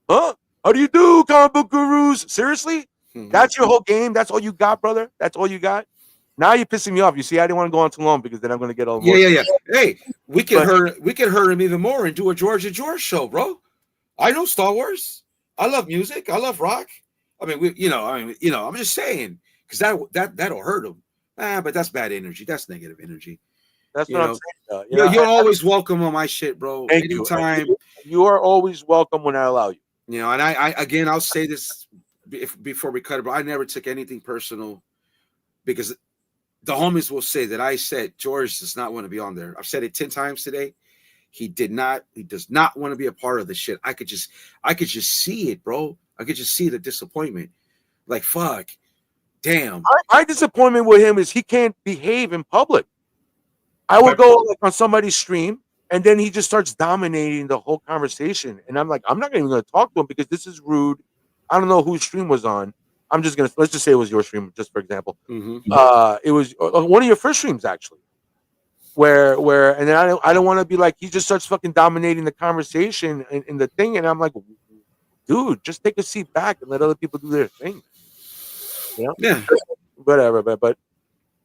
Huh? How do you do, comic book gurus? Seriously? Mhm. That's your whole game? That's all you got, brother? That's all you got? Now you're pissing me off. You see, I didn't want to go on too long because then I'm going to get all Yeah. Hey, we could hurt him even more and do a George and George show, bro. I know Star Wars. I love music. I love rock. I mean, I'm just saying, because that'll hurt him. But that's bad energy. That's negative energy. That's what I'm saying. You're always welcome on my shit, bro. Thank Anytime. You are always welcome when I allow you. You know, and I'll say this before we cut it, but I never took anything personal, because the homies will say that I said George does not want to be on there. I've said it 10 times today. He does not want to be a part of this shit. I could just see it, bro. I could just see the disappointment. Like, fuck. Damn. My disappointment with him is he can't behave in public. I would go like on somebody's stream, and then he just starts dominating the whole conversation. And I'm like, I'm not even going to talk to him because this is rude. I don't know whose stream was on. Let's just say it was your stream, just for example. Mm-hmm. It was one of your first streams, actually, where, and then I don't want to be like, he just starts fucking dominating the conversation in the thing. And I'm like, dude, just take a seat back and let other people do their thing. You know? Yeah. Whatever, but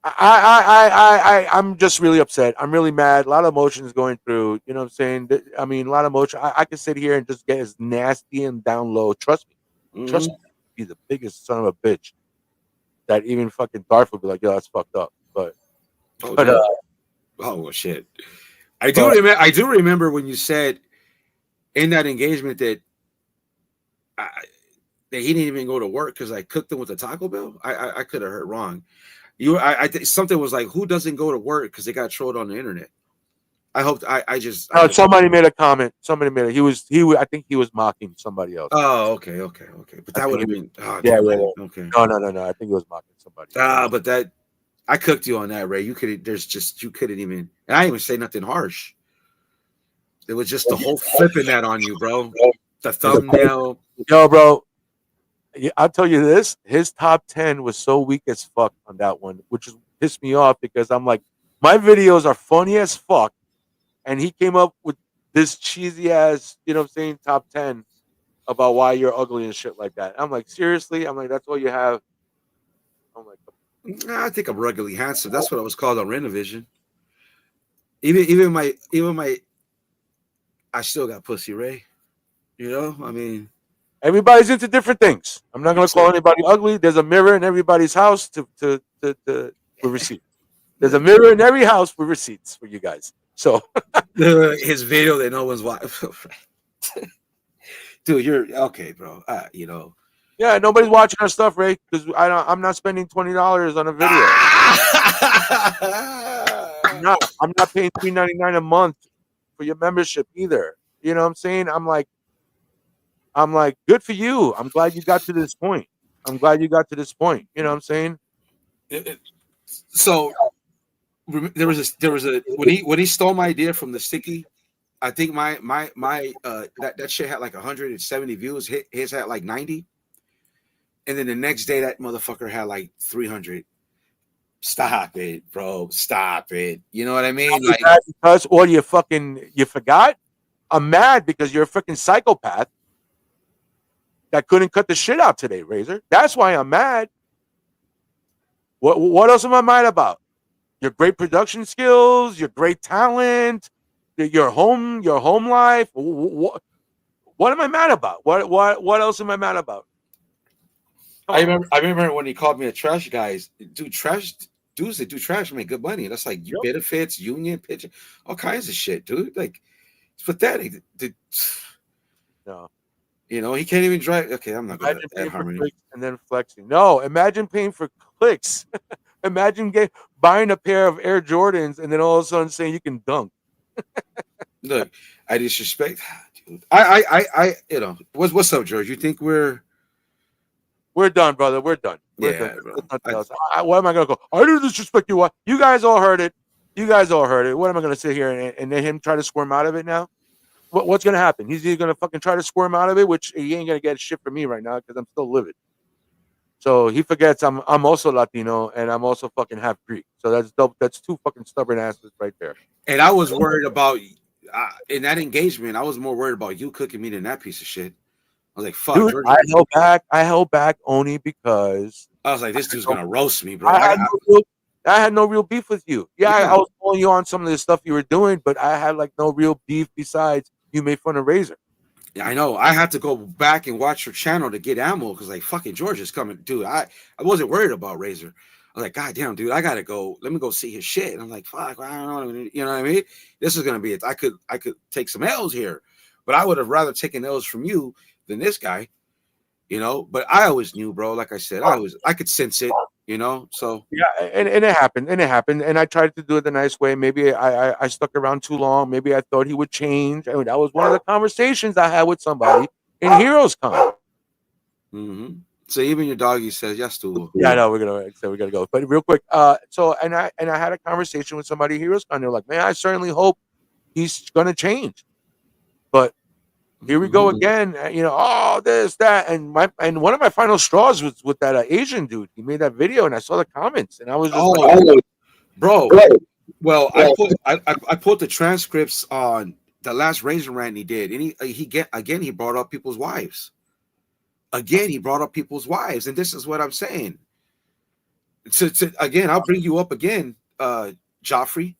I'm just really upset. I'm really mad. A lot of emotions going through. You know what I'm saying? I mean, a lot of emotion. I can sit here and just get as nasty and down low. Trust me. Mm-hmm. Trust me. Be the biggest son of a bitch that even fucking Darth would be like, yo, that's fucked up. But well, shit. I do remember when you said in that engagement that he didn't even go to work because I cooked him with a Taco Bell. I could have heard wrong. I think something was like, who doesn't go to work because they got trolled on the internet? Somebody made a comment. Somebody made it. I think he was mocking somebody else. Oh, okay. But that would have been. Okay. No. I think he was mocking somebody. But that I cooked you on that, Ray. You couldn't even. And I didn't even say nothing harsh. It was just the whole flipping that on you, bro. The thumbnail. Yo, bro. I'll tell you this. His top 10 was so weak as fuck on that one, which pissed me off because I'm like, my videos are funny as fuck. And he came up with this cheesy ass, you know what I'm saying, top 10 about why you're ugly and shit like that. I'm like, seriously? I'm like, that's all you have? I'm like, I think I'm ruggedly handsome. That's what I was called on Renovision. Even my I still got pussy, Ray. You know, I mean, everybody's into different things. I'm not gonna call anybody ugly. There's a mirror in everybody's house with receipts. There's a mirror in every house with receipts for you guys. So his video that no one's watching. Dude, you're okay, bro. You know. Yeah, nobody's watching our stuff, Ray, because I'm not spending $20 on a video. I'm not paying $3.99 a month for your membership either. You know what I'm saying? I'm like, good for you. I'm glad you got to this point. You know what I'm saying? So there was a when he stole my idea from the sticky. I think my that shit had like 170 views. His had like 90, and then the next day that motherfucker had like 300. Stop it, bro. Stop it. You know what I mean? Like, because you forgot. I'm mad because you're a freaking psychopath that couldn't cut the shit out today, Razor. That's why I'm mad. What else am I mad about? Your great production skills, your great talent, your home life. What am I mad about? What else am I mad about? I remember when he called me a trash guy. Dude, trash dudes that do trash make good money. That's like benefits, union, pitch, all kinds of shit, dude. Like it's pathetic. No. You know, he can't even drive. Okay, I'm not going Imagine to paying add for harmony. clicks and then flexing. No, imagine paying for clicks. Imagine buying a pair of Air Jordans and then all of a sudden saying you can dunk. Look, I disrespect. Dude. I you know, what's up, George? You think we're done, brother. We're done. We're Yeah, done. bro. There's nothing else. What am I gonna go? I didn't disrespect you. What? You guys all heard it. You guys all heard it. What am I gonna sit here and then him try to squirm out of it now? What's gonna happen? He's either gonna fucking try to squirm out of it, which he ain't gonna get shit from me right now because I'm still livid. So he forgets I'm also Latino and I'm also fucking half Greek. So that's dope. That's two fucking stubborn asses right there. And I was worried about in that engagement. I was more worried about you cooking me than that piece of shit. I was like, "Fuck, Dude, George." I held back only because I was like, "This dude's gonna roast me, bro." I had no real beef with you. Yeah, I was calling you on some of the stuff you were doing, but I had like no real beef besides you made fun of Razor. Yeah, I know. I had to go back and watch your channel to get ammo because, like, fucking George is coming, dude. I wasn't worried about Razor. I was like, God damn, dude, I gotta go. Let me go see his shit. And I'm like, fuck, I don't know. You know what I mean? This is gonna be it. I could take some L's here, but I would have rather taken L's from you than this guy. You know, but I always knew, bro. Like I said, I could sense it. You know, so yeah, and it happened, and I tried to do it the nice way. Maybe I stuck around too long. Maybe I thought he would change. I mean, that was one of the conversations I had with somebody in Heroes Con. Mm-hmm. So even your doggy says yes to. Yeah, I know we're gonna go. But real quick, so and I had a conversation with somebody at Heroes Con. They're like, man, I certainly hope he's gonna change. But here we go again. You know, oh, this, that, and one of my final straws was with that Asian dude. He made that video, and I saw the comments, and I was just bro. Well, I put the transcripts on the last Razor rant he did, and he brought up people's wives. Again, he brought up people's wives, and this is what I'm saying. Again, I'll bring you up again, Joffrey.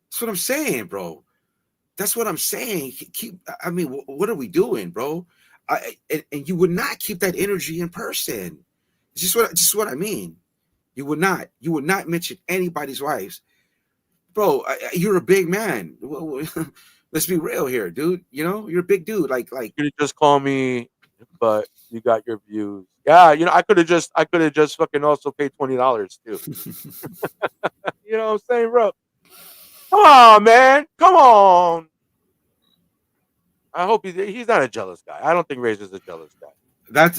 That's what I'm saying, bro. That's what I'm saying. I mean, what are we doing, bro? And you would not keep that energy in person. It's just what I mean. You would not mention anybody's wives, bro. You're a big man. Let's be real here, dude. You know, you're a big dude. Like you could just call me, but you got your views. Yeah, you know, I could have just fucking also paid $20 too. You know what I'm saying, bro? Come on, man. Come on. I hope he's not a jealous guy. I don't think Razor's a jealous guy.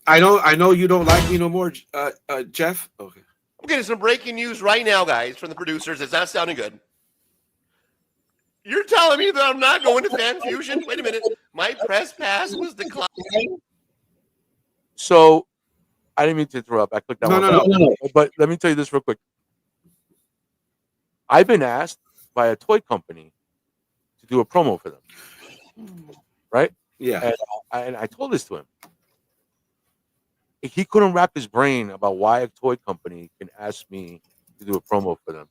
I know you don't like me no more, Jeff. Okay. I'm getting some breaking news right now, guys, from the producers. It's not sounding good. You're telling me that I'm not going to Fan Fusion? Wait a minute. My press pass was declined. So I didn't mean to interrupt. I clicked that one. No. But let me tell you this real quick. I've been asked by a toy company to do a promo for them. Right? Yeah. And I told this to him. He couldn't wrap his brain about why a toy company can ask me to do a promo for them.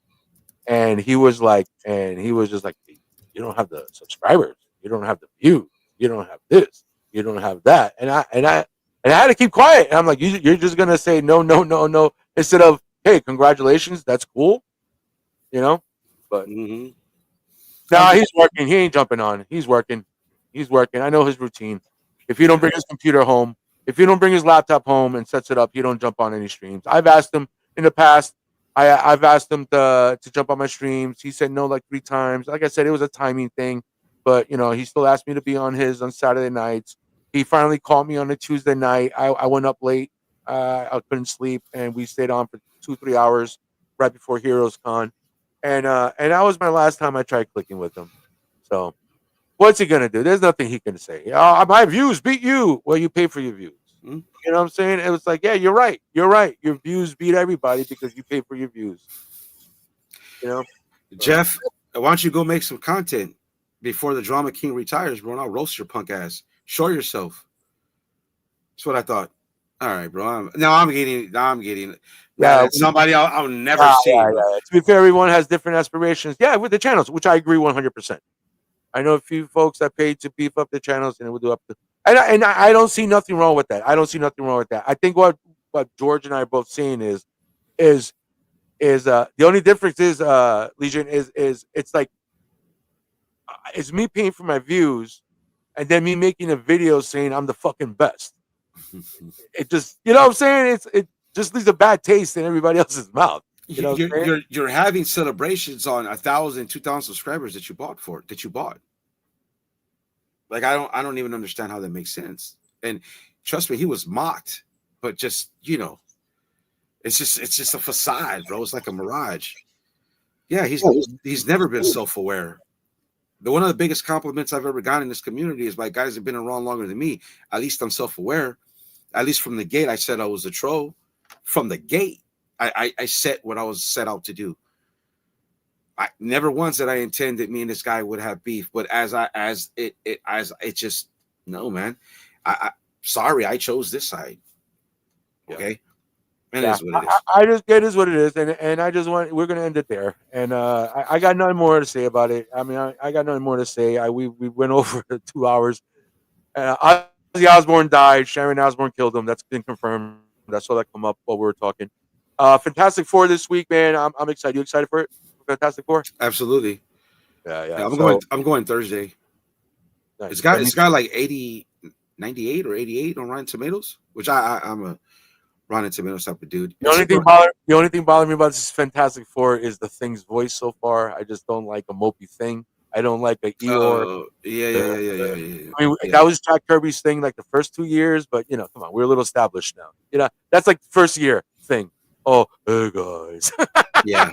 And he was just like, you don't have the subscribers, you don't have the views, you don't have this, you don't have that. And I had to keep quiet. And I'm like, you're just gonna say no, instead of, hey, congratulations, that's cool. You know? But nah, he's working. He ain't jumping on. He's working. I know his routine. If he don't bring his computer home, if he don't bring his laptop home and sets it up, he don't jump on any streams. I've asked him in the past. I've asked him to jump on my streams. He said no like 3 times. Like I said, it was a timing thing, but you know, he still asked me to be on his on Saturday nights. He finally called me on a Tuesday night. I went up late. I couldn't sleep, and we stayed on for 2-3 hours right before Heroes Con, and that was my last time I tried clicking with him. So, what's he gonna do? There's nothing he can say. Oh, my views beat you. Well, you pay for your views. You know what I'm saying? It was like, yeah, you're right. Your views beat everybody because you pay for your views. You know, Jeff, why don't you go make some content before the Drama King retires, bro? And I'll roast your punk ass. Show yourself. That's what I thought. All right, bro. I'm getting. Yeah, somebody I'll never see. Yeah. To be fair, everyone has different aspirations. Yeah, with the channels, which I agree 100%. I know a few folks that paid to beef up the channels, and it will do up to. And I don't see nothing wrong with that. I think what George and I are both seeing is is the only difference is Legion is it's like it's me paying for my views and then me making a video saying I'm the fucking best. It just, you know what I'm saying? It just leaves a bad taste in everybody else's mouth. You know what I'm saying? You're having celebrations on 1,000, 2,000 subscribers that you bought. Like I don't even understand how that makes sense. And trust me, he was mocked, but just it's just a facade, bro. It's like a mirage. Yeah, he's never been self-aware. One of the biggest compliments I've ever gotten in this community is by guys that have been around longer than me. At least I'm self-aware. At least from the gate, I said I was a troll. From the gate, I set what I was set out to do. I never once did I intend that me and this guy would have beef, but as it just no, man. Sorry, I chose this side. Okay. And it is what it is. I just it is what it is, and I just we're gonna end it there. And I got nothing more to say about it. I mean, I got nothing more to say. We went over 2 hours. Ozzy Osbourne died. Sharon Osbourne killed him. That's been confirmed. I saw that come up while we were talking. Fantastic Four this week, man. I'm excited. You excited for it? Fantastic Four? Absolutely. Yeah. I'm going Thursday. Nice. It's got like 98 or 88 on Rotten Tomatoes, which I'm a Rotten Tomatoes type of dude. The only thing bothering me about this Fantastic Four is the Thing's voice so far. I just don't like a mopey Thing. I don't like a Eeyore. Yeah. I mean, that was Jack Kirby's thing like the first 2 years, but come on, we're a little established now. That's like the first year thing. Oh, hey guys. Yeah.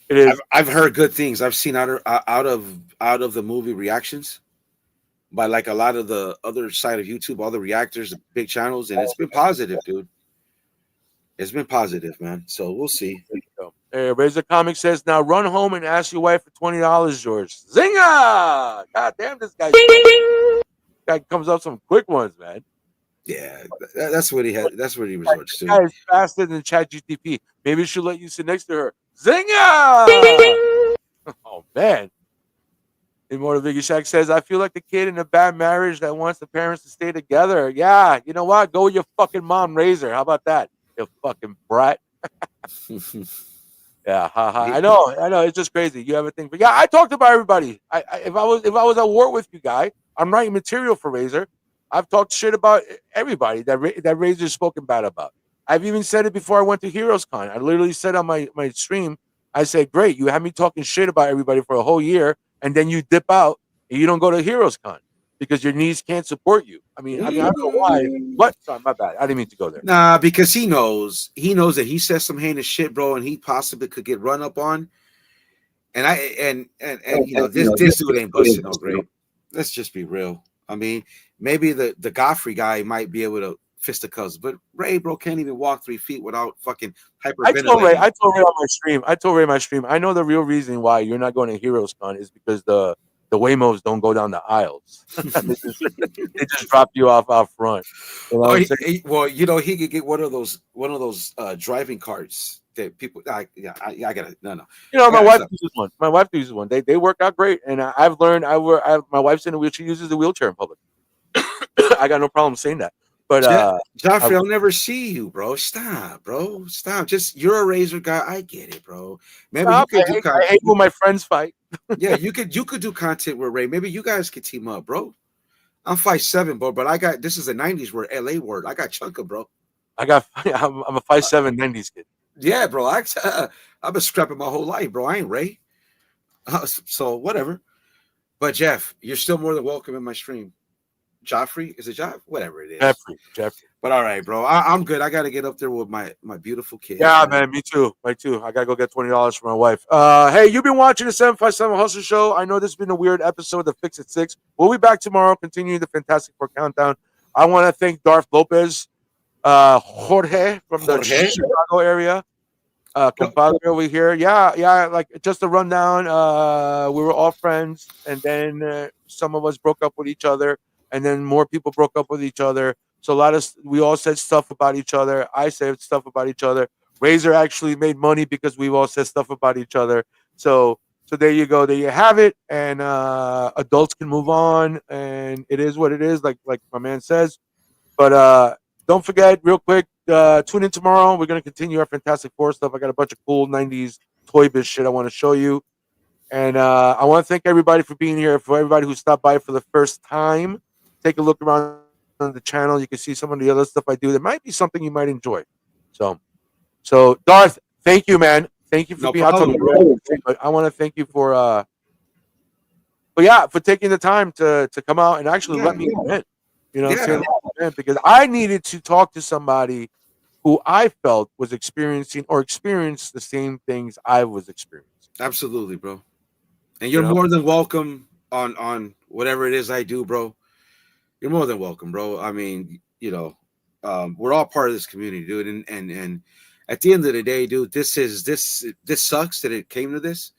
It is. I've heard good things. I've seen out of the movie reactions by like a lot of the other side of YouTube, all the reactors, the big channels, and it's been positive, dude. It's been positive, man. So we'll see. Hey, Razor Comics says, now run home and ask your wife for $20, George. Zinga! God damn, this guy comes up some quick ones, man. Yeah, that's what he had. That's what he resorts to. This guy is faster than ChatGPT. Maybe she should let you sit next to her. Zinga! Oh, man. Immortal Biggie Shack says, I feel like the kid in a bad marriage that wants the parents to stay together. Yeah, you know what? Go with your fucking mom, Razor. How about that? You fucking brat. Yeah, I know. It's just crazy. You have a thing, but yeah, I talked about everybody. If I was at war with you, guy, I'm writing material for Razor. I've talked shit about everybody that Razor's spoken bad about. I've even said it before I went to Heroes Con. I literally said on my stream, I said, "Great, you have me talking shit about everybody for a whole year, and then you dip out and you don't go to Heroes Con because your knees can't support you." I mean, I don't know why. What? Sorry, my bad. I didn't mean to go there. Nah, because he knows that he says some heinous shit, bro, and he possibly could get run up on. And this dude ain't busting no great. Let's just be real. I mean, maybe the Godfrey guy might be able to fisticuffs, but Ray, bro, can't even walk 3 feet without fucking hyperventilating. I told Ray on my stream. I know the real reason why you're not going to Heroes Con is because the Waymos don't go down the aisles. they just drop you off out front. You know he could get one of those driving carts that people. I gotta no. My wife uses one. My wife uses one. They work out great, and I've learned. My wife's in a wheelchair. She uses the wheelchair in public. I got no problem saying that. But Joffrey, I'll never see you, bro. Stop, bro. Stop. Just you're a Razor guy. I get it, bro. Maybe you could do content. I hate when my friends fight. Yeah, you could do content with Ray. Maybe you guys could team up, bro. I'm 5'7", bro, but I got this is the 90s word, LA word. I got chunka, bro. I'm a 5'7" 90s kid. Yeah, bro. I've been scrapping my whole life, bro. I ain't Ray. So whatever. But Jeff, you're still more than welcome in my stream. Joffrey, is it Joff? Whatever it is. Jeffrey. But all right, bro. I'm good. I got to get up there with my beautiful kid. Yeah, man. Me too. I got to go get $20 for my wife. Hey, you've been watching the 757 Hustle Show. I know this has been a weird episode of Fix It 6. We'll be back tomorrow, continuing the Fantastic Four countdown. I want to thank Darth Lopez, Jorge from the Chicago area, compadre over here. Yeah. Like just a rundown. We were all friends, and then some of us broke up with each other. And then more people broke up with each other. So we all said stuff about each other. I said stuff about each other. Razor actually made money because we've all said stuff about each other. So there you go. There you have it. And adults can move on. And it is what it is, like my man says. But don't forget, real quick, tune in tomorrow. We're gonna continue our Fantastic Four stuff. I got a bunch of cool '90s Toy Biz shit I want to show you, and I want to thank everybody for being here. For everybody who stopped by for the first time, take a look around on the channel. You can see some of the other stuff I do. There might be something you might enjoy. So Darth, thank you, man. Thank you for No being out. problem. But I want to thank you for taking the time to come out and actually let me in. You know, what I'm saying? Because I needed to talk to somebody who I felt was experiencing or experienced the same things I was experiencing. Absolutely, bro. And you're more than welcome on whatever it is I do, bro. You're more than welcome, bro. I mean, you know, we're all part of this community, dude. And at the end of the day, dude, this sucks that it came to this.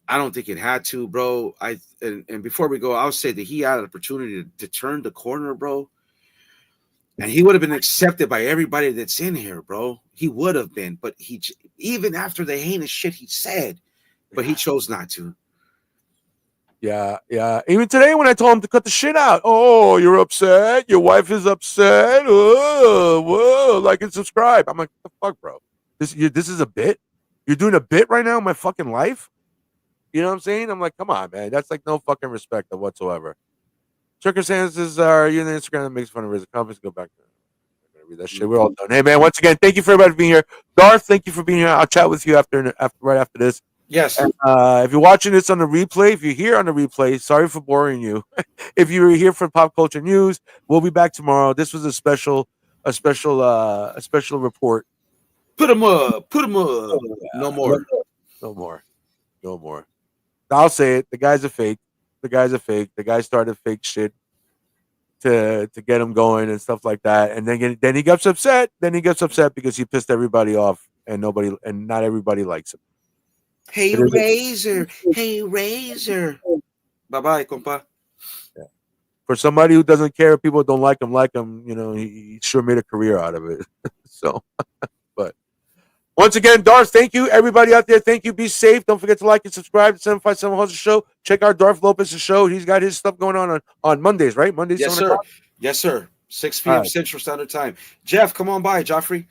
I don't think it had to, bro. And before we go, I'll say that he had an opportunity to turn the corner, bro. And he would have been accepted by everybody that's in here, bro. He would have been, but even after the heinous shit he said, but he chose not to. Yeah. Even today when I told him to cut the shit out, oh, you're upset. Your wife is upset. Whoa, like and subscribe. I'm like, what the fuck, bro? This is a bit. You're doing a bit right now in my fucking life. You know what I'm saying? I'm like, come on, man. That's like no fucking respect of whatsoever. Circumstances are you on the Instagram that makes fun of Rizzo Conference. Go back there. I'm gonna read that shit. We're all done. Hey man, once again, thank you for everybody being here. Darth, thank you for being here. I'll chat with you right after this. Yes. And, if you're watching this on the replay, if you're here on the replay, sorry for boring you. If you were here for pop culture news, we'll be back tomorrow. This was a special report. Put him up. No more. I'll say it. The guy's a fake. The guy started fake shit to get him going and stuff like that. And then he gets upset. Because he pissed everybody off and not everybody likes him. Hey Razor. Bye-bye, compa. Yeah. For somebody who doesn't care, people don't like him, you know, he sure made a career out of it. So, but once again, Darth, thank you. Everybody out there, thank you. Be safe. Don't forget to like and subscribe to 757 Hustle Show. Check out Darth Lopez's show. He's got his stuff going on Mondays, right? Mondays, yes, sir. Yes, sir. 6 p.m. Central Standard Time. Jeff, come on by, Joffrey.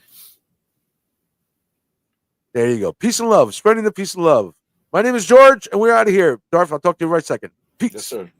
There you go. Peace and love. Spreading the peace and love. My name is George, and we're out of here. Darth, I'll talk to you right second. Peace. Yes, sir.